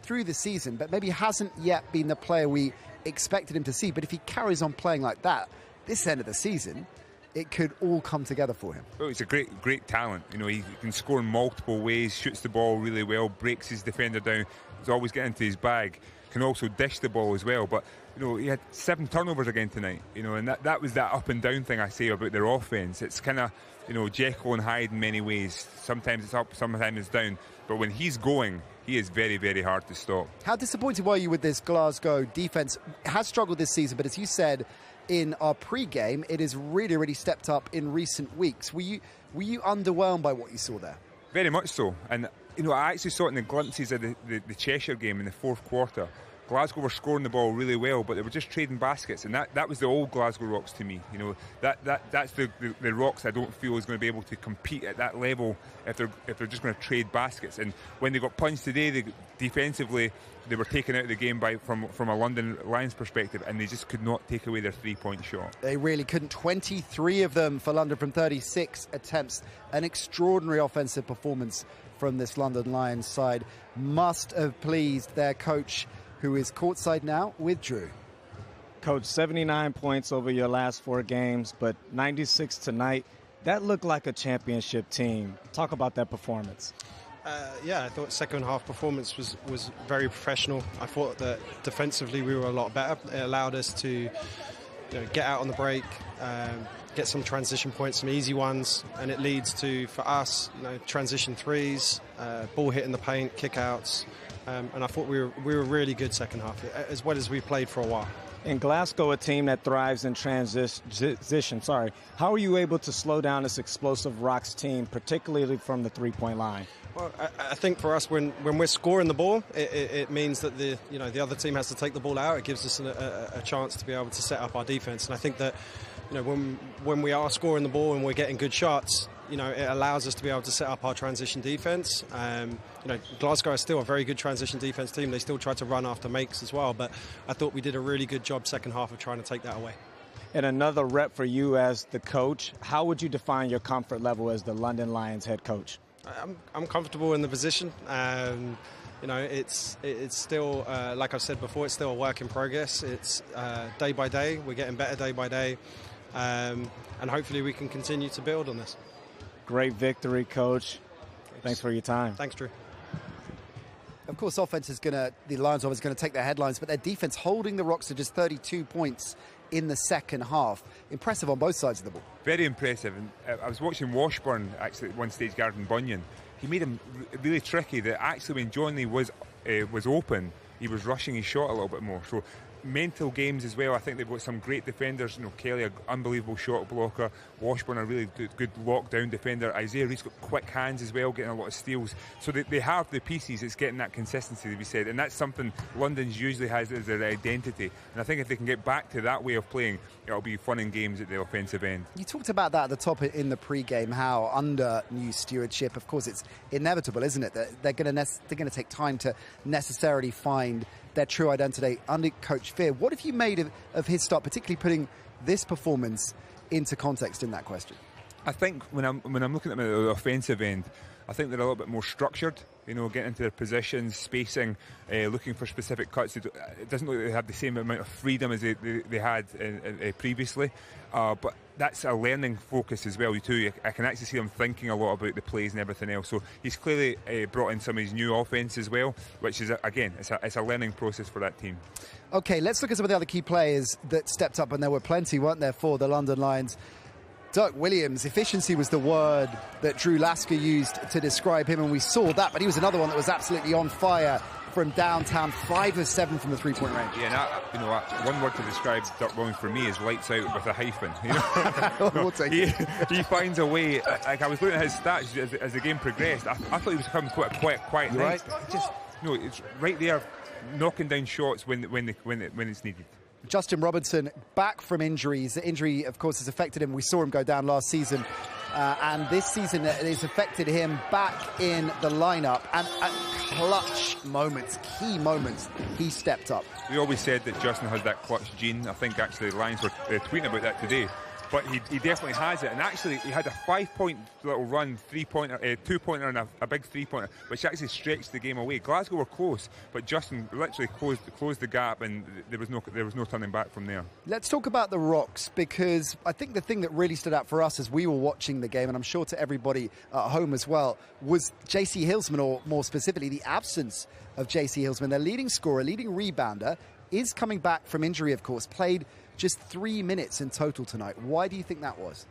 through the season, but maybe hasn't yet been the player we expected him to see. But if he carries on playing like that this end of the season, it could all come together for him. Well, he's a great talent. He can score in multiple ways, shoots the ball really well, breaks his defender down, he's always getting into his bag, can also dish the ball as well. But he had 7 turnovers again tonight, and that was that up and down thing I say about their offense. It's kind of, Jekyll and Hyde in many ways. Sometimes it's up, sometimes it's down. But when he's going, he is very, very hard to stop. How disappointed were you with this Glasgow defense? It has struggled this season, but as you said in our pre-game, it has really, really stepped up in recent weeks. Were you underwhelmed by what you saw there? Very much so. And, I actually saw it in the glimpses of the Cheshire game in the fourth quarter. Glasgow were scoring the ball really well, but they were just trading baskets, and that was the old Glasgow Rocks to me. That's the Rocks I don't feel is going to be able to compete at that level if they're just going to trade baskets. And when they got punched today, defensively, they were taken out of the game from a London Lions perspective, and they just could not take away their three-point shot. They really couldn't. 23 of them for London from 36 attempts. An extraordinary offensive performance from this London Lions side. Must have pleased their coach, who is courtside now with Drew. Coach, 79 points over your last 4 games, but 96 tonight. That looked like a championship team. Talk about that performance. I thought second half performance was very professional. I thought that defensively we were a lot better. It allowed us to get out on the break, get some transition points, some easy ones, and it leads to, for us, transition threes, ball hitting the paint, kickouts. And I thought we were really good second half, as well as we played for a while. In Glasgow, a team that thrives in transition, how are you able to slow down this explosive Rocks team, particularly from the three-point line? Well, I think for us, when we're scoring the ball, it means that the other team has to take the ball out. It gives us a chance to be able to set up our defense. And I think that when we are scoring the ball and we're getting good shots, it allows us to be able to set up our transition defense. Glasgow is still a very good transition defense team. They still try to run after makes as well, but I thought we did a really good job second half of trying to take that away. And another rep for you as the coach. How would you define your comfort level as the London Lions head coach? I'm comfortable in the position. It's still, like I've said before, it's still a work in progress. It's day by day. We're getting better day by day. and hopefully we can continue to build on this. Great victory, Coach. Thanks for your time. Thanks, Drew. Of course, the Lions offense is going to take their headlines, but their defense holding the Rocks to just 32 points in the second half. Impressive on both sides of the ball. Very impressive. And I was watching Washburn actually at one stage, Gareth and Bunyan. He made him really tricky. That actually when Johnny was open, he was rushing his shot a little bit more. So mental games as well. I think they've got some great defenders. Kelly, an unbelievable shot blocker. Washburn, a really good lockdown defender. Isaiah Reed's got quick hands as well, getting a lot of steals. So they have the pieces. It's getting that consistency, to be said, and that's something London's usually has as their identity. And I think if they can get back to that way of playing, it'll be fun in games at the offensive end. You talked about that at the top in the pre-game, how under new stewardship, of course, it's inevitable, isn't it, that they're going to take time to necessarily find their true identity under Coach Fear. What have you made of his start, particularly putting this performance into context in that question? I think when I'm looking at them at the offensive end, I think they're a little bit more structured, getting into their positions, spacing, looking for specific cuts. It doesn't look like they have the same amount of freedom as they had previously, but that's a learning focus as well too. I can actually see him thinking a lot about the plays and everything else. So he's clearly brought in some of his new offense as well, which is, again, it's a learning process for that team. Okay, let's look at some of the other key players that stepped up, and there were plenty, weren't there, for the London Lions. Dirk Williams, efficiency was the word that Drew Lasker used to describe him, and we saw that, but he was another one that was absolutely on fire from downtown, 5 of 7 from the three-point range. Yeah, one word to describe Dirk Williams for me is lights out with a hyphen. We'll take it. He finds a way. Like I was looking at his stats as the game progressed. I thought he was becoming quite a quiet night. Right. It's right there, knocking down shots when it's needed. Justin Robinson back from injuries. The injury, of course, has affected him. We saw him go down last season. And this season it has affected him back in the lineup. And at clutch moments, key moments, he stepped up. We always said that Justin has that clutch gene. I think actually the Lions were tweeting about that today. But he definitely has it. And actually, he had a 5-point little run, 3-pointer, 2-pointer, and a big 3-pointer, which actually stretched the game away. Glasgow were close, but Justin literally closed the gap, and there was no turning back from there. Let's talk about the Rocks, because I think the thing that really stood out for us as we were watching the game, and I'm sure to everybody at home as well, was JC Hillsman, or more specifically, the absence of JC Hillsman. Their leading scorer, leading rebounder, is coming back from injury, of course, played just 3 minutes in total tonight. Why do you think that was?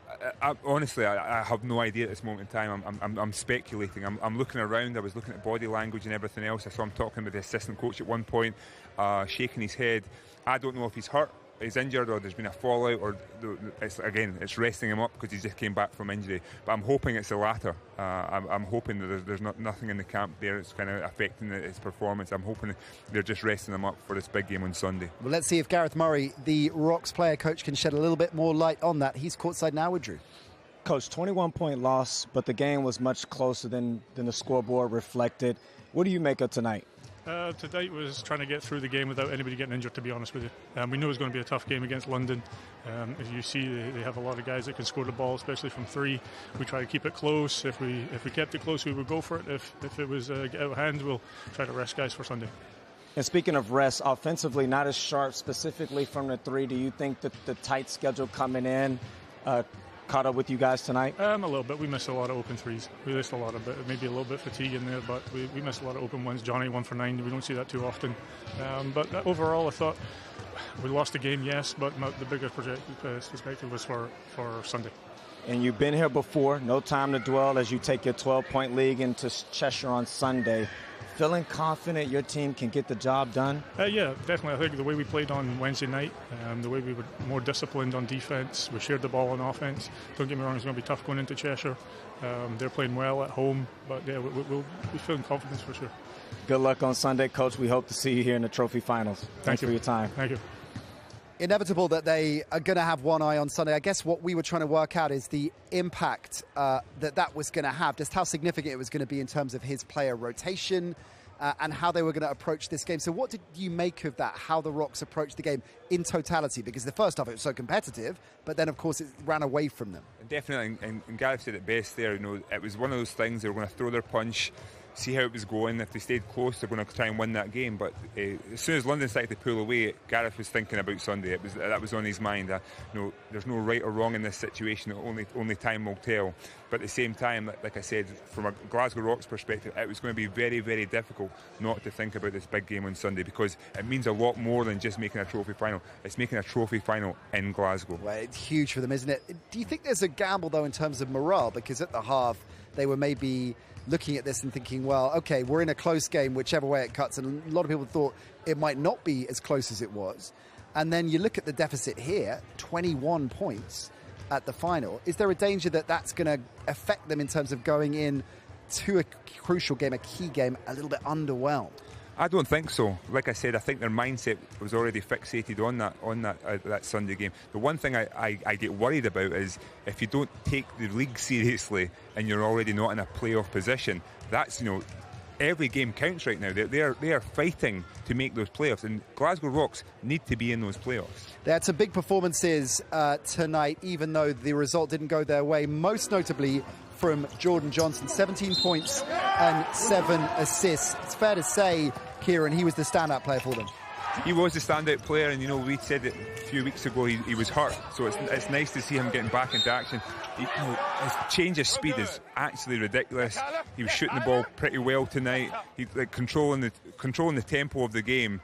Honestly, I have no idea at this moment in time. I'm speculating. I'm looking around. I was looking at body language and everything else. I saw him talking with the assistant coach at one point, shaking his head. I don't know if he's hurt, he's injured, or there's been a fallout, or it's resting him up because he just came back from injury. But I'm hoping it's the latter. I'm hoping that there's nothing in the camp there that's kind of affecting his performance. I'm hoping they're just resting him up for this big game on Sunday. Well, let's see if Gareth Murray, the Rocks player coach, can shed a little bit more light on that. He's courtside now with Drew. Coach, 21-point loss, but the game was much closer than the scoreboard reflected. What do you make of tonight? Tonight was trying to get through the game without anybody getting injured, to be honest with you. We knew it was going to be a tough game against London. As you see, they have a lot of guys that can score the ball, especially from three. We try to keep it close. If we kept it close, we would go for it. If it was out of hand, we'll try to rest guys for Sunday. And speaking of rest, offensively not as sharp specifically from the three. Do you think that the tight schedule coming in caught up with you guys tonight? A little bit. We missed a lot of open threes. We missed a lot of maybe a little bit fatigue in there, but we missed a lot of open ones. Johnny 1 for 9. We don't see that too often. But overall, I thought we lost the game, yes, but the bigger perspective was for Sunday. And you've been here before. No time to dwell as you take your 12-point league into Cheshire on Sunday. Feeling confident your team can get the job done? Yeah, definitely. I think the way we played on Wednesday night, the way we were more disciplined on defense, we shared the ball on offense. Don't get me wrong, it's going to be tough going into Cheshire. They're playing well at home, but yeah, we'll be feeling confidence for sure. Good luck on Sunday, Coach. We hope to see you here in the trophy finals. Thanks for your time. Thank you. Inevitable that they are going to have one eye on Sunday. I guess what we were trying to work out is the impact that was going to have, just how significant it was going to be in terms of his player rotation and how they were going to approach this game. So what did you make of that, how the Rocks approached the game in totality? Because the first half it was so competitive, but then, of course, it ran away from them. Definitely, and Gareth said it best there. It was one of those things, they were going to throw their punch, see how it was going. If they stayed close, they're going to try and win that game. But as soon as London started to pull away, Gareth was thinking about Sunday. That was on his mind. There's no right or wrong in this situation. Only time will tell. But at the same time, like I said, from a Glasgow Rocks perspective, it was going to be very, very difficult not to think about this big game on Sunday, because it means a lot more than just making a trophy final. It's making a trophy final in Glasgow. Well, it's huge for them, isn't it? Do you think there's a gamble, though, in terms of morale? Because at the half, they were maybe looking at this and thinking, well, OK, we're in a close game, whichever way it cuts. And a lot of people thought it might not be as close as it was. And then you look at the deficit here, 21 points at the final. Is there a danger that that's going to affect them in terms of going in to a crucial game, a key game, a little bit underwhelmed? I don't think so. Like I said, I think their mindset was already fixated on that Sunday game. The one thing I get worried about is if you don't take the league seriously and you're already not in a playoff position. That's, every game counts right now. They are fighting to make those playoffs, and Glasgow Rocks need to be in those playoffs. They had some big performances tonight, even though the result didn't go their way. Most notably from Jordan Johnson, 17 points and 7 assists. It's fair to say, Kieran, he was the standout player for them. He was the standout player, and we said it a few weeks ago he was hurt, so it's nice to see him getting back into action. His change of speed is actually ridiculous. He was shooting the ball pretty well tonight. He's controlling the tempo of the game.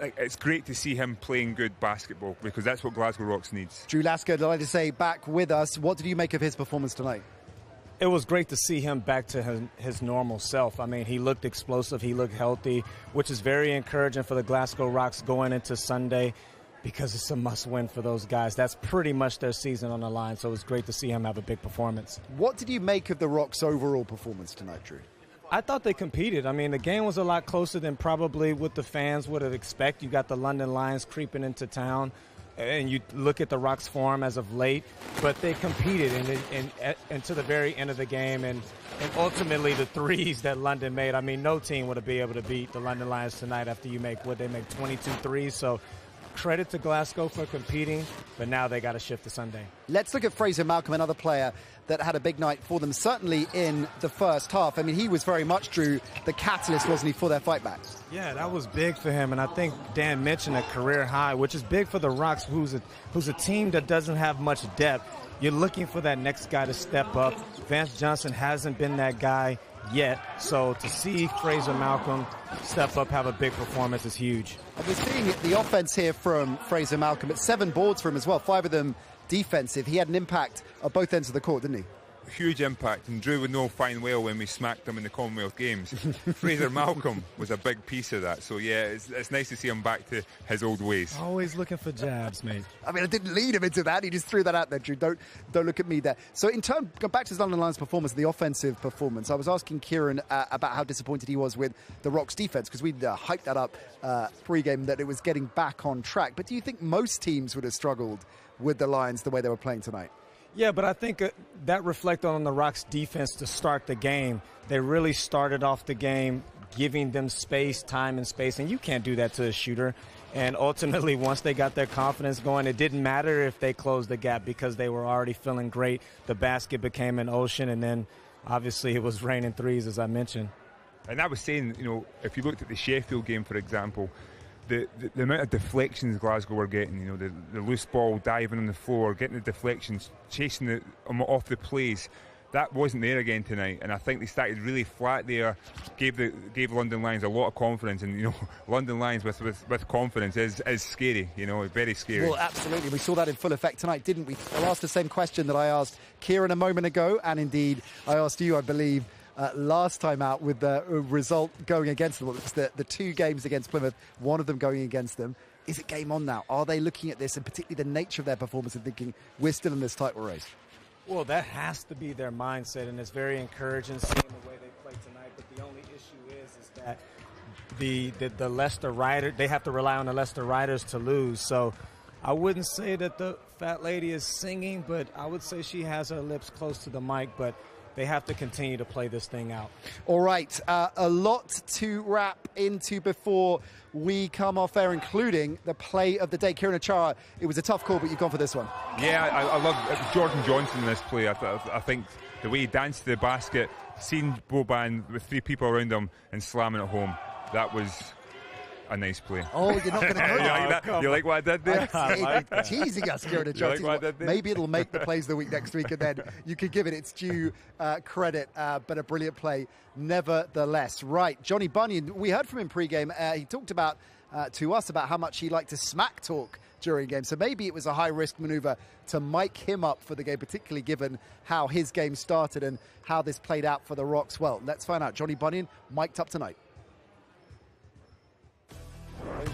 It's great to see him playing good basketball, because that's what Glasgow Rocks needs. Drew Lasker, I'd like to say, back with us. What did you make of his performance tonight? It was great to see him back to his normal self. I mean, he looked explosive, he looked healthy, which is very encouraging for the Glasgow Rocks going into Sunday, because it's a must-win for those guys. That's pretty much their season on the line, so it was great to see him have a big performance. What did you make of the Rocks' overall performance tonight, Drew? I thought they competed. I mean, the game was a lot closer than probably what the fans would have expected. You got the London Lions creeping into town, and you look at the Rocks' form as of late, but they competed and to the very end of the game, and ultimately the threes that London made. I mean, no team would have been able to beat the London Lions tonight after you make 22 threes. So credit to Glasgow for competing, but now they got to shift to Sunday. Let's look at Fraser Malcolm, another player that had a big night for them, certainly in the first half. I mean, he was very much, Drew, the catalyst, wasn't he, for their fight back? Yeah, that was big for him, and I think Dan mentioned a career high, which is big for the Rocks, who's a team that doesn't have much depth. You're looking for that next guy to step up. Vance Johnson hasn't been that guy yet, so to see Fraser Malcolm step up, have a big performance is huge. And we're seeing the offense here from Fraser Malcolm. It's 7 boards for him as well, 5 of them defensive. He had an impact at both ends of the court, didn't he? Huge impact, and Drew would know fine well when we smacked him in the Commonwealth Games. Fraser Malcolm was a big piece of that, so yeah, it's nice to see him back to his old ways. Always looking for jabs, mate. I mean, I didn't lead him into that. He just threw that out there, Drew. Don't look at me there. So in turn, go back to his London Lions performance, the offensive performance. I was asking Kieran about how disappointed he was with the Rocks' defense, because we'd hyped that up pre-game that it was getting back on track. But do you think most teams would have struggled with the Lions the way they were playing tonight? Yeah, but I think that reflected on the Rocks' defense to start the game. They really started off the game giving them time and space, and you can't do that to a shooter. And ultimately, once they got their confidence going, it didn't matter if they closed the gap, because they were already feeling great. The basket became an ocean, and then obviously it was raining threes, as I mentioned. And I was saying, if you looked at the Sheffield game, for example, the amount of deflections Glasgow were getting, the loose ball diving on the floor, getting the deflections, chasing them off the plays, that wasn't there again tonight. And I think they started really flat there, gave London Lions a lot of confidence. And London Lions with confidence is scary, very scary. Well, absolutely. We saw that in full effect tonight, didn't we? I'll ask the same question that I asked Kieran a moment ago, and indeed I asked you, I believe, last time out, with the result going against them. It was the 2 games against Plymouth, one of them going against them. Is it game on now? Are they looking at this, and particularly the nature of their performance, and thinking, we're still in this title race? Well, that has to be their mindset, and it's very encouraging seeing the way they play tonight. But the only issue is that the Leicester Riders, they have to rely on the Leicester Riders to lose. So I wouldn't say that the fat lady is singing, but I would say she has her lips close to the mic. But they have to continue to play this thing out. All right, a lot to wrap into before we come off air, including the play of the day. Kieran Achara, it was a tough call, but you've gone for this one. Yeah, I love Jordan Johnson in this play. I think the way he danced to the basket, seeing Boban with 3 people around him and slamming it home, that was a nice play. Oh, you're not going to go. You like that? You like what I did there? Teasing us, Kieran. Maybe it'll make the plays of the week next week, and then you can give it its due credit, but a brilliant play nevertheless. Right, Johnny Bunyan, we heard from him pre-game. He talked about to us about how much he liked to smack talk during games. So maybe it was a high-risk manoeuvre to mic him up for the game, particularly given how his game started and how this played out for the Rocks. Well, let's find out. Johnny Bunyan mic'd up tonight.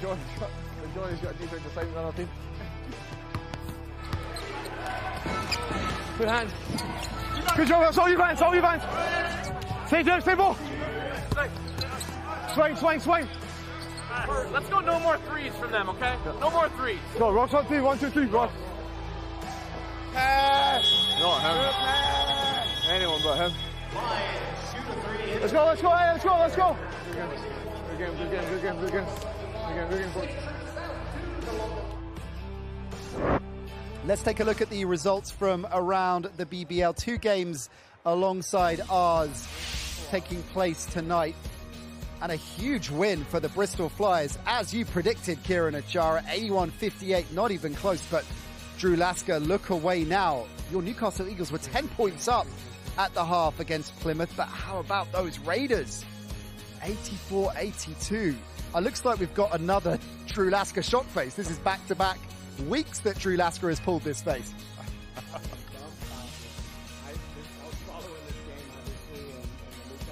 Johnny's got a defensive assignment on our team. Good hands. Good job, that's all you fans. Stay down, stay ball. Swing. Let's go no more threes from them, okay? No more threes. Go, Rocks on 3, 1, 2, 3, Rock. Pass. Not him. Anyone but him. Let's go. Good game. Let's take a look at the results from around the BBL. 2 games alongside ours taking place tonight. And a huge win for the Bristol Flyers, as you predicted, Kieran Achara, 81-58, not even close, but Drew Lasker, look away now. Your Newcastle Eagles were 10 points up at the half against Plymouth, but how about those Raiders? 84-82. It looks like we've got another Drew Lasker shot face. This is back-to-back weeks that Drew Lasker has pulled this face.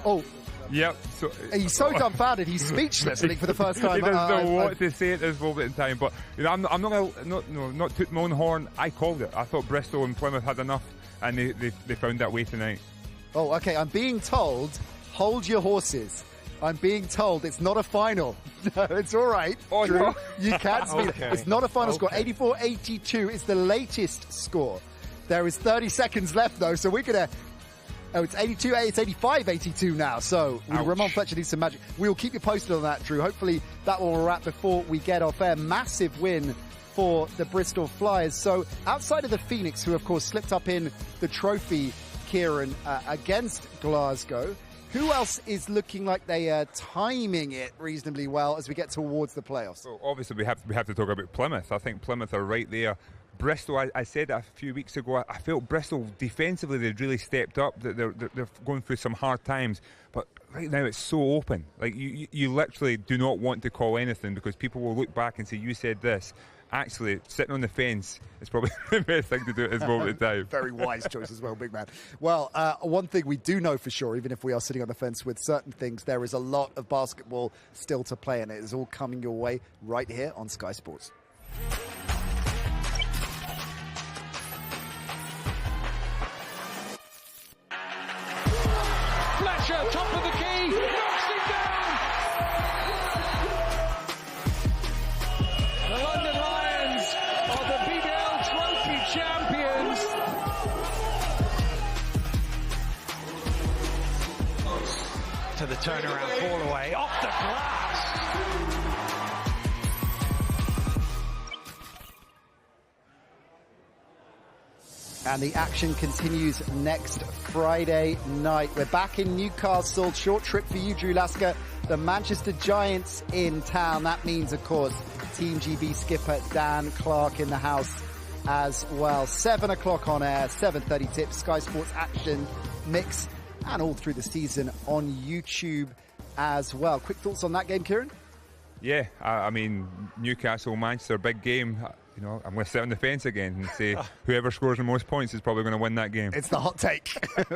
Oh. Yep. So, he's so dumbfounded, he's speechless, I think, for the first time. He doesn't know what to say at this moment in time. But I'm not going to not toot my own horn. I called it. I thought Bristol and Plymouth had enough, and they found that way tonight. Oh, okay. I'm being told, hold your horses. I'm being told it's not a final. No, it's all right, Drew. No. You can't speak. Okay. It's not a final score. 84-82 is the latest score. There is 30 seconds left, though, so we're going to... Oh, it's 82, it's 85-82 now, so Ramon Fletcher needs some magic. We'll keep you posted on that, Drew. Hopefully that will wrap before we get off air. Massive win for the Bristol Flyers. So outside of the Phoenix, who of course slipped up in the trophy, Kieran, against Glasgow, who else is looking like they are timing it reasonably well as we get towards the playoffs? So obviously we have to talk about Plymouth. I think Plymouth are right there. Bristol, I said a few weeks ago, I felt Bristol defensively they'd really stepped up. They're going through some hard times, but right now it's so open. Like you literally do not want to call anything because people will look back and say you said this. Actually, sitting on the fence is probably the best thing to do at this moment in time. Very wise choice as well, big man. Well, one thing we do know for sure, even if we are sitting on the fence with certain things, there is a lot of basketball still to play, and it is all coming your way right here on Sky Sports. Fletcher, top of the key, knocks it down! The London Lions are the BBL Trophy champions. To the turnaround ball away, off the glass! And the action continues next Friday night. We're back in Newcastle. Short trip for you, Drew Lasker. The Manchester Giants in town. That means, of course, Team GB skipper Dan Clark in the house as well. 7 o'clock on air, 7:30 tips, Sky Sports Action Mix, and all through the season on YouTube as well. Quick thoughts on that game, Kieran? Yeah, I mean, Newcastle, Manchester, big game. You know, I'm going to sit on the fence again and say whoever scores the most points is probably going to win that game. It's the hot take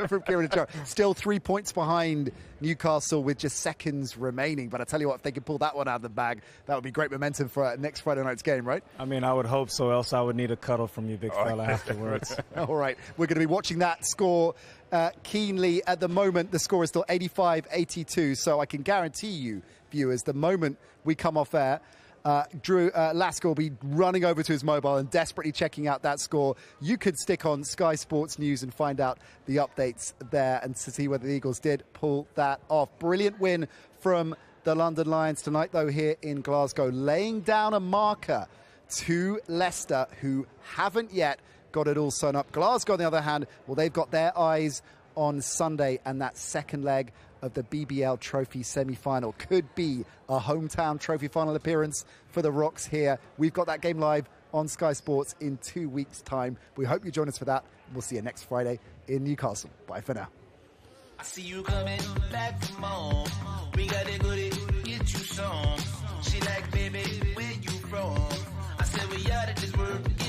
from Kieran and Joe. Still 3 points behind Newcastle with just seconds remaining. But I tell you what, if they could pull that one out of the bag, that would be great momentum for next Friday night's game, right? I mean, I would hope so, else I would need a cuddle from you, big fella, afterwards. All right, we're going to be watching that score keenly. At the moment, the score is still 85-82. So I can guarantee you, viewers, the moment we come off air, Drew Lasker will be running over to his mobile and desperately checking out that score. You could stick on Sky Sports News and find out the updates there and to see whether the Eagles did pull that off. Brilliant win from the London Lions tonight, though, here in Glasgow, laying down a marker to Leicester, who haven't yet got it all sewn up. Glasgow, on the other hand, well, they've got their eyes on Sunday, and that second leg of the BBL Trophy semi-final could be a hometown trophy final appearance for the Rocks here. We've got that game live on Sky Sports in 2 weeks' time. We hope you join us for that. We'll see you next Friday in Newcastle. Bye for now. I see you coming back from home. We got it good, get you some. She like, baby, where you from? I said, we out of this world.